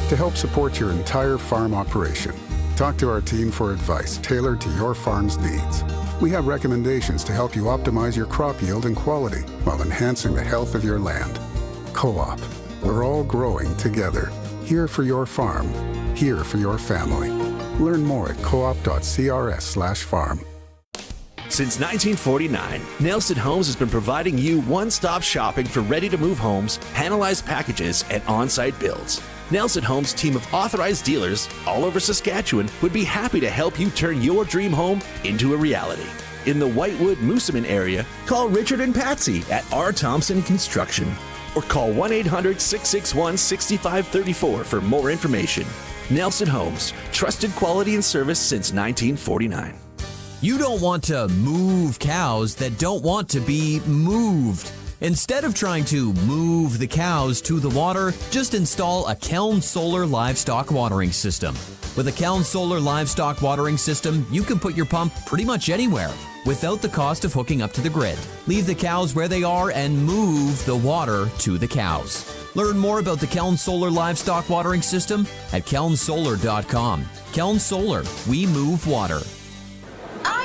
to help support your entire farm operation. Talk to our team for advice tailored to your farm's needs. We have recommendations to help you optimize your crop yield and quality while enhancing the health of your land. Co-op, we're all growing together. Here for your farm, here for your family. Learn more at coop.crs/farm. Since 1949, Nelson Homes has been providing you one-stop shopping for ready-to-move homes, panelized packages, and on-site builds. Nelson Homes' team of authorized dealers all over Saskatchewan would be happy to help you turn your dream home into a reality. In the Whitewood-Moosomin area, call Richard and Patsy at R. Thompson Construction or call 1-800-661-6534 for more information. Nelson Homes, trusted quality and service since 1949. You don't want to move cows that don't want to be moved. Instead of trying to move the cows to the water, just install a Keln Solar Livestock Watering System. With a Keln Solar Livestock Watering System, you can put your pump pretty much anywhere without the cost of hooking up to the grid. Leave the cows where they are and move the water to the cows. Learn more about the Keln Solar Livestock Watering System at kelnsolar.com. Keln Solar, we move water.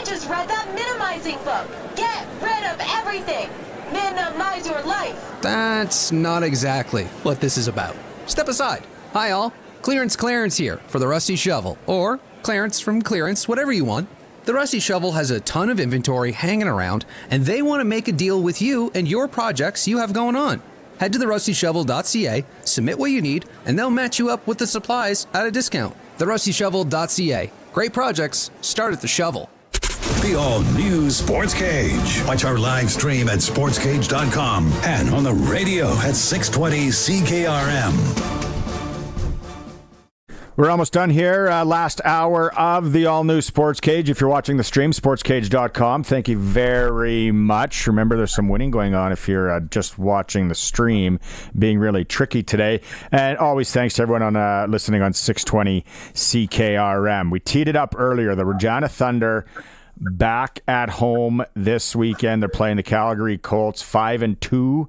just read that minimizing book. Get rid of everything. Minimize your life. That's not exactly what this is about. Step aside. Hi, all. Clarence here for the Rusty Shovel. Or Clarence from Clearance, whatever you want. The Rusty Shovel has a ton of inventory hanging around, and they want to make a deal with you and your projects you have going on. Head to therustyshovel.ca, submit what you need, and they'll match you up with the supplies at a discount. Therustyshovel.ca. Great projects start at the shovel. The all-new Sports Cage. Watch our live stream at sportscage.com and on the radio at 620 CKRM. We're almost done here. Last hour of the all-new Sports Cage. If you're watching the stream, sportscage.com. Thank you very much. Remember, there's some winning going on if you're just watching the stream, being really tricky today. And always thanks to everyone on listening on 620 CKRM. We teed it up earlier. The Regina Thunder back at home this weekend. They're playing the Calgary Colts. 5-2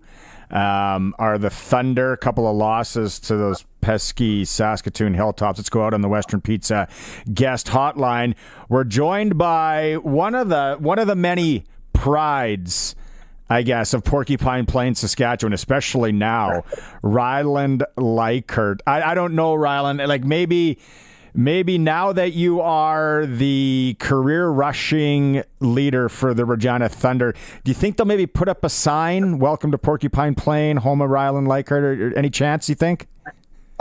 are the Thunder. A couple of losses to those pesky Saskatoon Hilltops. Let's go out on the Western Pizza guest hotline. We're joined by one of the many prides, I guess, of Porcupine Plains, Saskatchewan, especially now, Ryland Leichert. I don't know, Ryland. Like maybe now that you are the career rushing leader for the Regina Thunder, do you think they'll maybe put up a sign, "Welcome to Porcupine Plain, home of Ryland Leichert"? Or any chance, you think?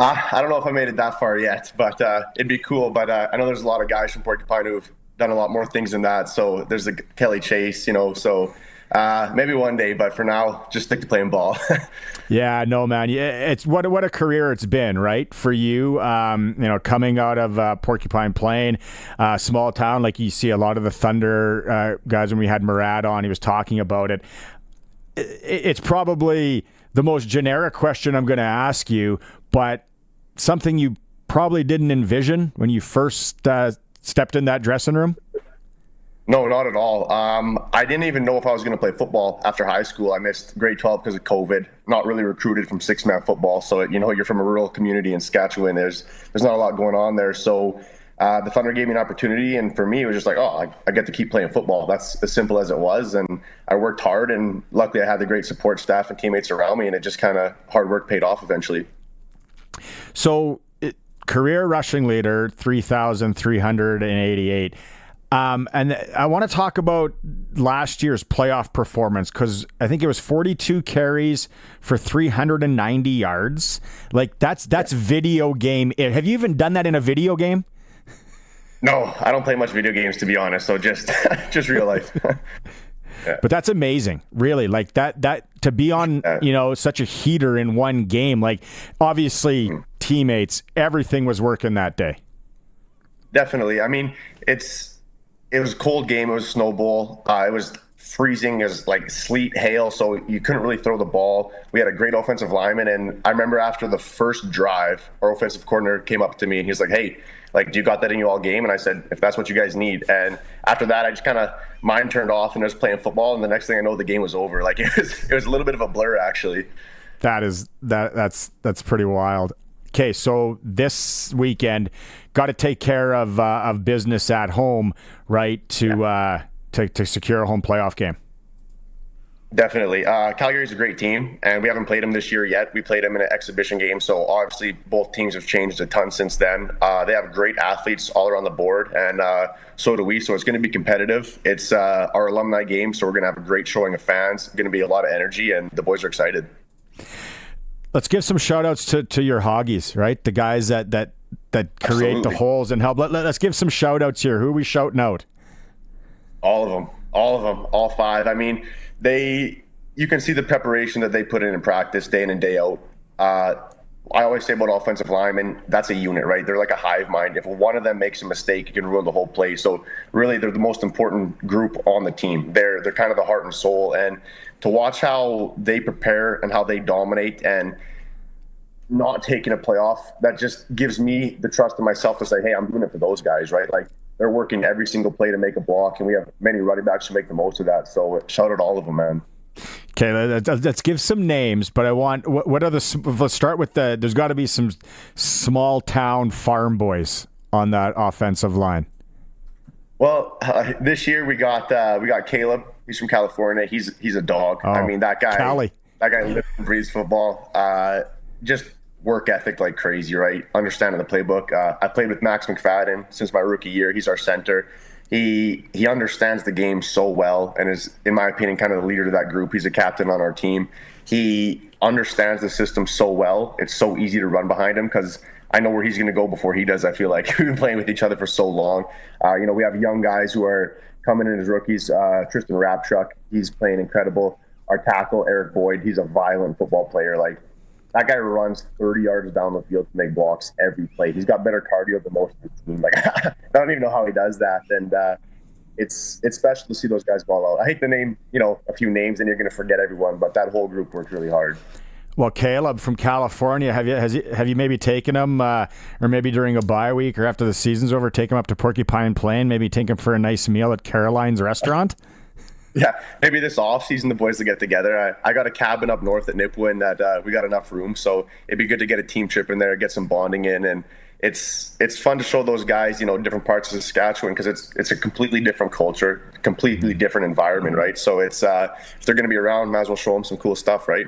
I don't know if I made it that far yet, but it'd be cool. But I know there's a lot of guys from Porcupine who've done a lot more things than that. So there's the Kelly Chase, so maybe one day. But for now, just stick to playing ball. Yeah, no, man. It's what a career it's been, right, for you. Coming out of Porcupine Plain, small town, like you see a lot of the Thunder guys. When we had Murad on, he was talking about it. It's probably the most generic question I'm going to ask you, but something you probably didn't envision when you first stepped in that dressing room? No, not at all. I didn't even know if I was going to play football after high school. I missed grade 12 because of COVID. Not really recruited from six-man football. So, you're from a rural community in Saskatchewan. There's not a lot going on there. So the Thunder gave me an opportunity. And for me, it was just like, I get to keep playing football. That's as simple as it was. And I worked hard. And luckily, I had the great support staff and teammates around me. And it just kind of hard work paid off eventually. So career rushing leader, 3,388. And I want to talk about last year's playoff performance, because I think it was 42 carries for 390 yards. Like that's video game. Have you even done that in a video game? No, I don't play much video games, to be honest. So just real life. Yeah. But that's amazing, really. Like that to be on, such a heater in one game. Like obviously teammates, everything was working that day. Definitely. I mean, it was a cold game. It was a snow bowl. It was freezing as like sleet, hail, so you couldn't really throw the ball. We had a great offensive lineman, and I remember after the first drive, our offensive coordinator came up to me and he's like, "Hey, like, do you got that in you all game?" And I said, "If that's what you guys need." And after that, I just kind of mind turned off and I was playing football. And the next thing I know, the game was over. Like it was a little bit of a blur, actually. That's pretty wild. Okay, so this weekend, got to take care of business at home, right? To secure a home playoff game. Definitely. Calgary's a great team, and we haven't played them this year yet. We played them in an exhibition game, so obviously both teams have changed a ton since then. They have great athletes all around the board, and so do we, so it's going to be competitive. It's our alumni game, so we're going to have a great showing of fans. Going to be a lot of energy, and the boys are excited. Let's give some shout-outs to your Hoggies, right? The guys that create Absolutely. The holes and help. Let's give some shout-outs here. Who are we shouting out? All of them, all five. I mean, you can see the preparation that they put in practice day in and day out. I always say about offensive linemen, that's a unit, right? They're like a hive mind. If one of them makes a mistake, it can ruin the whole play. So really, they're the most important group on the team. They're kind of the heart and soul. And to watch how they prepare and how they dominate and not taking a playoff, that just gives me the trust in myself to say, hey, I'm doing it for those guys, right? Like, they're working every single play to make a block, and we have many running backs to make the most of that. So shout out to all of them, man. Okay, let's give some names, but I want what are let's start with there's got to be some small town farm boys on that offensive line. Well, this year we got Caleb. He's from California. He's a dog. Oh, I mean, that guy Cali. lives and breathes football. Just work ethic like crazy, right? Understanding the playbook. I played with Max McFadden since my rookie year. He's our center. He understands the game so well and is, in my opinion, kind of the leader of that group. He's a captain on our team. He understands the system so well. It's so easy to run behind him because I know where he's going to go before he does. I feel like we've been playing with each other for so long. We have young guys who are coming in as rookies. Tristan Rapchuk, he's playing incredible. Our tackle, Eric Boyd, he's a violent football player. Like, that guy runs 30 yards down the field to make blocks every play. He's got better cardio than most of the team. Like, I don't even know how he does that. And it's special to see those guys ball out. I hate to name, a few names and you're going to forget everyone, but that whole group worked really hard. Well, Caleb from California, have you maybe taken him, or maybe during a bye week or after the season's over, take him up to Porcupine Plain, maybe take him for a nice meal at Caroline's restaurant? Yeah, maybe this off season the boys will get together. I got a cabin up north at Nipawin that we got enough room, so it'd be good to get a team trip in there, get some bonding in, and it's fun to show those guys, different parts of Saskatchewan because it's a completely different culture, completely different environment, right? So it's if they're going to be around, might as well show them some cool stuff, right?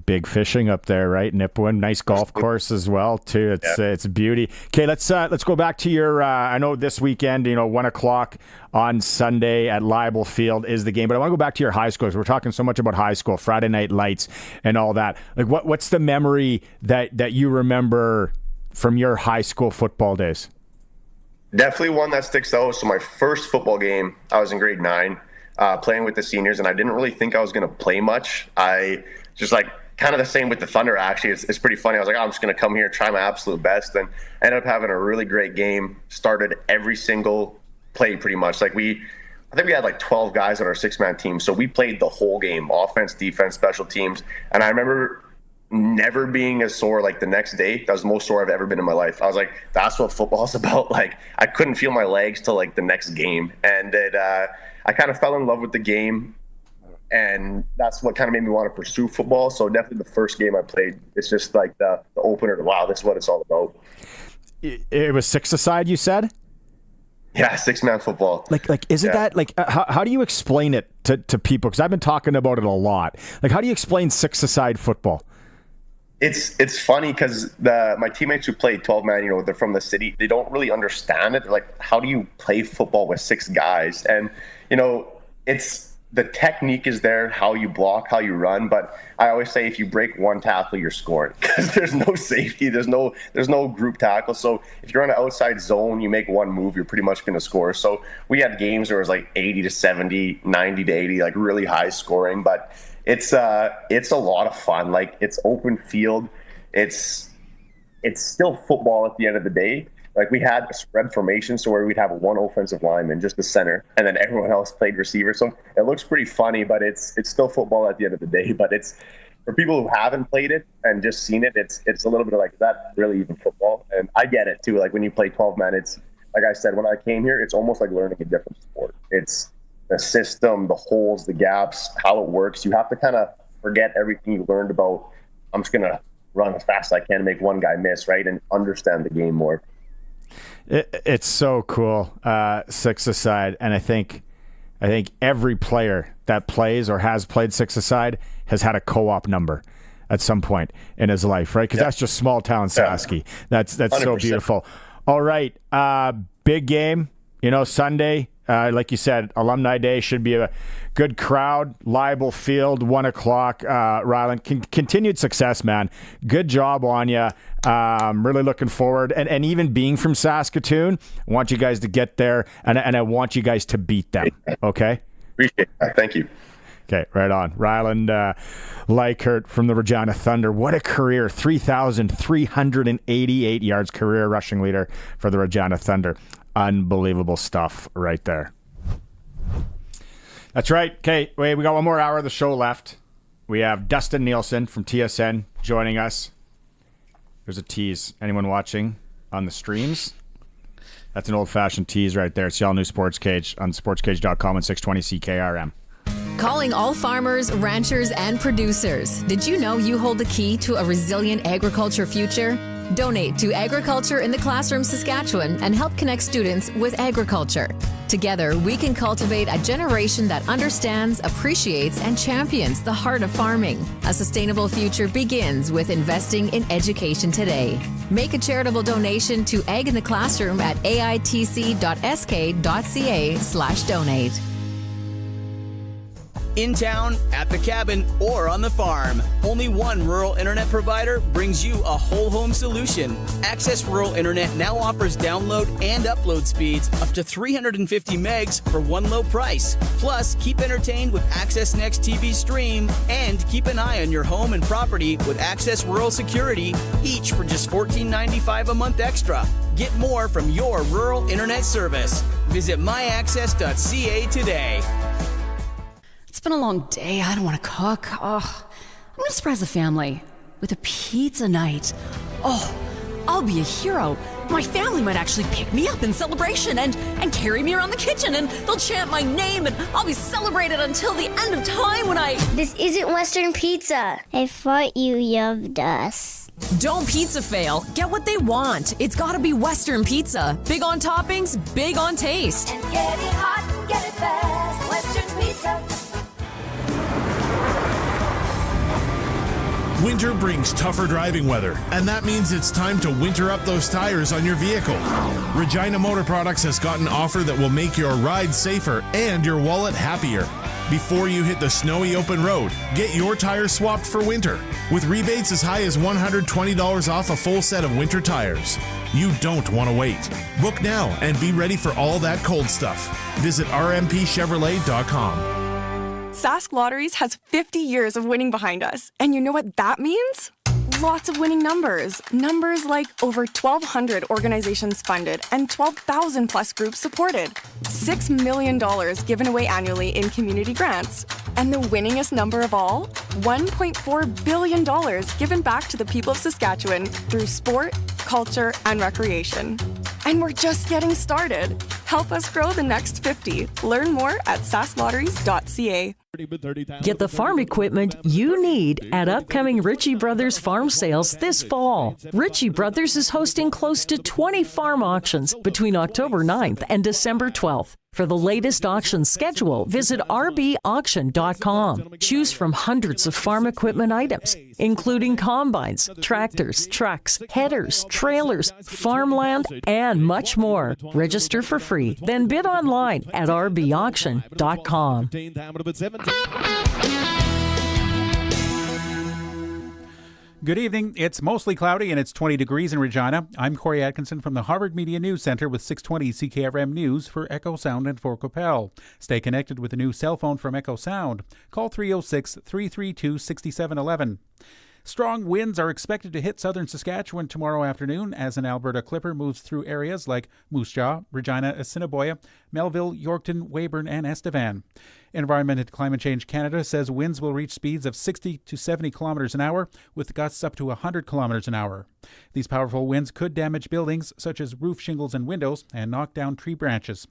Big fishing up there, right? Nipawin, nice golf course as well too. It's a beauty. Okay, let's go back to your. I know this weekend, 1:00 on Sunday at Leibel Field is the game, but I want to go back to your high school. We're talking so much about high school, Friday Night Lights, and all that. Like, what's the memory that you remember from your high school football days? Definitely one that sticks out. So my first football game, I was in grade 9, playing with the seniors, and I didn't really think I was going to play much. I just kind of the same with the Thunder, actually. It's pretty funny. I was like, I'm just going to come here, try my absolute best, and ended up having a really great game. Started every single play pretty much. I think we had 12 guys on our 6-man team, so we played the whole game, offense, defense, special teams. And I remember never being as sore the next day. That was the most sore I've ever been in my life. I was like, that's what football's about. I couldn't feel my legs till the next game. And I kind of fell in love with the game. And that's what kind of made me want to pursue football. So definitely the first game I played, it's just the opener to, wow, this is what it's all about. It was 6-a-side, you said? Yeah, 6-man football. Isn't that how do you explain it to people? Because I've been talking about it a lot. How do you explain 6-a-side football? It's funny because my teammates who play 12-man, they're from the city. They don't really understand it. They're like, how do you play football with 6 guys? And, it's the technique is there, how you block, how you run. But I always say if you break one tackle, you're scoring because there's no safety. There's no group tackle. So if you're on an outside zone, you make one move, you're pretty much going to score. So we had games where it was 80 to 70, 90 to 80, really high scoring. But it's a lot of fun. It's open field. It's still football at the end of the day. We had a spread formation, so where we'd have one offensive lineman, just the center, and then everyone else played receiver. So it looks pretty funny, but it's still football at the end of the day. But it's for people who haven't played it and just seen it, it's a little bit of is that really even football? And I get it too. When you play 12-man, it's like I said, when I came here, it's almost like learning a different sport. It's the system, the holes, the gaps, how it works. You have to kind of forget everything you learned about, I'm just going to run as fast as I can and make one guy miss, right? And understand the game more. It's so cool, 6-a-side, and I think every player that plays or has played 6-a-side has had a co-op number at some point in his life, right? Because that's just small town Saski. That's 100%. So beautiful. All right, big game, Sunday. Like you said, Alumni Day should be a good crowd. Leibel Field, 1:00. Ryland, continued success, man. Good job on you. Really looking forward. And even being from Saskatoon, I want you guys to get there, and I want you guys to beat them. Okay? Appreciate that. Thank you. Okay, right on. Ryland Leichert from the Regina Thunder. What a career. 3,388 yards, career rushing leader for the Regina Thunder. Unbelievable stuff right there. That's right. Okay, wait, we got one more hour of the show left. We have Dustin Nielsen from TSN joining us. There's a tease. Anyone watching on the streams? That's an old-fashioned tease right there. It's the all-new Sportscage on sportscage.com and 620 CKRM. Calling all farmers, ranchers, and producers. Did you know you hold the key to a resilient agriculture future? Donate to Agriculture in the Classroom Saskatchewan and help connect students with agriculture. Together, we can cultivate a generation that understands, appreciates, and champions the heart of farming. A sustainable future begins with investing in education today. Make a charitable donation to Egg in the Classroom at aitc.sk.ca/donate. In town, at the cabin, or on the farm. Only one rural internet provider brings you a whole home solution. Access Rural Internet now offers download and upload speeds up to 350 megs for one low price. Plus, keep entertained with Access Next TV Stream and keep an eye on your home and property with Access Rural Security, each for just $14.95 a month extra. Get more from your rural internet service. Visit myaccess.ca today. It's been a long day. I don't want to cook. Oh, I'm going to surprise the family with a pizza night. Oh, I'll be a hero. My family might actually pick me up in celebration and carry me around the kitchen, and they'll chant my name, and I'll be celebrated until the end of time when I... This isn't Western pizza. I thought you loved us. Don't pizza fail. Get what they want. It's gotta be Western pizza. Big on toppings, big on taste. And get it hot and get it fast. Western pizza. Winter brings tougher driving weather, and that means it's time to winter up those tires on your vehicle. Regina Motor Products has got an offer that will make your ride safer and your wallet happier. Before you hit the snowy open road, get your tires swapped for winter, with rebates as high as $120 off a full set of winter tires. You don't want to wait. Book now and be ready for all that cold stuff. Visit rmpchevrolet.com. Sask Lotteries has 50 years of winning behind us. And you know what that means? Lots of winning numbers. Numbers like over 1,200 organizations funded and 12,000 plus groups supported. $6 million given away annually in community grants. And the winningest number of all? $1.4 billion given back to the people of Saskatchewan through sport, culture, and recreation. And we're just getting started. Help us grow the next 50. Learn more at sasklotteries.ca. Get the farm equipment you need at upcoming Ritchie Brothers farm sales this fall. Ritchie Brothers is hosting close to 20 farm auctions between October 9th and December 12th. For the latest auction schedule, visit rbauction.com. Choose from hundreds of farm equipment items, including combines, tractors, trucks, headers, trailers, farmland, and much more. Register for free, then bid online at rbauction.com. Good evening. It's mostly cloudy and it's 20 degrees in Regina. I'm Corey Atkinson from the Harvard Media News Center with 620 CKRM News for Echo Sound and Fort Qu'Appelle. Stay connected with the new cell phone from Echo Sound. Call 306-332-6711. Strong winds are expected to hit southern Saskatchewan tomorrow afternoon as an Alberta Clipper moves through areas like Moose Jaw, Regina, Assiniboia, Melville, Yorkton, Weyburn, and Estevan. Environment and Climate Change Canada says winds will reach speeds of 60 to 70 kilometers an hour, with gusts up to 100 kilometers an hour. These powerful winds could damage buildings such as roof shingles and windows and knock down tree branches.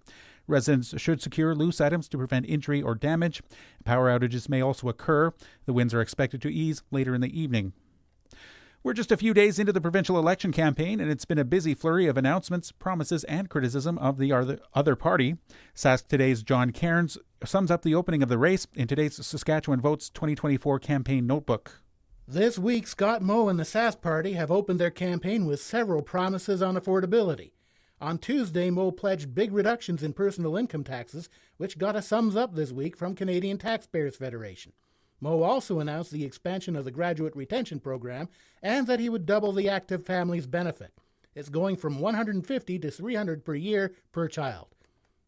Residents should secure loose items to prevent injury or damage. Power outages may also occur. The winds are expected to ease later in the evening. We're just a few days into the provincial election campaign, and it's been a busy flurry of announcements, promises, and criticism of the other party. Sask Today's John Cairns sums up the opening of the race in today's Saskatchewan Votes 2024 campaign notebook. This week, Scott Moe and the Sask Party have opened their campaign with several promises on affordability. On Tuesday, Moe pledged big reductions in personal income taxes, which got a thumbs up this week from Canadian Taxpayers Federation. Moe also announced the expansion of the graduate retention program and that he would double the active family's benefit. It's going from $150 to $300 per year per child.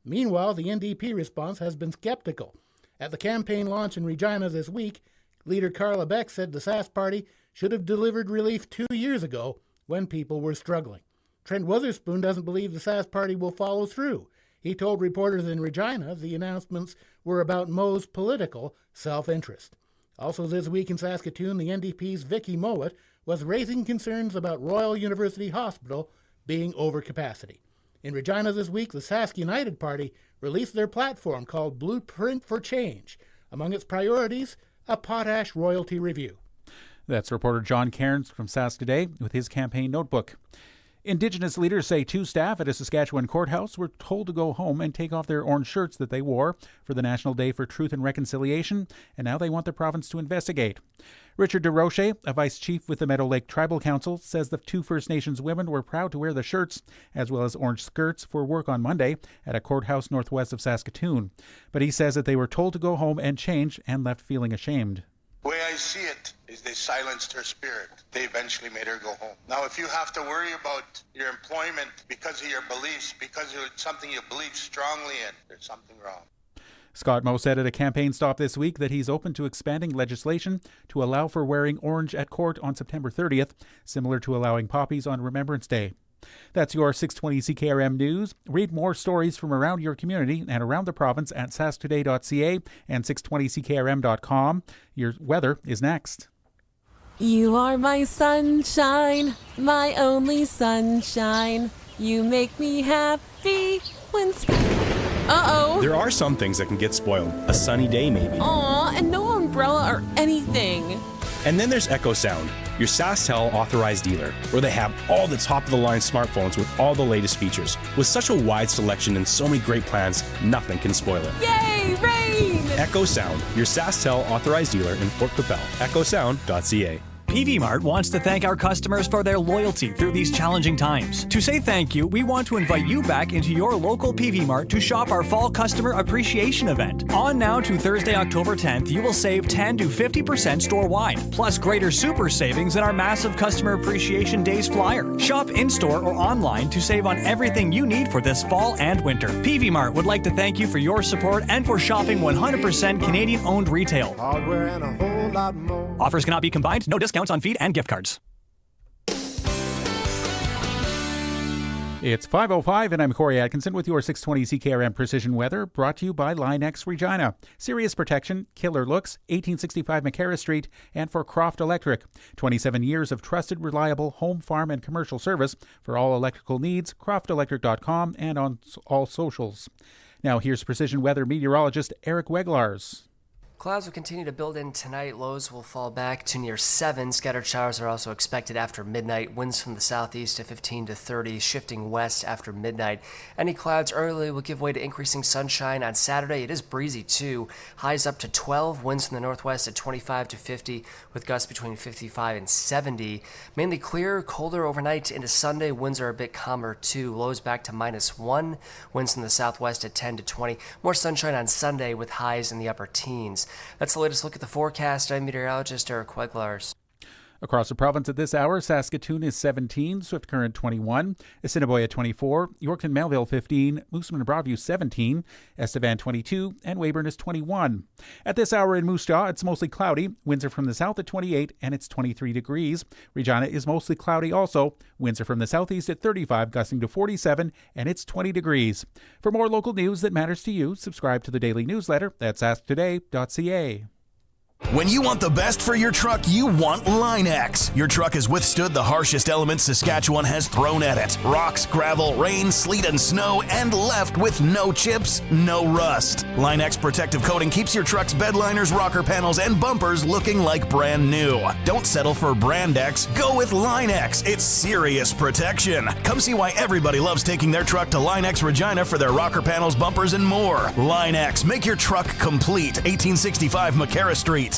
Meanwhile, the NDP response has been skeptical. At the campaign launch in Regina this week, leader Carla Beck said the Sask Party should have delivered relief 2 years ago when people were struggling. Trent Witherspoon doesn't believe the Sask Party will follow through. He told reporters in Regina the announcements were about Moe's political self-interest. Also this week in Saskatoon, the NDP's Vicky Mowat was raising concerns about Royal University Hospital being over capacity. In Regina this week, the Sask United Party released their platform called Blueprint for Change. Among its priorities, a potash royalty review. That's reporter John Cairns from Sask Today with his campaign notebook. Indigenous leaders say 2 staff at a Saskatchewan courthouse were told to go home and take off their orange shirts that they wore for the National Day for Truth and Reconciliation, and now they want the province to investigate. Richard DeRoche, a vice chief with the Meadow Lake Tribal Council, says the 2 First Nations women were proud to wear the shirts, as well as orange skirts, for work on Monday at a courthouse northwest of Saskatoon. But he says that they were told to go home and change and left feeling ashamed. The way I see it is they silenced her spirit. They eventually made her go home. Now, if you have to worry about your employment because of your beliefs, because it's something you believe strongly in, there's something wrong. Scott Moe said at a campaign stop this week that he's open to expanding legislation to allow for wearing orange at court on September 30th, similar to allowing poppies on Remembrance Day. That's your 620 CKRM News. Read more stories from around your community and around the province at sasktoday.ca and 620ckrm.com. Your weather is next. You are my sunshine, my only sunshine. You make me happy when... Uh-oh. There are some things that can get spoiled. A sunny day, maybe. Aw, and no umbrella or anything. And then there's Echo Sound, your SaskTel authorized dealer, where they have all the top-of-the-line smartphones with all the latest features. With such a wide selection and so many great plans, nothing can spoil it. Yay, rain! Echo Sound, your SaskTel authorized dealer in Fort Capel. EchoSound.ca. PV Mart wants to thank our customers for their loyalty through these challenging times. To say thank you, we want to invite you back into your local PV Mart to shop our Fall Customer Appreciation event. On now to Thursday, October 10th, you will save 10 to 50% store-wide, plus greater super savings in our massive Customer Appreciation Days flyer. Shop in-store or online to save on everything you need for this fall and winter. PV Mart would like to thank you for your support and for shopping 100% Canadian-owned retail. Hardware and a whole lot more. Offers cannot be combined. No discounts on feed and gift cards. It's 5:05 and I'm Corey Atkinson with your 620 CKRM Precision Weather, brought to you by Line-X Regina. Serious protection, killer looks, 1865 McCarra Street, and for Croft Electric. 27 years of trusted, reliable home, farm, and commercial service for all electrical needs. CroftElectric.com and on all socials. Now here's Precision Weather meteorologist Eric Weglars. Clouds will continue to build in tonight. Lows will fall back to near 7. Scattered showers are also expected after midnight. Winds from the southeast to 15 to 30, shifting west after midnight. Any clouds early will give way to increasing sunshine. On Saturday, it is breezy too. Highs up to 12. Winds from the northwest at 25 to 50, with gusts between 55 and 70. Mainly clear, colder overnight into Sunday. Winds are a bit calmer too. Lows back to -1. Winds from the southwest at 10 to 20. More sunshine on Sunday with highs in the upper teens. That's the latest look at the forecast. I'm meteorologist Eric Weglars. Across the province at this hour, Saskatoon is 17, Swift Current 21, Assiniboia 24, Yorkton Melville 15, Moosomin Broadview 17, Estevan 22, and Weyburn is 21. At this hour in Moose Jaw, it's mostly cloudy. Winds are from the south at 28, and it's 23 degrees. Regina is mostly cloudy also. Winds are from the southeast at 35, gusting to 47, and it's 20 degrees. For more local news that matters to you, subscribe to the daily newsletter at sasktoday.ca. When you want the best for your truck, you want Line-X. Your truck has withstood the harshest elements Saskatchewan has thrown at it. Rocks, gravel, rain, sleet, and snow, and left with no chips, no rust. Line-X protective coating keeps your truck's bed liners, rocker panels, and bumpers looking like brand new. Don't settle for Brand X. Go with Line-X. It's serious protection. Come see why everybody loves taking their truck to Line-X Regina for their rocker panels, bumpers, and more. Line-X. Make your truck complete. 1865 McCarra Street.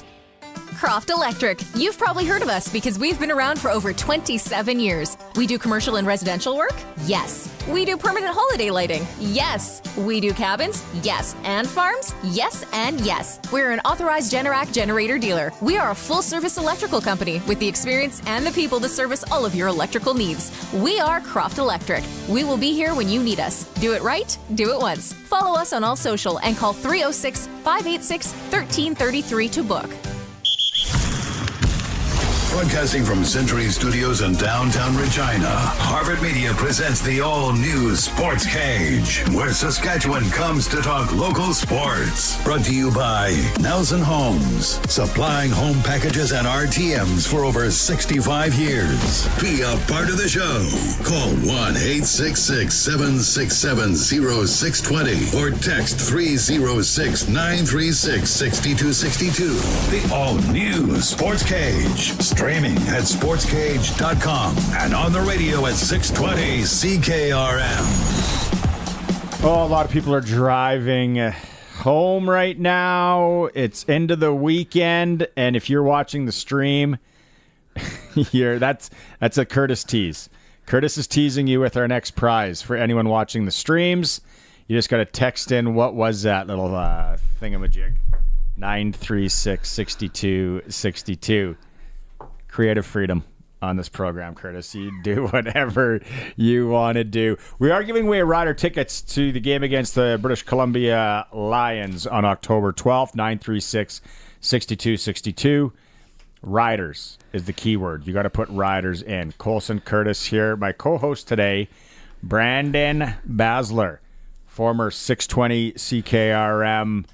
Croft Electric. You've probably heard of us because we've been around for over 27 years. We do commercial and residential work? Yes. We do permanent holiday lighting? Yes. We do cabins? Yes. And farms? Yes and yes. We're an authorized Generac generator dealer. We are a full-service electrical company with the experience and the people to service all of your electrical needs. We are Croft Electric. We will be here when you need us. Do it right, do it once. Follow us on all social and call 306-586-1333 to book. Broadcasting from Century Studios in downtown Regina, Harvard Media presents the all-new Sportscage, where Saskatchewan comes to talk local sports. Brought to you by Nelson Homes, supplying home packages and RTMs for over 65 years. Be a part of the show. Call 1-866-767-0620 or text 306-936-6262. The all-new Sportscage. Streaming at sportscage.com and on the radio at 620 CKRM. Oh, a lot of people are driving home right now. It's into the weekend, and if you're watching the stream, that's a Curtis tease. Curtis is teasing you with our next prize. For anyone watching the streams, you just got to text in, what was that little thingamajig? 936-6262. Creative freedom on this program, Curtis. You do whatever you want to do. We are giving away rider tickets to the game against the British Columbia Lions on October 12th, 936-6262. Riders is the keyword. You got to put riders in. Colson Curtis here. My co-host today, Brandon Basler, former 620 CKRM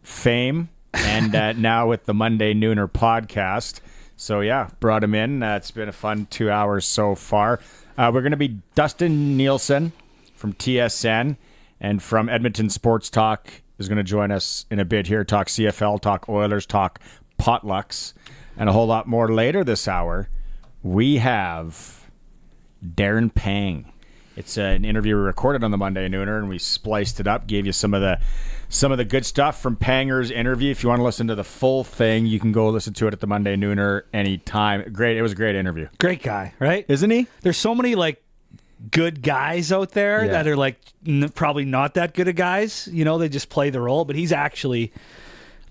fame, and now with the Monday Nooner podcast. So, yeah, brought him in. It's been a fun 2 hours so far. We're going to be Dustin Nielsen from TSN and from Edmonton Sports Talk is going to join us in a bit here, talk CFL, talk Oilers, talk potlucks, and a whole lot more later this hour. We have Darren Pang. It's an interview we recorded on the Monday Nooner, and we spliced it up, gave you some of the good stuff from Panger's interview. If you want to listen to the full thing, you can go listen to it at the Monday Nooner anytime. Great. It was a great interview. Great guy, right? Isn't he? There's so many, good guys out there that are, probably not that good of guys. They just play the role. But he's actually,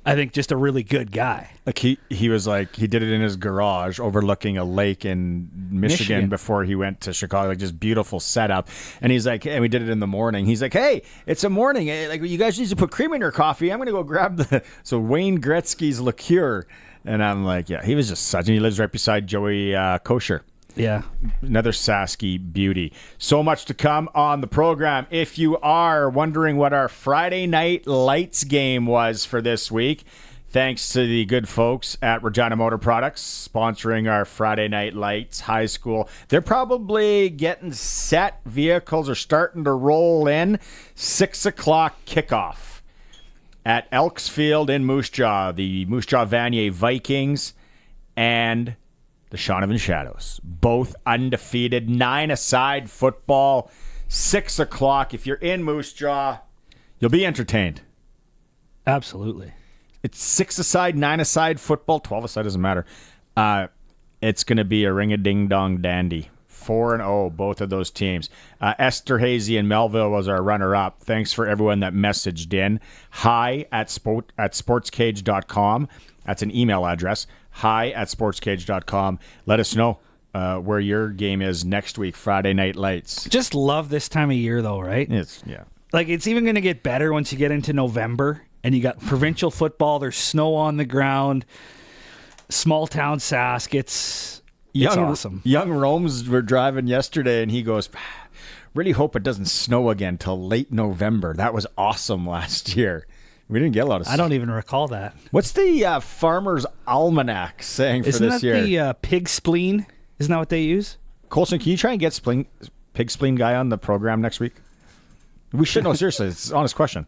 I think, just a really good guy. He was he did it in his garage overlooking a lake in Michigan before he went to Chicago. Just beautiful setup. And he's and we did it in the morning. He's like, hey, it's a morning. You guys need to put cream in your coffee. I'm going to go grab so Wayne Gretzky's liqueur. And I'm like, yeah, he was just such, and he lives right beside Joey Kosher. Yeah. Another Sasky beauty. So much to come on the program. If you are wondering what our Friday Night Lights game was for this week, thanks to the good folks at Regina Motor Products sponsoring our Friday Night Lights high school. They're probably getting set. Vehicles are starting to roll in. 6 o'clock kickoff at Elks Field in Moose Jaw. The Moose Jaw Vanier Vikings and the Shaunavon Shadows, both undefeated, 9-a-side football, 6 o'clock. If you're in Moose Jaw, you'll be entertained. Absolutely. It's 6-a-side, 9-a-side football, 12-a-side doesn't matter. It's going to be a ring-a-ding-dong dandy. 4-0, both of those teams. Esterhazy and Melville was our runner-up. Thanks for everyone that messaged in. Hi at sportscage.com. That's an email address. Hi@sportscage.com. Let us know where your game is next week, Friday Night Lights. Just love this time of year, though, right? It's even going to get better once you get into November, and you got provincial football. There's snow on the ground. Small town Sask. It's awesome. Young Romes were driving yesterday, and he goes, really hope it doesn't snow again till late November. That was awesome last year. We didn't get a lot of snow. I don't even recall that. What's the Farmer's Almanac saying for this year? Isn't that the pig spleen? Isn't that what they use? Colson, can you try and get pig spleen guy on the program next week? We should know. Seriously, it's an honest question.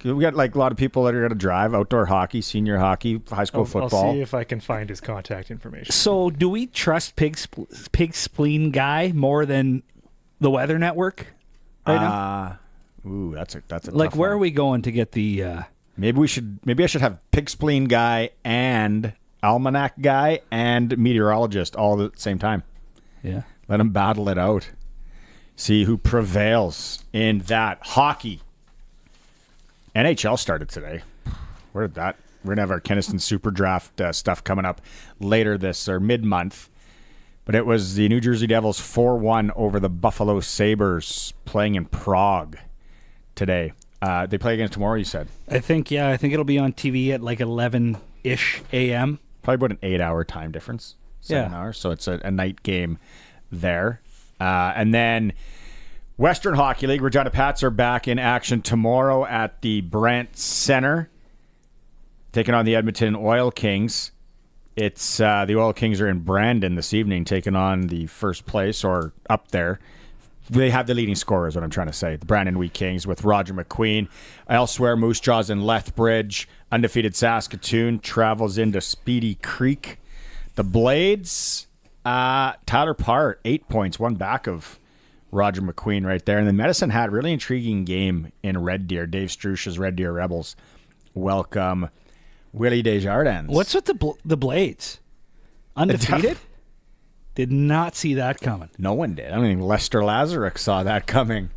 We got a lot of people that are going to drive outdoor hockey, senior hockey, high school football. I'll see if I can find his contact information. So do we trust pig spleen guy more than the Weather Network right now? Ooh, that's a tough where one. are we going to get the Maybe I should have pig spleen guy and almanac guy and meteorologist all at the same time. Yeah. Let them battle it out. See who prevails in that. Hockey. NHL started today. We're going to have our Kenniston Super Draft stuff coming up later mid-month. But it was the New Jersey Devils 4-1 over the Buffalo Sabres playing in Prague today. They play again tomorrow, you said? I think it'll be on TV at 11-ish a.m. Probably about an 8-hour time difference. 7 hours. So it's a night game there. And then Western Hockey League, Regina Pats are back in action tomorrow at the Brant Center, taking on the Edmonton Oil Kings. It's the Oil Kings are in Brandon this evening, taking on the first place or up there. They have the leading scorer, is what I'm trying to say. The Brandon Wheat Kings with Roger McQueen. Elsewhere, Moose Jaws and Lethbridge. Undefeated Saskatoon travels into Speedy Creek. The Blades, Tyler Parr, 8 points, one back of Roger McQueen right there. And then Medicine Hat, really intriguing game in Red Deer. Dave Strush's Red Deer Rebels welcome Willie Desjardins. What's with the Blades? Undefeated? Did not see that coming. No one did. I don't think Lester Lazaruk saw that coming.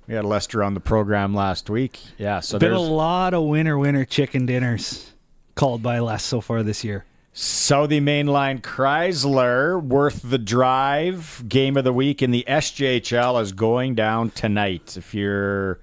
We had Lester on the program last week. Yeah, so been a lot of winner chicken dinners called by Les so far this year. Southie Mainline Chrysler, worth the drive. Game of the week in the SJHL is going down tonight. If you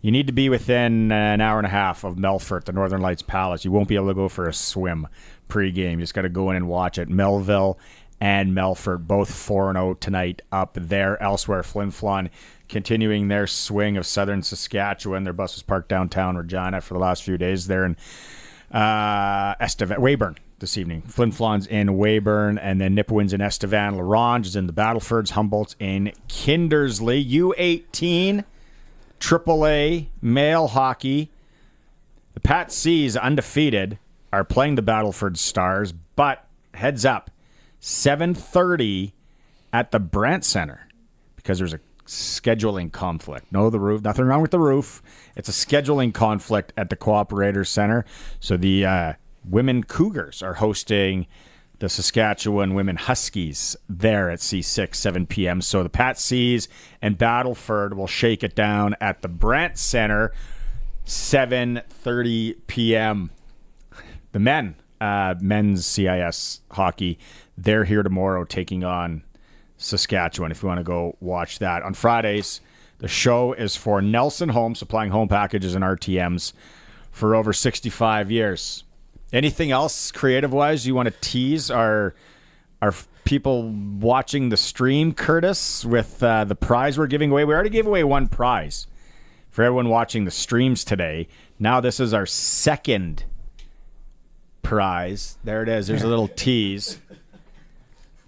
need to be within an hour and a half of Melfort, the Northern Lights Palace. You won't be able to go for a swim pregame. You just got to go in and watch it. Melville and Melfort, both 4-0 tonight up there. Elsewhere, Flin Flon continuing their swing of southern Saskatchewan. Their bus was parked downtown Regina for the last few days there in Weyburn this evening. Flin Flon's in Weyburn, and then Nipawin's in Estevan. Larange is in the Battlefords. Humboldt's in Kindersley. U18 AAA male hockey. The Pat C's, undefeated, are playing the Battleford Stars, but heads up, 7:30 at the Brant Center because there's a scheduling conflict. No, the roof, nothing wrong with the roof. It's a scheduling conflict at the Cooperator Center. So the women Cougars are hosting the Saskatchewan Women Huskies there at C6, 7 p.m. So the Pat C's and Battleford will shake it down at the Brant Center, 7:30 p.m. The men's CIS hockey, they're here tomorrow taking on Saskatchewan, if you want to go watch that. On Fridays, the show is for Nelson Home, supplying home packages and RTMs for over 65 years. Anything else creative-wise you want to tease our people watching the stream, Curtis, with the prize we're giving away? We already gave away one prize for everyone watching the streams today. Now this is our second prize. There it is. There's a little tease.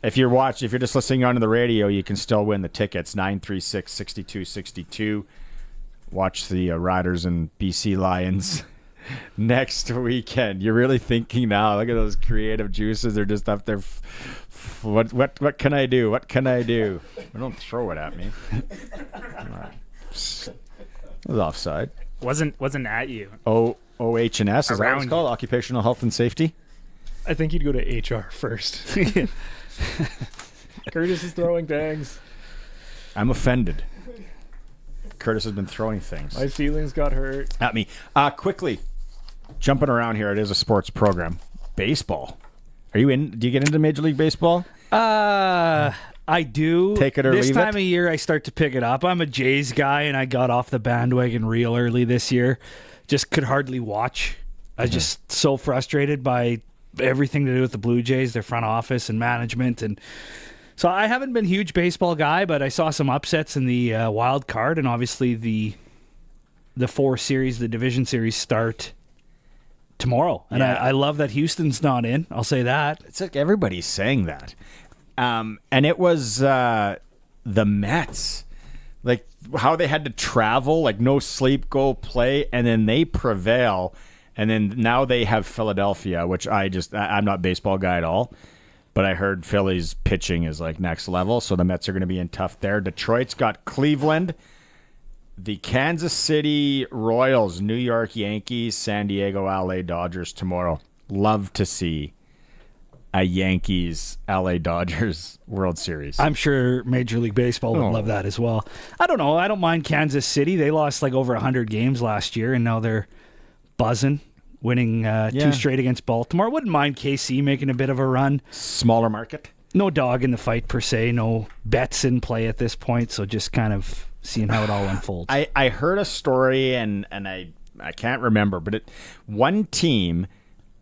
If you're just listening onto the radio, you can still win the tickets. 936-6262. Watch the Riders and BC Lions next weekend. You're really thinking now. Look at those creative juices. They're just up there. What can I do? What can I do? Don't throw it at me. It was offside. Wasn't at you. OH&S, is that what it's called? Occupational Health and Safety? I think you'd go to HR first. Curtis is throwing things. I'm offended. Curtis has been throwing things. My feelings got hurt. At me. Quickly, jumping around here, it is a sports program. Baseball. Are you in? Do you get into Major League Baseball? I do. Take it or leave it? This time of year, I start to pick it up. I'm a Jays guy, and I got off the bandwagon real early this year. Just could hardly watch. I was just so frustrated by everything to do with the Blue Jays, their front office and management. And so I haven't been a huge baseball guy, but I saw some upsets in the wild card, and obviously the division series start tomorrow. And I love that Houston's not in. I'll say that. It's like everybody's saying that. And it was the Mets. Like how they had to travel, like no sleep, go play, and then they prevail. And then now they have Philadelphia, which I'm not a baseball guy at all, but I heard Philly's pitching is like next level, so the Mets are going to be in tough there. Detroit's got Cleveland, the Kansas City Royals, New York Yankees, San Diego LA Dodgers tomorrow. Love to see a Yankees LA Dodgers World Series. I'm sure Major League Baseball would love that as well. I don't know. I don't mind Kansas City. They lost like over 100 games last year, and now they're buzzing, winning 2 straight against Baltimore. Wouldn't mind KC making a bit of a run. Smaller market. No dog in the fight per se. No bets in play at this point, so just kind of seeing how it all unfolds. I heard a story, and I can't remember, but one team,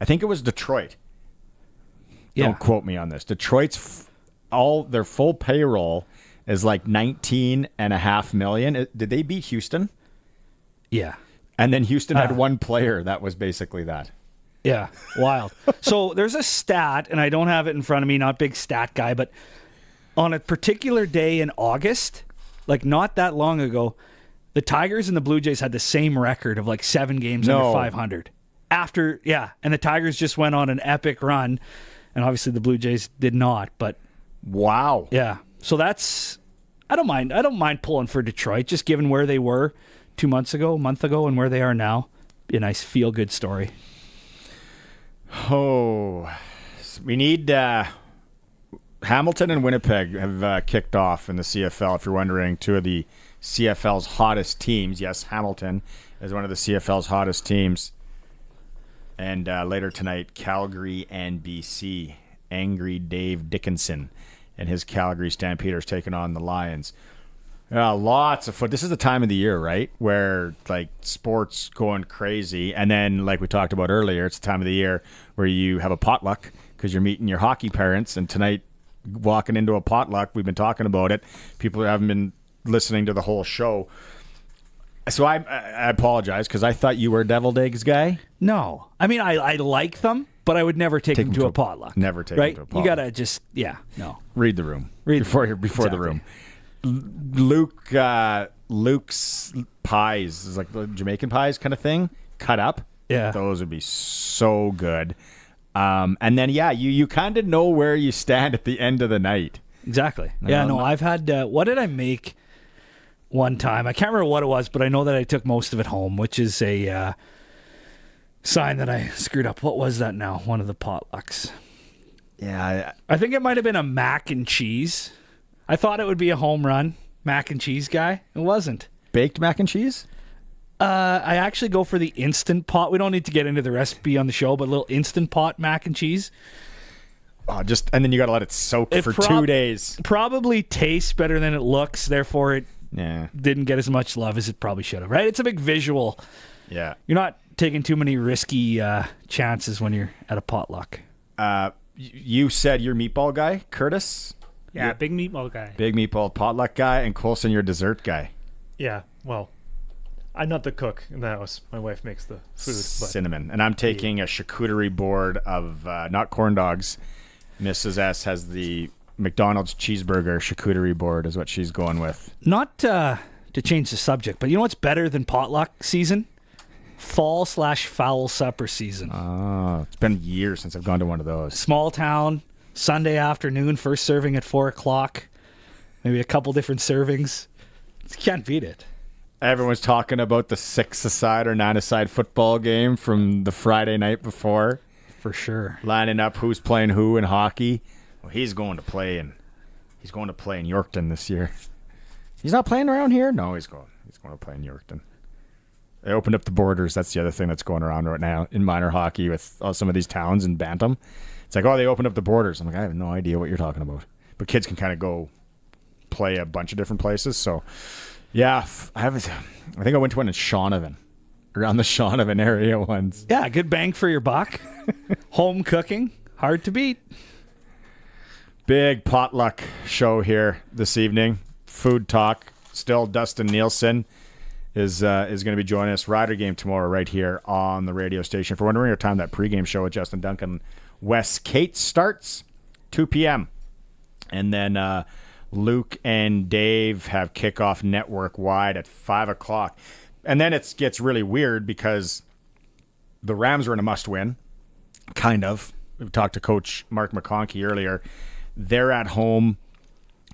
I think it was Detroit. Don't quote me on this. Detroit's their full payroll is like $19.5 million. Did they beat Houston? Yeah. And then Houston had one player that was basically that. Yeah, wild. So there's a stat, and I don't have it in front of me, not big stat guy, but on a particular day in August, like not that long ago, the Tigers and the Blue Jays had the same record of like 7 games under 500. And the Tigers just went on an epic run. and obviously the Blue Jays did not. But wow, yeah. So that's I don't mind pulling for Detroit, just given where they were 2 months ago, a month ago, and where they are now. Be a nice feel good story. Oh, we need Hamilton and Winnipeg have kicked off in the CFL. If you're wondering, two of the CFL's hottest teams. Yes, Hamilton is one of the CFL's hottest teams. And later tonight, Calgary and BC. Angry Dave Dickinson and his Calgary Stampeders taking on the Lions. Lots of foot. This is the time of the year, right, where like sports going crazy. And then, like we talked about earlier, it's the time of the year where you have a potluck because you're meeting your hockey parents. And tonight, walking into a potluck, we've been talking about it. People haven't been listening to the whole show. So I apologize because I thought you were a deviled eggs guy. No. I mean, I like them, but I would never take them to a potluck. Never take them to a potluck. You got to just, no. Read the room. Before the room. Luke's pies is like the Jamaican pies kind of thing, cut up. Yeah. Those would be so good. And then, you kind of know where you stand at the end of the night. Exactly. I've had, what did I make one time? I can't remember what it was, but I know that I took most of it home, which is a sign that I screwed up. What was that now? One of the potlucks. Yeah. I think it might have been a mac and cheese. I thought it would be a home run mac and cheese guy. It wasn't. Baked mac and cheese? I actually go for the Instant Pot. We don't need to get into the recipe on the show, but a little Instant Pot mac and cheese. Oh, and then you got to let it soak for 2 days. Probably tastes better than it looks. Therefore, it didn't get as much love as it probably should have. Right? It's a big visual. Yeah. You're not taking too many risky chances when you're at a potluck. You said you're meatball guy, Curtis. Yeah, big meatball guy. Big meatball potluck guy, and Colson, you're dessert guy. Yeah, well, I'm not the cook in the house. My wife makes the food. But cinnamon. And I'm taking a charcuterie board of, not corn dogs. Mrs. S has the McDonald's cheeseburger charcuterie board is what she's going with. Not to change the subject, but you know what's better than potluck season? Fall/foul supper season. Oh, it's been years since I've gone to one of those. Small town, Sunday afternoon, first serving at 4:00. Maybe a couple different servings. You can't beat it. Everyone's talking about the 6-a-side or 9-a-side football game from the Friday night before. For sure. Lining up who's playing who in hockey. Well, he's going to play in Yorkton this year. He's not playing around here? No, he's going to play in Yorkton. They opened up the borders. That's the other thing that's going around right now in minor hockey with some of these towns in Bantam. It's like, they opened up the borders. I'm like, I have no idea what you're talking about. But kids can kind of go play a bunch of different places. So, yeah, I think I went to one in Shaunavon, around the Shaunavon area once. Yeah, good bang for your buck. Home cooking, hard to beat. Big potluck show here this evening. Food talk. Still Dustin Nielsen is going to be joining us. Rider game tomorrow right here on the radio station. If you're wondering what time that pregame show with Justin Duncan, West Kate starts, 2 p.m. And then Luke and Dave have kickoff network-wide at 5 o'clock. And then it gets really weird because the Rams are in a must-win, kind of. We talked to Coach Mark McConkey earlier. They're at home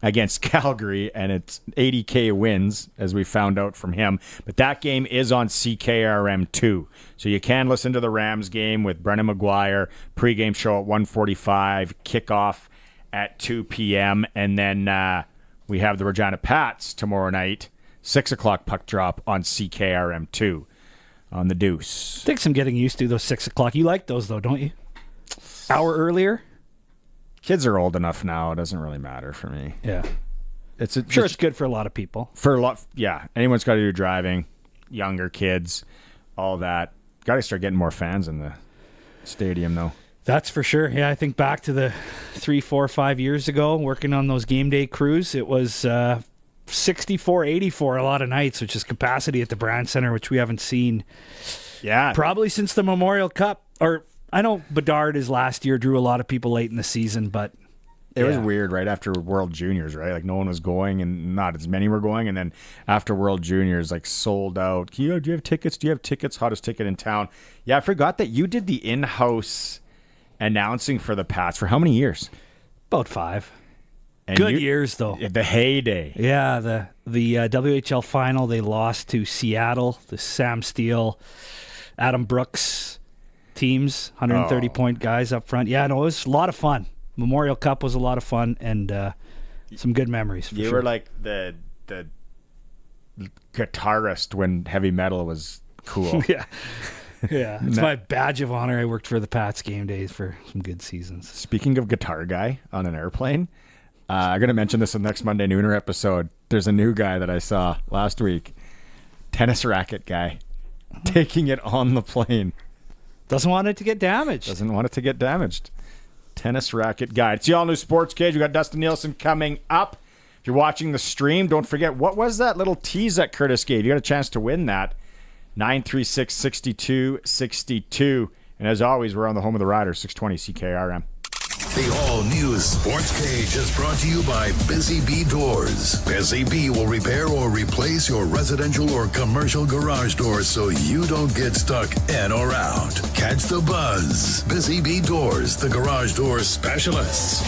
against Calgary, and it's 80K wins, as we found out from him. But that game is on CKRM2. So you can listen to the Rams game with Brennan McGuire, pregame show at 1:45, kickoff at 2 p.m. And then we have the Regina Pats tomorrow night, 6 o'clock puck drop on CKRM2 on the Deuce. I think I'm getting used to those 6 o'clock. You like those, though, don't you? Hour earlier? Kids are old enough now. It doesn't really matter for me. Yeah. It's good for a lot of people. For a lot, yeah. Anyone's got to do driving, younger kids, all that. Got to start getting more fans in the stadium, though. That's for sure. Yeah, I think back to the 3, 4, 5 years ago, working on those game day crews, it was 64-84 a lot of nights, which is capacity at the Brand Center, which we haven't seen. Yeah. Probably since the Memorial Cup. Or I know Bedard is last year, drew a lot of people late in the season, but it was weird right after World Juniors, right? Like no one was going and not as many were going. And then after World Juniors, like sold out. Do you have tickets? Do you have tickets? Hottest ticket in town. Yeah, I forgot that you did the in-house announcing for the Pats for how many years? About 5. And Good years, though. The heyday. Yeah, the WHL final, they lost to Seattle, the Sam Steele, Adam Brooks teams, 130-point guys up front. Yeah, no, it was a lot of fun. Memorial Cup was a lot of fun, and some good memories, for You sure. were like the guitarist when heavy metal was cool. Yeah. Yeah, it's my badge of honor. I worked for the Pats game days for some good seasons. Speaking of guitar guy on an airplane, I'm going to mention this in the next Monday Nooner episode. There's a new guy that I saw last week. Tennis racket guy. Taking it on the plane. Doesn't want it to get damaged. Tennis racket guy. It's the all-new Sports Cage. We got Dustin Nielsen coming up. If you're watching the stream, don't forget, what was that little tease that Curtis gave? You got a chance to win that. 936-6262. And as always, we're on the home of the Riders, 620 CKRM. The all-new Sports Cage is brought to you by Busy Bee Doors. Busy Bee will repair or replace your residential or commercial garage doors so you don't get stuck in or out. Catch the buzz. Busy Bee Doors, the garage door specialists.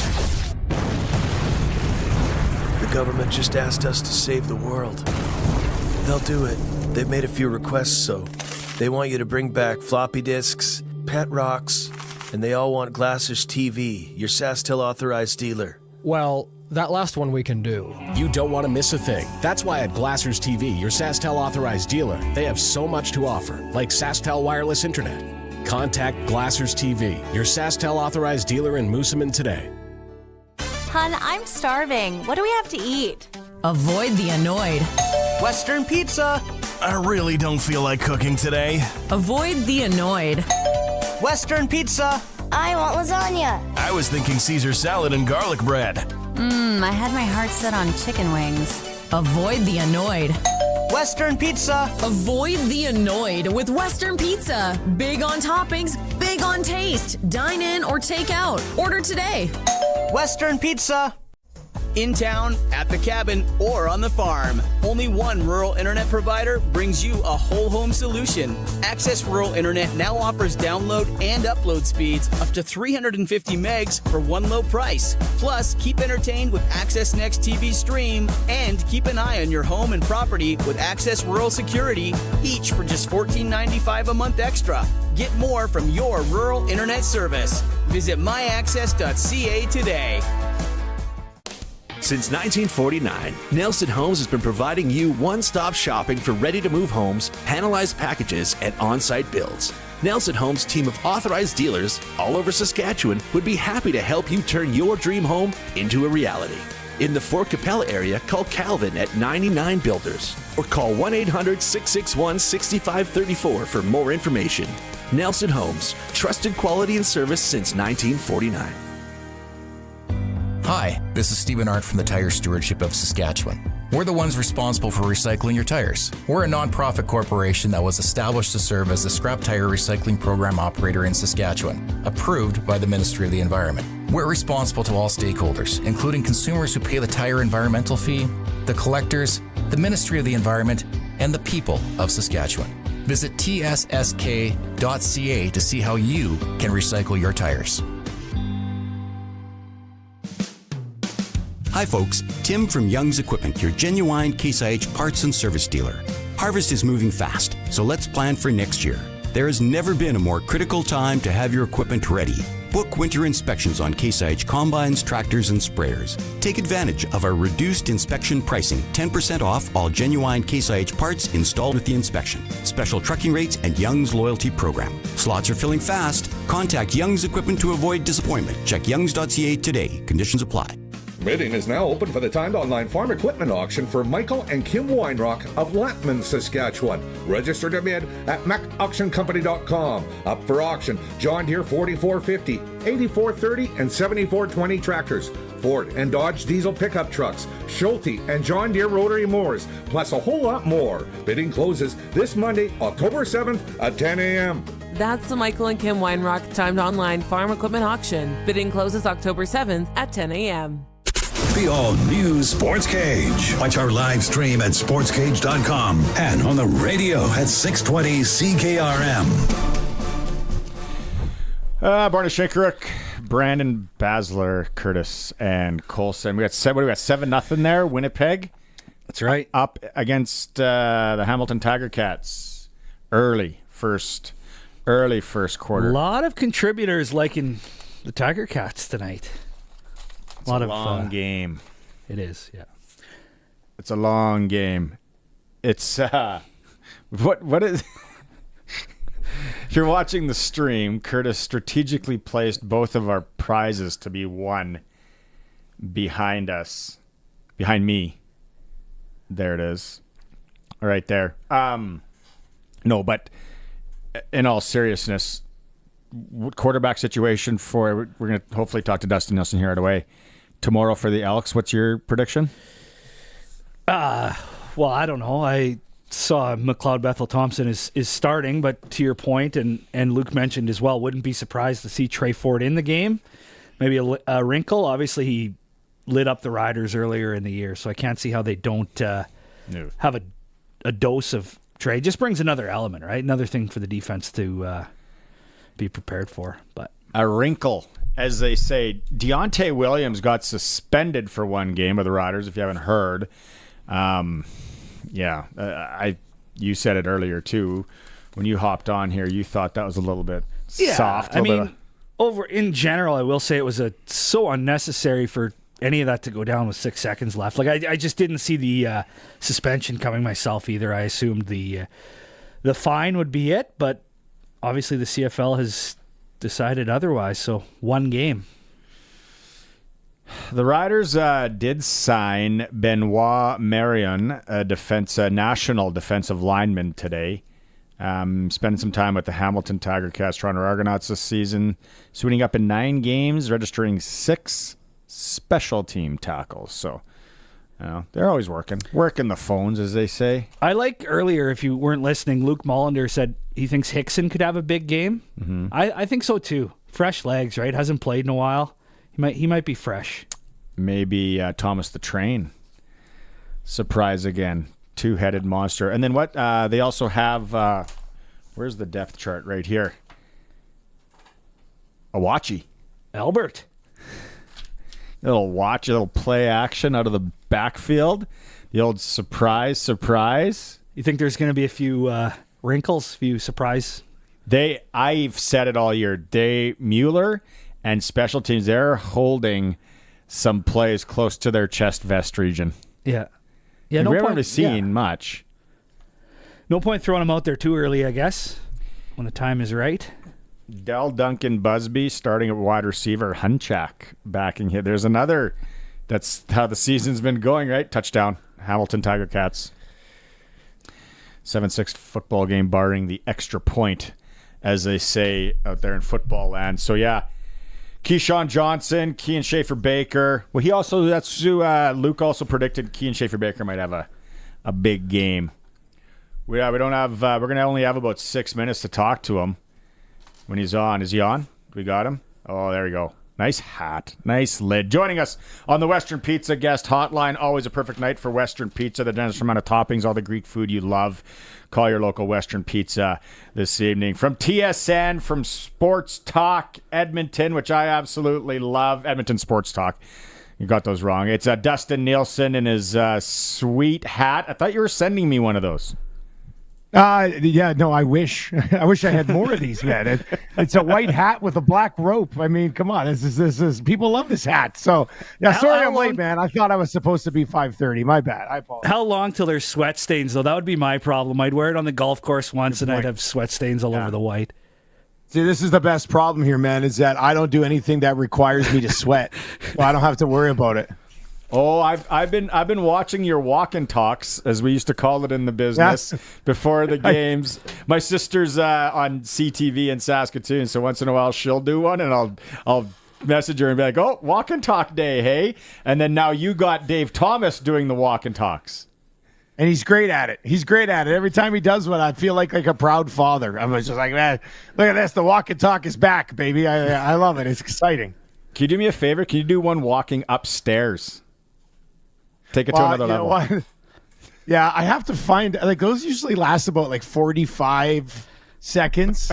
The government just asked us to save the world. They'll do it. They've made a few requests, so they want you to bring back floppy disks, pet rocks, and they all want Glassers TV, your SaskTel authorized dealer. Well, that last one we can do. You don't want to miss a thing. That's why at Glassers TV, your SaskTel authorized dealer, they have so much to offer, like SaskTel wireless internet. Contact Glassers TV, your SaskTel authorized dealer in Moosomin today. Hun, I'm starving. What do we have to eat? Avoid the annoyed. Western Pizza. I really don't feel like cooking today. Avoid the annoyed. Western Pizza. I want lasagna. I was thinking Caesar salad and garlic bread. I had my heart set on chicken wings. Avoid the annoyed. Western Pizza. Avoid the annoyed with Western Pizza. Big on toppings, big on taste. Dine in or take out. Order today. Western Pizza. In town, at the cabin, or on the farm. Only one rural internet provider brings you a whole home solution. Access Rural Internet now offers download and upload speeds up to 350 megs for one low price. Plus, keep entertained with Access Next TV Stream and keep an eye on your home and property with Access Rural Security, each for just $14.95 a month extra. Get more from your rural internet service. Visit myaccess.ca today. Since 1949, Nelson Homes has been providing you one-stop shopping for ready-to-move homes, panelized packages, and on-site builds. Nelson Homes' team of authorized dealers all over Saskatchewan would be happy to help you turn your dream home into a reality. In the Fort Capella area, call Calvin at 99 Builders or call 1-800-661-6534 for more information. Nelson Homes, trusted quality and service since 1949. Hi, this is Stephen Arndt from the Tire Stewardship of Saskatchewan. We're the ones responsible for recycling your tires. We're a non-profit corporation that was established to serve as the scrap tire recycling program operator in Saskatchewan, approved by the Ministry of the Environment. We're responsible to all stakeholders, including consumers who pay the tire environmental fee, the collectors, the Ministry of the Environment, and the people of Saskatchewan. Visit tssk.ca to see how you can recycle your tires. Hi folks, Tim from Young's Equipment, your genuine Case IH parts and service dealer. Harvest is moving fast, so let's plan for next year. There has never been a more critical time to have your equipment ready. Book winter inspections on Case IH combines, tractors, and sprayers. Take advantage of our reduced inspection pricing, 10% off all genuine Case IH parts installed with the inspection. Special trucking rates and Young's loyalty program. Slots are filling fast. Contact Young's Equipment to avoid disappointment. Check youngs.ca today. Conditions apply. Bidding is now open for the timed online farm equipment auction for Michael and Kim Weinrock of Lattman, Saskatchewan. Register to bid at macauctioncompany.com. Up for auction, John Deere 4450, 8430, and 7420 tractors, Ford and Dodge diesel pickup trucks, Schulte and John Deere rotary mowers, plus a whole lot more. Bidding closes this Monday, October 7th at 10 a.m. That's the Michael and Kim Weinrock timed online farm equipment auction. Bidding closes October 7th at 10 a.m. The all-new Sports Cage. Watch our live stream at sportscage.com and on the radio at 620 CKRM. Barney Shinkaruk, Brandon Basler, Curtis, and Colson. We got 7-0 there. Winnipeg. That's right. Up against the Hamilton Tiger Cats. Early first quarter. A lot of contributors liking the Tiger Cats tonight. It's a long game. It is, yeah. It's a long game. It's what is? If you're watching the stream, Curtis strategically placed both of our prizes to be won behind me. There it is, right there. No, but in all seriousness, quarterback situation we're going to hopefully talk to Dustin Nielsen here right away tomorrow for the Elks. What's your prediction? Well, I don't know. I saw McLeod Bethel Thompson is starting, but to your point, and Luke mentioned as well, wouldn't be surprised to see Trey Ford in the game. Maybe a wrinkle. Obviously, he lit up the Riders earlier in the year, so I can't see how they don't have a dose of Trey. Just brings another element, right? Another thing for the defense to be prepared for. But a wrinkle, as they say. Deontay Williams got suspended for one game of the Riders, if you haven't heard. You said it earlier too. When you hopped on here, you thought that was a little bit soft. Over in general, I will say it was so unnecessary for any of that to go down with 6 seconds left. Like I just didn't see the suspension coming myself either. I assumed the fine would be it, but obviously the CFL has decided otherwise. So 1 game. The Riders did sign Benoit Marion, a national defensive lineman today. Spending some time with the Hamilton Tiger Cats, Toronto Argonauts this season. Suiting up in 9 games, registering 6 special team tackles. So, they're always working the phones, as they say. I like earlier, if you weren't listening, Luke Mollender said he thinks Hickson could have a big game. Mm-hmm. I think so too. Fresh legs, right? Hasn't played in a while. He might be fresh. Maybe Thomas the Train. Surprise again. 2-headed monster. And then what? They also have, where's the depth chart? Right here. Awachi. Albert. Little play action out of the backfield. The old surprise. You think there's going to be a few wrinkles, a few surprise? I've said it all year. Mueller and special teams, they're holding some plays close to their chest vest region. Yeah. We haven't really seen much. No point throwing them out there too early, I guess, when the time is right. Del Duncan Busby starting at wide receiver. Hunchak backing him. There's another. That's how the season's been going, right? Touchdown. Hamilton Tiger Cats. 7-6 football game, barring the extra point, as they say out there in football land. So, yeah. Keyshawn Johnson, Kean Schaefer-Baker. Well, Luke also predicted Kean Schaefer-Baker might have a big game. We don't have. We're going to only have about 6 minutes to talk to him when he's on. Is he on? We got him. Oh, there we go. Nice hat. Nice lid. Joining us on the Western Pizza Guest Hotline. Always a perfect night for Western Pizza. The generous amount of toppings, all the Greek food you love. Call your local Western Pizza this evening. From TSN, from Sports Talk Edmonton, which I absolutely love. Edmonton Sports Talk. You got those wrong. It's Dustin Nielsen in his sweet hat. I thought you were sending me one of those. I wish I had more of these, man. It's a white hat with a black rope. I mean, come on, this is people love this hat. So sorry I'm late, man. I thought I was supposed to be 5:30. My bad. I apologize. How long till there's sweat stains though? That would be my problem. I'd wear it on the golf course once, and I'd have sweat stains all over the white. See, this is the best problem here, man. Is that I don't do anything that requires me to sweat, so I don't have to worry about it. Oh, I've been watching your walk and talks, as we used to call it in the business, before the games. My sister's on CTV in Saskatoon, so once in a while she'll do one, and I'll message her and be like, "Oh, walk and talk day, hey!" And then now you got Dave Thomas doing the walk and talks, and he's great at it. Every time he does one, I feel like a proud father. I'm just like, man, look at this. The walk and talk is back, baby. I love it. It's exciting. Can you do me a favor? Can you do one walking upstairs? Take it to another level. Yeah, I have to find those usually last about 45 seconds.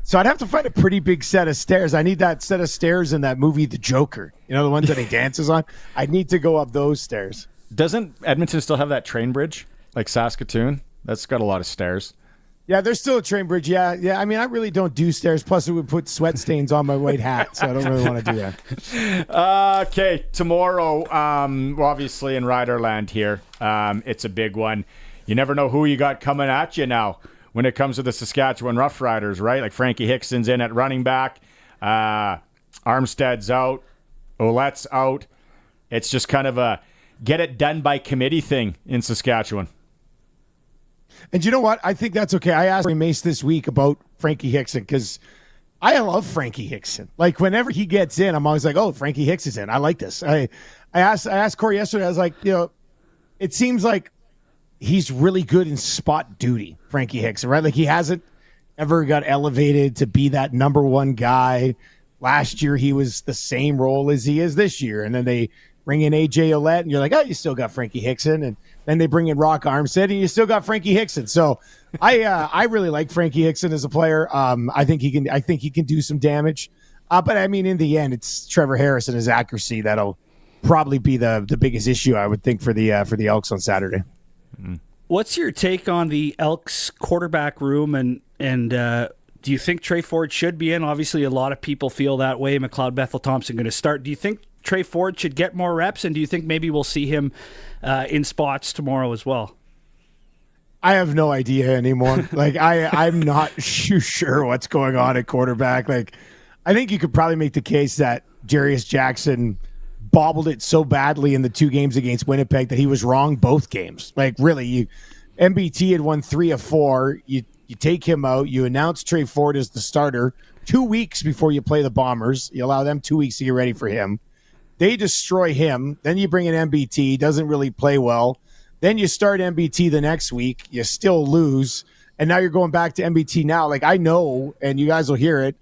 So I'd have to find a pretty big set of stairs. I need that set of stairs in that movie, The Joker. You know, the ones that he dances on? I need to go up those stairs. Doesn't Edmonton still have that train bridge like Saskatoon? That's got a lot of stairs. Yeah, there's still a train bridge. Yeah. I mean, I really don't do stairs. Plus, it would put sweat stains on my white hat, so I don't really want to do that. Okay, tomorrow, we're obviously in Riderland here. It's a big one. You never know who you got coming at you now when it comes to the Saskatchewan Roughriders, right? Like Frankie Hickson's in at running back. Armstead's out. Ouellette's out. It's just kind of a get it done by committee thing in Saskatchewan. And you know what? I think that's okay. I asked Ray Mace this week about Frankie Hickson because I love Frankie Hickson. Like, whenever he gets in, I'm always like, oh, Frankie Hickson's in. I like this. I asked Corey yesterday, I was like, it seems like he's really good in spot duty, Frankie Hickson, right? Like, he hasn't ever got elevated to be that number one guy. Last year, he was the same role as he is this year. And then they bring in A.J. Ouellette, and you're like, oh, you still got Frankie Hickson. And then they bring in Rock Armstead, and you still got Frankie Hickson. So I really like Frankie Hickson as a player. I think he can do some damage. But I mean, in the end, it's Trevor Harris and his accuracy that'll probably be the biggest issue, I would think, for the Elks on Saturday. What's your take on the Elks quarterback room, and do you think Trey Ford should be in? Obviously, a lot of people feel that way. McLeod Bethel-Thompson going to start. Do you think Trey Ford should get more reps, and do you think maybe we'll see him in spots tomorrow as well? I have no idea anymore. Like, I'm not sure what's going on at quarterback. Like, I think you could probably make the case that Jarius Jackson bobbled it so badly in the 2 games against Winnipeg that he was wrong both games. Like, really, MBT had won 3 of 4. You take him out. You announce Trey Ford as the starter 2 weeks before you play the Bombers. You allow them 2 weeks to get ready for him. They destroy him. Then you bring in MBT. Doesn't really play well. Then you start MBT the next week. You still lose. And now you're going back to MBT now. Like, I know, and you guys will hear it,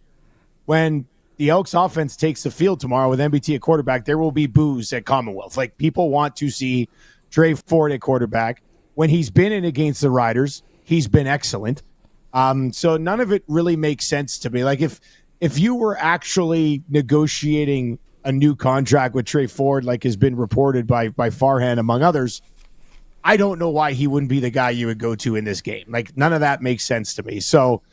when the Elks offense takes the field tomorrow with MBT at quarterback, there will be boos at Commonwealth. Like, people want to see Trey Ford at quarterback. When he's been in against the Riders, he's been excellent. So none of it really makes sense to me. Like, if you were actually negotiating a new contract with Trey Ford, like has been reported by Farhan, among others, I don't know why he wouldn't be the guy you would go to in this game. Like, none of that makes sense to me. So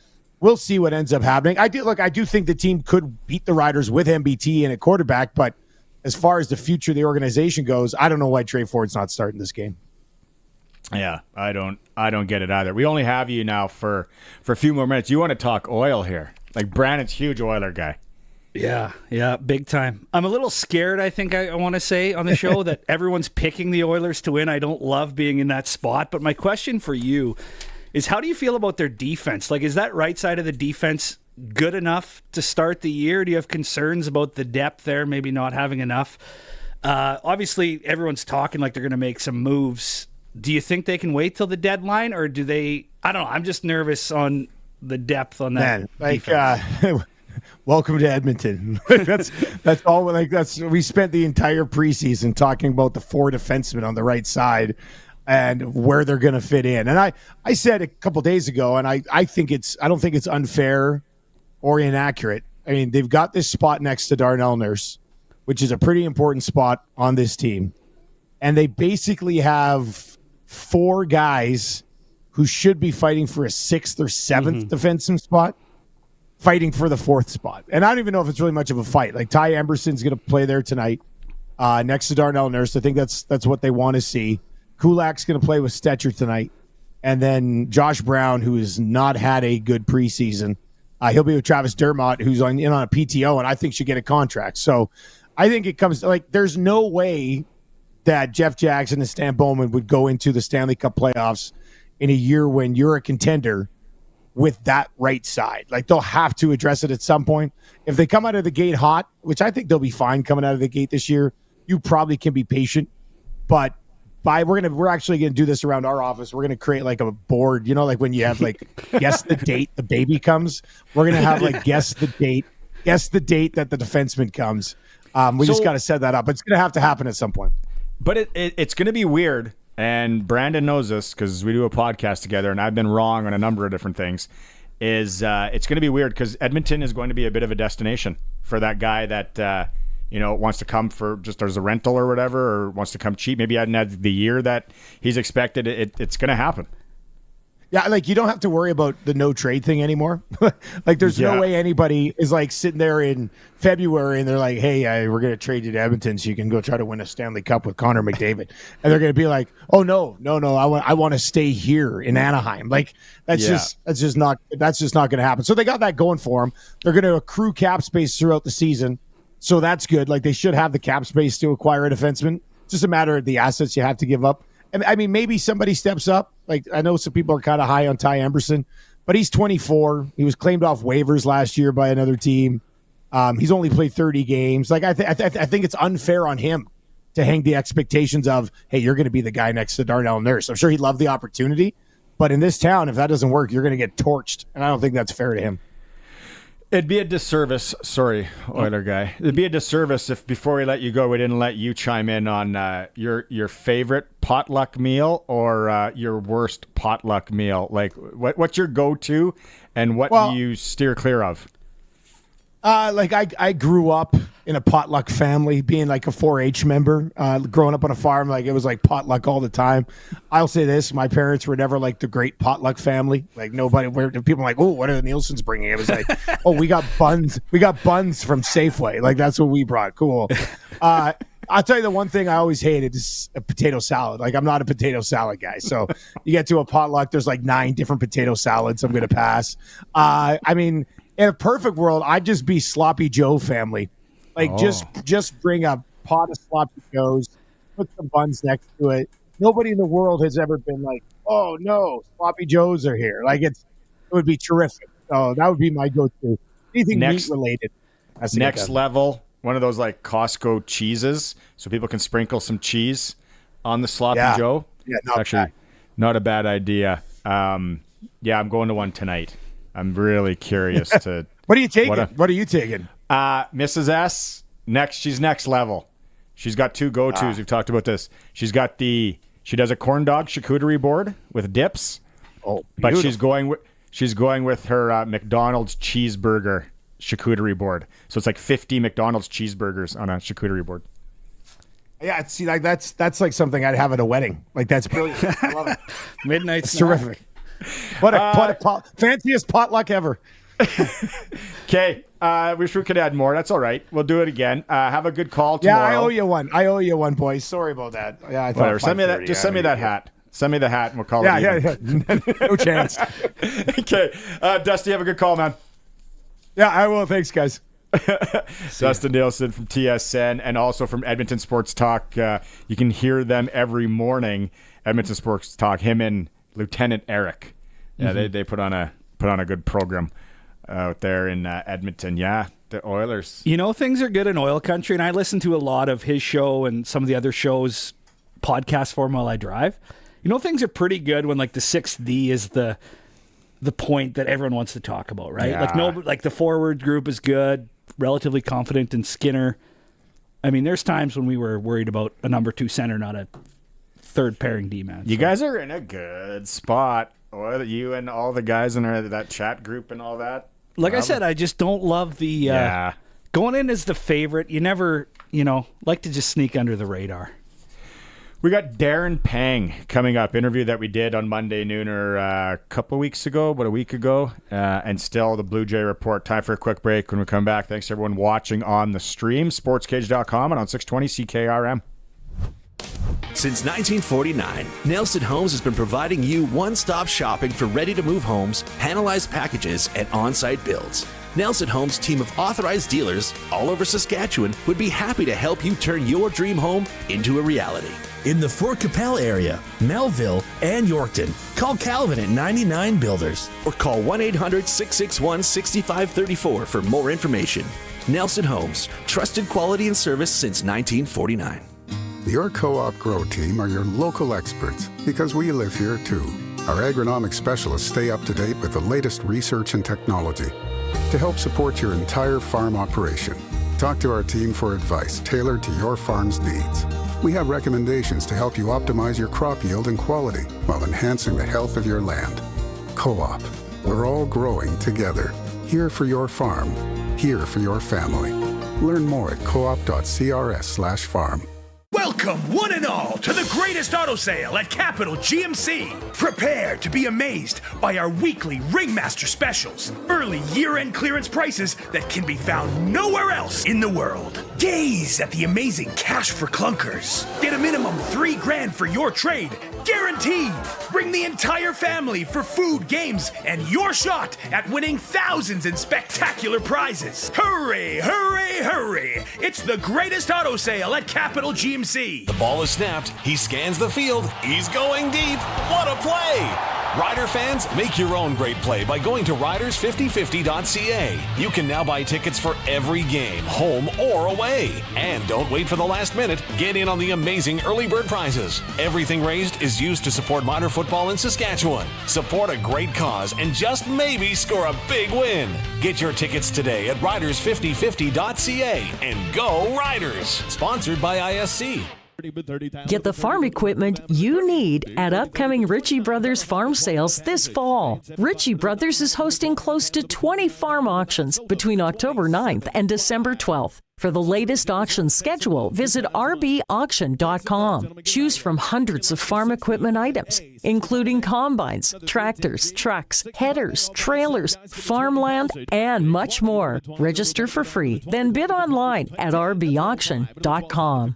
we'll see what ends up happening. I do think the team could beat the Riders with MBT in at quarterback, but as far as the future of the organization goes, I don't know why Trey Ford's not starting this game. Yeah, I don't get it either. We only have you now for a few more minutes. You want to talk oil here. Like, Brandon's huge Oiler guy. Yeah, big time. I'm a little scared, I think I want to say on the show, that everyone's picking the Oilers to win. I don't love being in that spot. But my question for you is, how do you feel about their defense? Like, is that right side of the defense good enough to start the year? Do you have concerns about the depth there, maybe not having enough? Obviously, everyone's talking like they're going to make some moves. Do you think they can wait till the deadline, or do they? I don't know. I'm just nervous on the depth on that. Man, welcome to Edmonton. that's all. Like, we spent the entire preseason talking about the 4 defensemen on the right side and where they're going to fit in. And I said a couple days ago, and I don't think it's unfair or inaccurate. I mean, they've got this spot next to Darnell Nurse, which is a pretty important spot on this team, and they basically have 4 guys who should be fighting for a 6th or 7th defensive spot, fighting for the 4th spot. And I don't even know if it's really much of a fight. Like, Ty Emberson's going to play there tonight next to Darnell Nurse. I think that's what they want to see. Kulak's going to play with Stetcher tonight. And then Josh Brown, who has not had a good preseason, he'll be with Travis Dermott, who's in on a PTO, and I think should get a contract. So I think it comes like, there's no way that Jeff Jackson and Stan Bowman would go into the Stanley Cup playoffs in a year when you're a contender with that right side. Like, they'll have to address it at some point. If they come out of the gate hot, which I think they'll be fine coming out of the gate this year, you probably can be patient. But we're actually going to do this around our office. We're going to create like a board, like when you have like guess the date the baby comes. We're going to have like guess the date that the defenseman comes. We just got to set that up. It's going to have to happen at some point. But it's going to be weird, and Brandon knows this because we do a podcast together, and I've been wrong on a number of different things. is it's going to be weird because Edmonton is going to be a bit of a destination for that guy that wants to come for just as a rental or whatever, or wants to come cheap. Maybe hadn't had the year that he's expected. It's going to happen. Yeah, like you don't have to worry about the no trade thing anymore. Like there's no way anybody is like sitting there in February and they're like, hey, we're going to trade you to Edmonton so you can go try to win a Stanley Cup with Connor McDavid. And they're going to be like, oh, no, I want to stay here in Anaheim. Like that's just not going to happen. So they got that going for them. They're going to accrue cap space throughout the season. So that's good. Like they should have the cap space to acquire a defenseman. It's just a matter of the assets you have to give up. I mean, maybe somebody steps up. Like I know some people are kind of high on Ty Emberson, but he's 24. He was claimed off waivers last year by another team. He's only played 30 games. Like I think it's unfair on him to hang the expectations of, hey, you're going to be the guy next to Darnell Nurse. I'm sure he'd love the opportunity, but in this town, if that doesn't work, you're going to get torched, and I don't think that's fair to him. It'd be a disservice. Sorry, Oiler guy. It'd be a disservice if before we let you go, we didn't let you chime in on your favorite potluck meal or your worst potluck meal. Like, what's your go-to, and what do you steer clear of? Like I grew up in a potluck family, being like a 4-H member, growing up on a farm. Like it was like potluck all the time. I'll say this: my parents were never like the great potluck family. Like nobody. Where people are like, oh, what are the Nielsen's bringing? It was like, oh, we got buns. We got buns from Safeway. Like that's what we brought. Cool. I'll tell you the one thing I always hated is a potato salad. Like I'm not a potato salad guy. So you get to a potluck, there's like 9 different potato salads. I'm gonna pass. I mean. In a perfect world, I'd just be Sloppy Joe family. Like, just bring a pot of Sloppy Joes, put some buns next to it. Nobody in the world has ever been like, oh, no, Sloppy Joes are here. Like, it would be terrific. So that would be my go-to. Anything meat-related. Next level, one of those, like, Costco cheeses so people can sprinkle some cheese on the Sloppy Joe. Yeah, not a bad idea. I'm going to one tonight. I'm really curious to. What are you taking? What are you taking? Mrs. S. She's next level. She's got 2 go-tos. We've talked about this. She does a corn dog charcuterie board with dips. Oh, but she's going with her McDonald's cheeseburger charcuterie board. So it's like 50 McDonald's cheeseburgers on a charcuterie board. Yeah, see, like that's like something I'd have at a wedding. Like that's brilliant. I love it. Midnight. It's terrific. What a fanciest potluck ever. Okay, wish we could add more. That's all right. We'll do it again. Have a good call tomorrow. Yeah, I owe you one, boys. Sorry about that. Yeah, I thought whatever. Send me that. Just send me that hat. Send me the hat, and we'll call it even. Yeah. No chance. Okay, Dusty, have a good call, man. Yeah, I will. Thanks, guys. Dustin Nielsen from TSN and also from Edmonton Sports Talk. You can hear them every morning. Edmonton Sports Talk. Him and Lieutenant Eric. Yeah, they put on a good program out there in Edmonton. Yeah, the Oilers. You know, things are good in oil country, and I listen to a lot of his show and some of the other shows, podcast form while I drive. You know, things are pretty good when like the 6th D is the point that everyone wants to talk about, right? Yeah. Like the forward group is good, relatively confident in Skinner. I mean, there's times when we were worried about a number 2 center, not a third pairing D-man. You guys are in a good spot. You and all the guys in that chat group and all that. Like I said, I just don't love the going in as the favorite. You never, like to just sneak under the radar. We got Darren Pang coming up. Interview that we did on Monday nooner a couple weeks ago, about a week ago. And still the Blue Jay Report. Time for a quick break. When we come back, thanks to everyone watching on the stream. Sportscage.com and on 620 CKRM. Since 1949, Nelson Homes has been providing you one-stop shopping for ready-to-move homes, panelized packages, and on-site builds. Nelson Homes' team of authorized dealers all over Saskatchewan would be happy to help you turn your dream home into a reality. In the Fort Capel area, Melville, and Yorkton, call Calvin at 99 Builders or call 1-800-661-6534 for more information. Nelson Homes, trusted quality and service since 1949. Your Co-op Grow team are your local experts because we live here too. Our agronomic specialists stay up to date with the latest research and technology to help support your entire farm operation. Talk to our team for advice tailored to your farm's needs. We have recommendations to help you optimize your crop yield and quality while enhancing the health of your land. Co-op, We're all growing together. Here for your farm. Here for your family. Learn more at coop.crs/farm. Welcome, one and all, to the greatest auto sale at Capital GMC. Prepare to be amazed by our weekly Ringmaster specials. Early year-end clearance prices that can be found nowhere else in the world. Gaze at the amazing cash for clunkers. Get a minimum $3,000 for your trade, guaranteed. Bring the entire family for food, games, and your shot at winning thousands in spectacular prizes. Hurry, hurry, hurry. It's the greatest auto sale at Capital GMC. The ball is snapped. He scans the field. He's going deep. What a play! Rider fans, make your own great play by going to riders5050.ca. You can now buy tickets for every game, home or away. And don't wait for the last minute. Get in on the amazing early bird prizes. Everything raised is used to support minor football in Saskatchewan. Support a great cause and just maybe score a big win. Get your tickets today at riders5050.ca and go Riders! Sponsored by ISC. Get the farm equipment you need at upcoming Ritchie Brothers farm sales this fall. Ritchie Brothers is hosting close to 20 farm auctions between October 9th and December 12th. For the latest auction schedule, visit rbauction.com. Choose from hundreds of farm equipment items, including combines, tractors, trucks, headers, trailers, farmland, and much more. Register for free, then bid online at rbauction.com.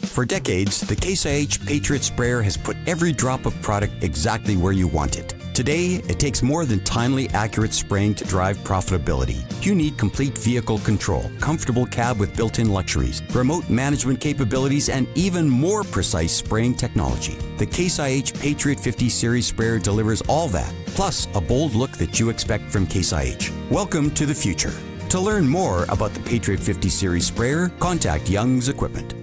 For decades, the Case IH Patriot Sprayer has put every drop of product exactly where you want it. Today, it takes more than timely, accurate spraying to drive profitability. You need complete vehicle control, comfortable cab with built-in luxuries, remote management capabilities, and even more precise spraying technology. The Case IH Patriot 50 Series sprayer delivers all that, plus a bold look that you expect from Case IH. Welcome to the future. To learn more about the Patriot 50 Series sprayer, contact Young's Equipment.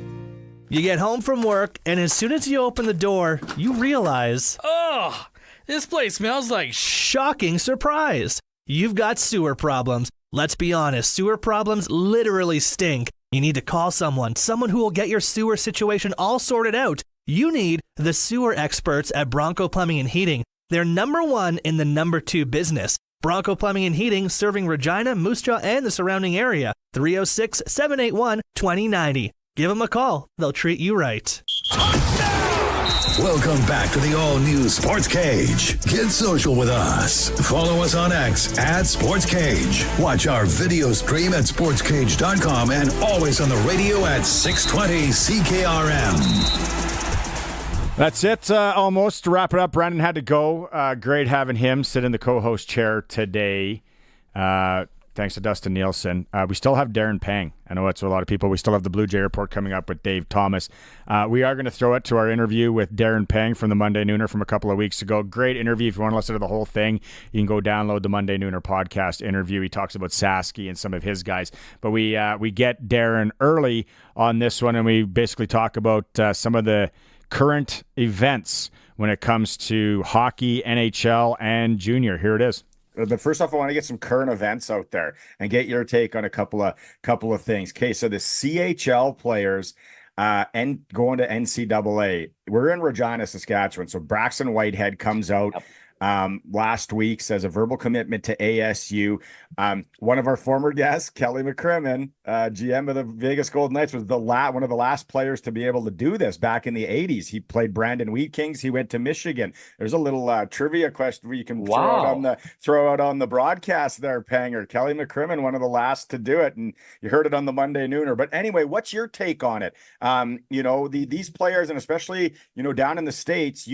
You get home from work, and as soon as you open the door, you realize, oh, this place smells like shocking surprise. You've got sewer problems. Let's be honest, sewer problems literally stink. You need to call someone who will get your sewer situation all sorted out. You need the sewer experts at Bronco Plumbing and Heating. They're number one in the number two business. Bronco Plumbing and Heating, serving Regina, Moose Jaw, and the surrounding area. 306-781-2090. Give them a call. They'll treat you right. Welcome back to the all-new Sportscage. Get social with us. Follow us on X at Sportscage. Watch our video stream at sportscage.com and always on the radio at 620 CKRM. That's it. Almost to wrap it up. Brandon had to go. Great having him sit in the co-host chair today. Thanks to Dustin Nielsen. We still have Darren Pang. I know it's a lot of people. We still have the Blue Jay Report coming up with Dave Thomas. We are going to throw it to our interview with Darren Pang from the Monday Nooner from a couple of weeks ago. Great interview. If you want to listen to the whole thing, you can go download the Monday Nooner podcast interview. He talks about Sasky and some of his guys. But we get Darren early on this one, and we basically talk about some of the current events when it comes to hockey, NHL, and junior. Here it is. But first off, I want to get some current events out there and get your take on a couple of things. Okay, so the CHL players and going to NCAA. We're in Regina, Saskatchewan. So Braxton Whitehead comes out last week, says a verbal commitment to ASU. One of our former guests, Kelly McCrimmon, GM of the Vegas Golden Knights, was one of the last players to be able to do this back in the 80s. He played Brandon Wheat Kings. He went to Michigan. There's a little trivia question where you can throw out on the broadcast there, Panger. Kelly McCrimmon, one of the last to do it, and you heard it on the Monday Nooner. But anyway, what's your take on it? These players, and especially down in the States,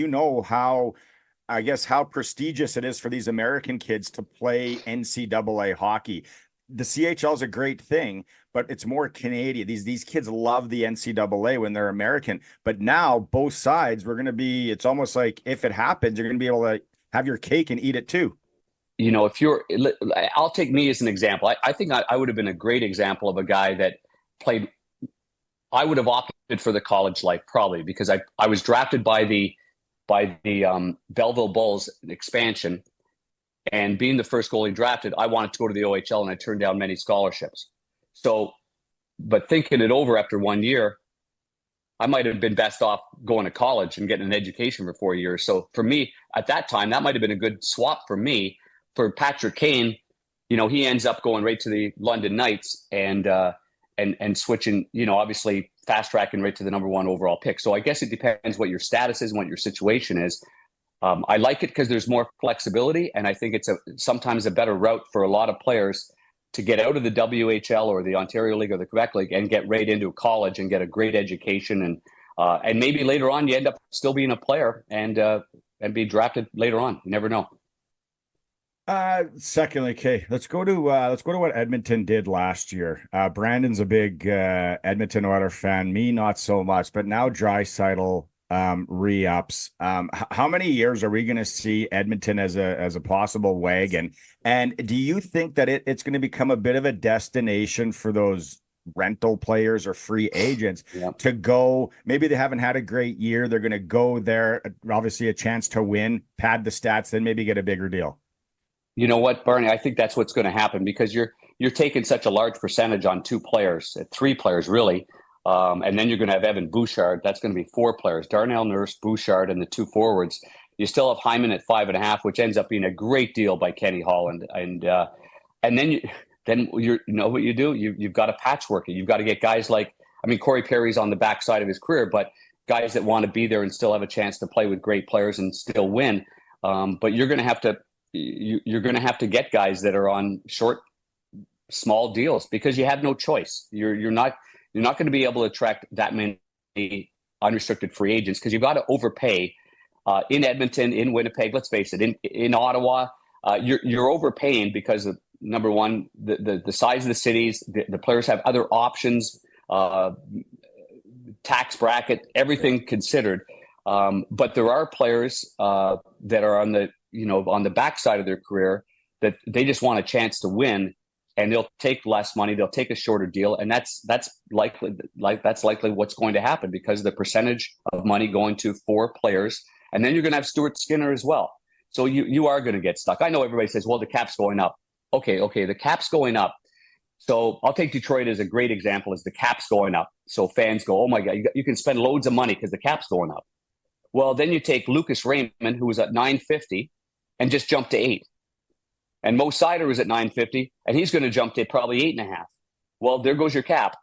how prestigious it is for these American kids to play NCAA hockey. The CHL is a great thing, but it's more Canadian. These kids love the NCAA when they're American. But now both sides, it's almost like if it happens, you're going to be able to have your cake and eat it too. I'll take me as an example. I think I would have been a great example of a guy that played. I would have opted for the college life probably because I was drafted by the Belleville Bulls expansion, and being the first goalie drafted, I wanted to go to the OHL, and I turned down many scholarships. So, but thinking it over after 1 year, I might have been best off going to college and getting an education for 4 years. So for me at that time, that might have been a good swap for me. For Patrick Kane, he ends up going right to the London Knights and switching, obviously fast tracking right to the number 1 overall pick. So I guess it depends what your status is and what your situation is. I like it because there's more flexibility, and I think it's sometimes a better route for a lot of players to get out of the WHL or the Ontario League or the Quebec League and get right into college and get a great education, and maybe later on you end up still being a player and be drafted later on. You never know. Secondly, okay, let's go to what Edmonton did last year. Brandon's a big Edmonton Oilers fan. Me, not so much. But now Draisaitl re-ups. How many years are we going to see Edmonton as a possible wagon? And do you think that it's going to become a bit of a destination for those rental players or free agents to go? Maybe they haven't had a great year. They're going to go there, obviously a chance to win, pad the stats, then maybe get a bigger deal. You know what, Barney? I think that's what's going to happen because you're taking such a large percentage on 2 players, 3 players really, and then you're going to have Evan Bouchard. That's going to be 4 players: Darnell Nurse, Bouchard, and the 2 forwards. You still have Hyman at 5.5, which ends up being a great deal by Kenny Holland, and then you know what you do? You've got to patchwork it. You've got to get guys like, Corey Perry's on the backside of his career, but guys that want to be there and still have a chance to play with great players and still win. But you're going to have to. You're going to have to get guys that are on short, small deals because you have no choice. You're not going to be able to attract that many unrestricted free agents because you've got to overpay in Edmonton, in Winnipeg. Let's face it, in Ottawa, you're overpaying because of, number one, the size of the cities. The players have other options, tax bracket, everything considered. But there are players that are on the backside of their career that they just want a chance to win, and they'll take less money. They'll take a shorter deal, and that's likely what's going to happen because the percentage of money going to 4 players, and then you're going to have Stuart Skinner as well. So you are going to get stuck. I know everybody says, well, the cap's going up. Okay, the cap's going up. So I'll take Detroit as a great example as the cap's going up. So fans go, oh my God, you can spend loads of money because the cap's going up. Well, then you take Lucas Raymond, who was at $950, and just jumped to 8. And Mo Sider was at $950, and he's going to jump to probably 8.5. Well, there goes your cap.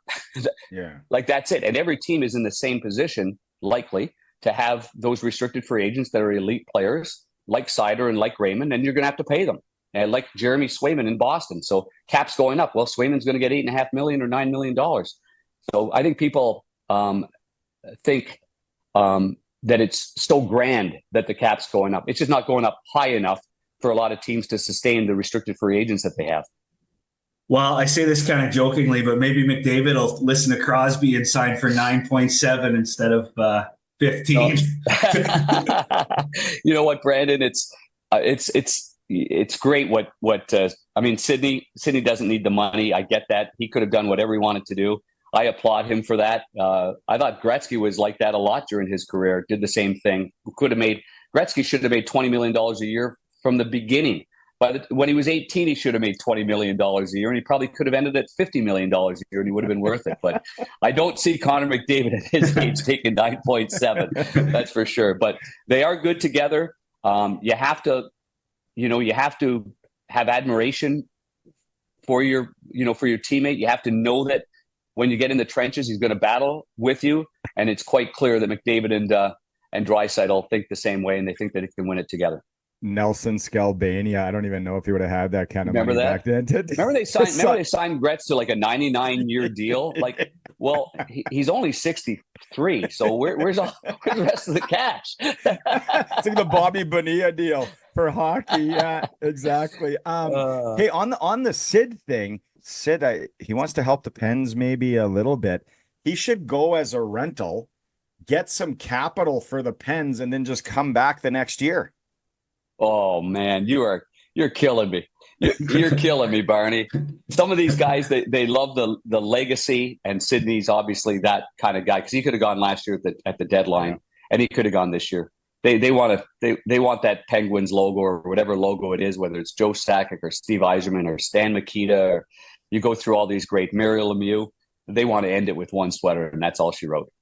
Yeah. Like that's it. And every team is in the same position, likely, to have those restricted free agents that are elite players, like Sider and like Raymond, and you're going to have to pay them. And like Jeremy Swayman in Boston. So cap's going up. Well, Swayman's going to get $8.5 million or $9 million. So I think people think that it's so grand that the cap's going up. It's just not going up high enough for a lot of teams to sustain the restricted free agents that they have. Well, I say this kind of jokingly, but maybe McDavid will listen to Crosby and sign for 9.7 instead of 15. You know what, Brandon? It's great Sidney doesn't need the money. I get that. He could have done whatever he wanted to do. I applaud him for that. I thought Gretzky was like that a lot during his career, did the same thing. Gretzky should have made $20 million a year from the beginning. But when he was 18, he should have made $20 million a year, and he probably could have ended at $50 million a year, and he would have been worth it. But I don't see Connor McDavid at his age taking 9.7. That's for sure. But they are good together. You have to have admiration for your teammate. You have to know that when you get in the trenches, he's going to battle with you. And it's quite clear that McDavid and Draisaitl think the same way, and they think that it can win it together. Nelson Skalbania, I don't even know if he would have had that kind of money back then. Remember they signed Gretz to like a 99-year deal? Like, well, he's only 63, so where's the rest of the cash? It's like the Bobby Bonilla deal for hockey. Yeah, exactly. Hey, on the Sid thing, he wants to help the Pens maybe a little bit. He should go as a rental, get some capital for the Pens, and then just come back the next year. Oh man, you're killing me. You're killing me, Barney. Some of these guys, they love the legacy, and Sidney's obviously that kind of guy because he could have gone last year at the deadline, and he could have gone this year. They want that Penguins logo or whatever logo it is, whether it's Joe Sakic or Steve Yzerman or Stan Mikita, or you go through all these great Muriel Lemieux. They want to end it with one sweater, and that's all she wrote.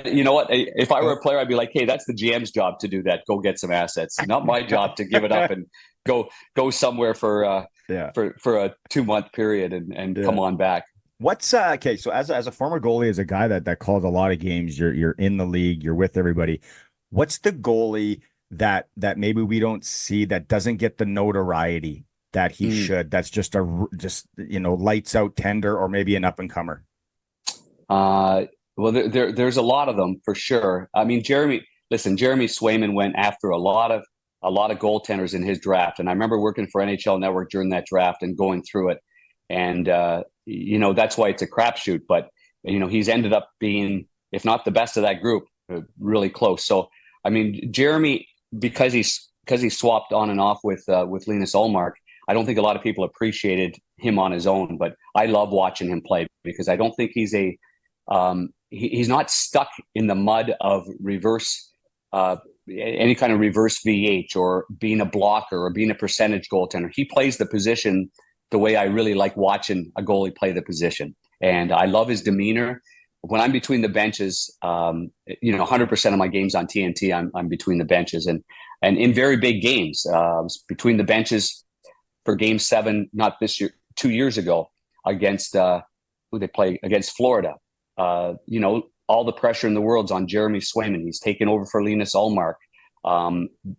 You know what? If I were a player, I'd be like, hey, that's the GM's job to do that. Go get some assets. Not my job to give it up and go somewhere for a 2-month period and come on back. What's okay? So as a former goalie, as a guy that calls a lot of games, you're in the league, you're with everybody. What's the goalie that maybe we don't see, that doesn't get the notoriety that he should? That's just lights out tender, or maybe an up and comer. Well, there's a lot of them for sure. I mean, Jeremy Swayman went after a lot of goaltenders in his draft, and I remember working for NHL Network during that draft and going through it, and that's why it's a crapshoot. But he's ended up being, if not the best of that group, really close. So I mean, Jeremy, because he swapped on and off with Linus Ullmark, I don't think a lot of people appreciated him on his own. But I love watching him play, because I don't think he's he's not stuck in the mud of any kind of reverse VH or being a blocker or being a percentage goaltender. He plays the position the way I really like watching a goalie play the position. And I love his demeanor. When I'm between the benches, 100% of my games on TNT, I'm between the benches, and in very big games, between the benches for Game 7, not this year, 2 years ago, against who they play against Florida. All the pressure in the world's on Jeremy Swayman. He's taken over for Linus Ullmark.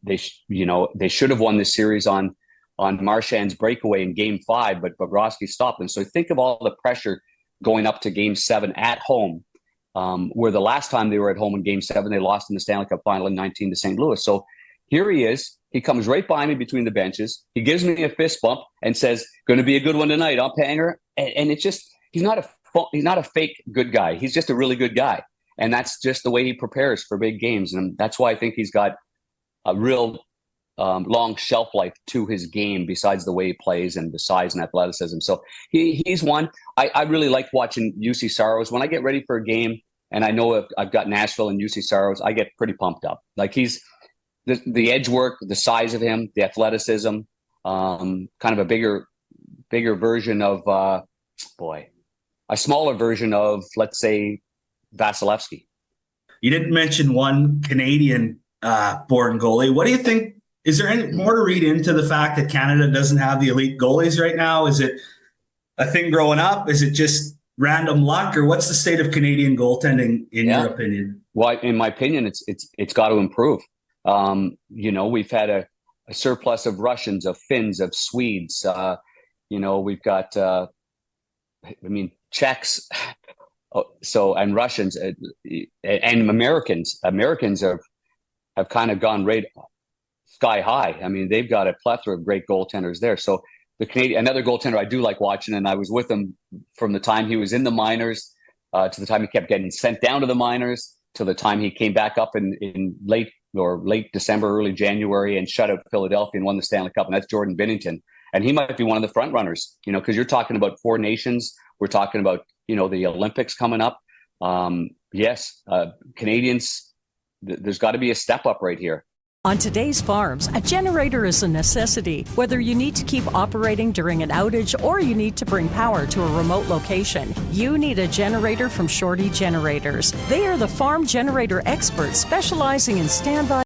They should have won this series on Marchand's breakaway in Game 5, but Bobrovsky stopped them. So think of all the pressure going up to Game 7 at home, where the last time they were at home in Game 7, they lost in the Stanley Cup Final in 19 to St. Louis. So here he is. He comes right by me between the benches. He gives me a fist bump and says, "Going to be a good one tonight, huh, Panger?" And it's just, he's not a fake good guy. He's just a really good guy. And that's just the way he prepares for big games. And that's why I think he's got a real long shelf life to his game, besides the way he plays and the size and athleticism. So he's one. I really like watching UC Saros. When I get ready for a game and I know I've got Nashville and UC Saros, I get pretty pumped up. Like, he's the edge work, the size of him, the athleticism, kind of a bigger version of, a smaller version of, let's say, Vasilevsky. You didn't mention one Canadian born goalie. What do you think? Is there any more to read into the fact that Canada doesn't have the elite goalies right now? Is it a thing growing up? Is it just random luck, or what's the state of Canadian goaltending in your opinion? Well, in my opinion, it's got to improve. We've had a surplus of Russians, of Finns, of Swedes. We've got, Czechs, and Russians and Americans. Americans have kind of gone right sky high. I mean, they've got a plethora of great goaltenders there. So another goaltender I do like watching, and I was with him from the time he was in the minors to the time he kept getting sent down to the minors, to the time he came back up in late December, early January, and shut out Philadelphia and won the Stanley Cup. And that's Jordan Binnington. And he might be one of the front runners, because you're talking about 4 nations. We're talking about, the Olympics coming up. Canadians, there's got to be a step up right here. On today's farms, a generator is a necessity. Whether you need to keep operating during an outage or you need to bring power to a remote location, you need a generator from Shorty Generators. They are the farm generator experts specializing in standby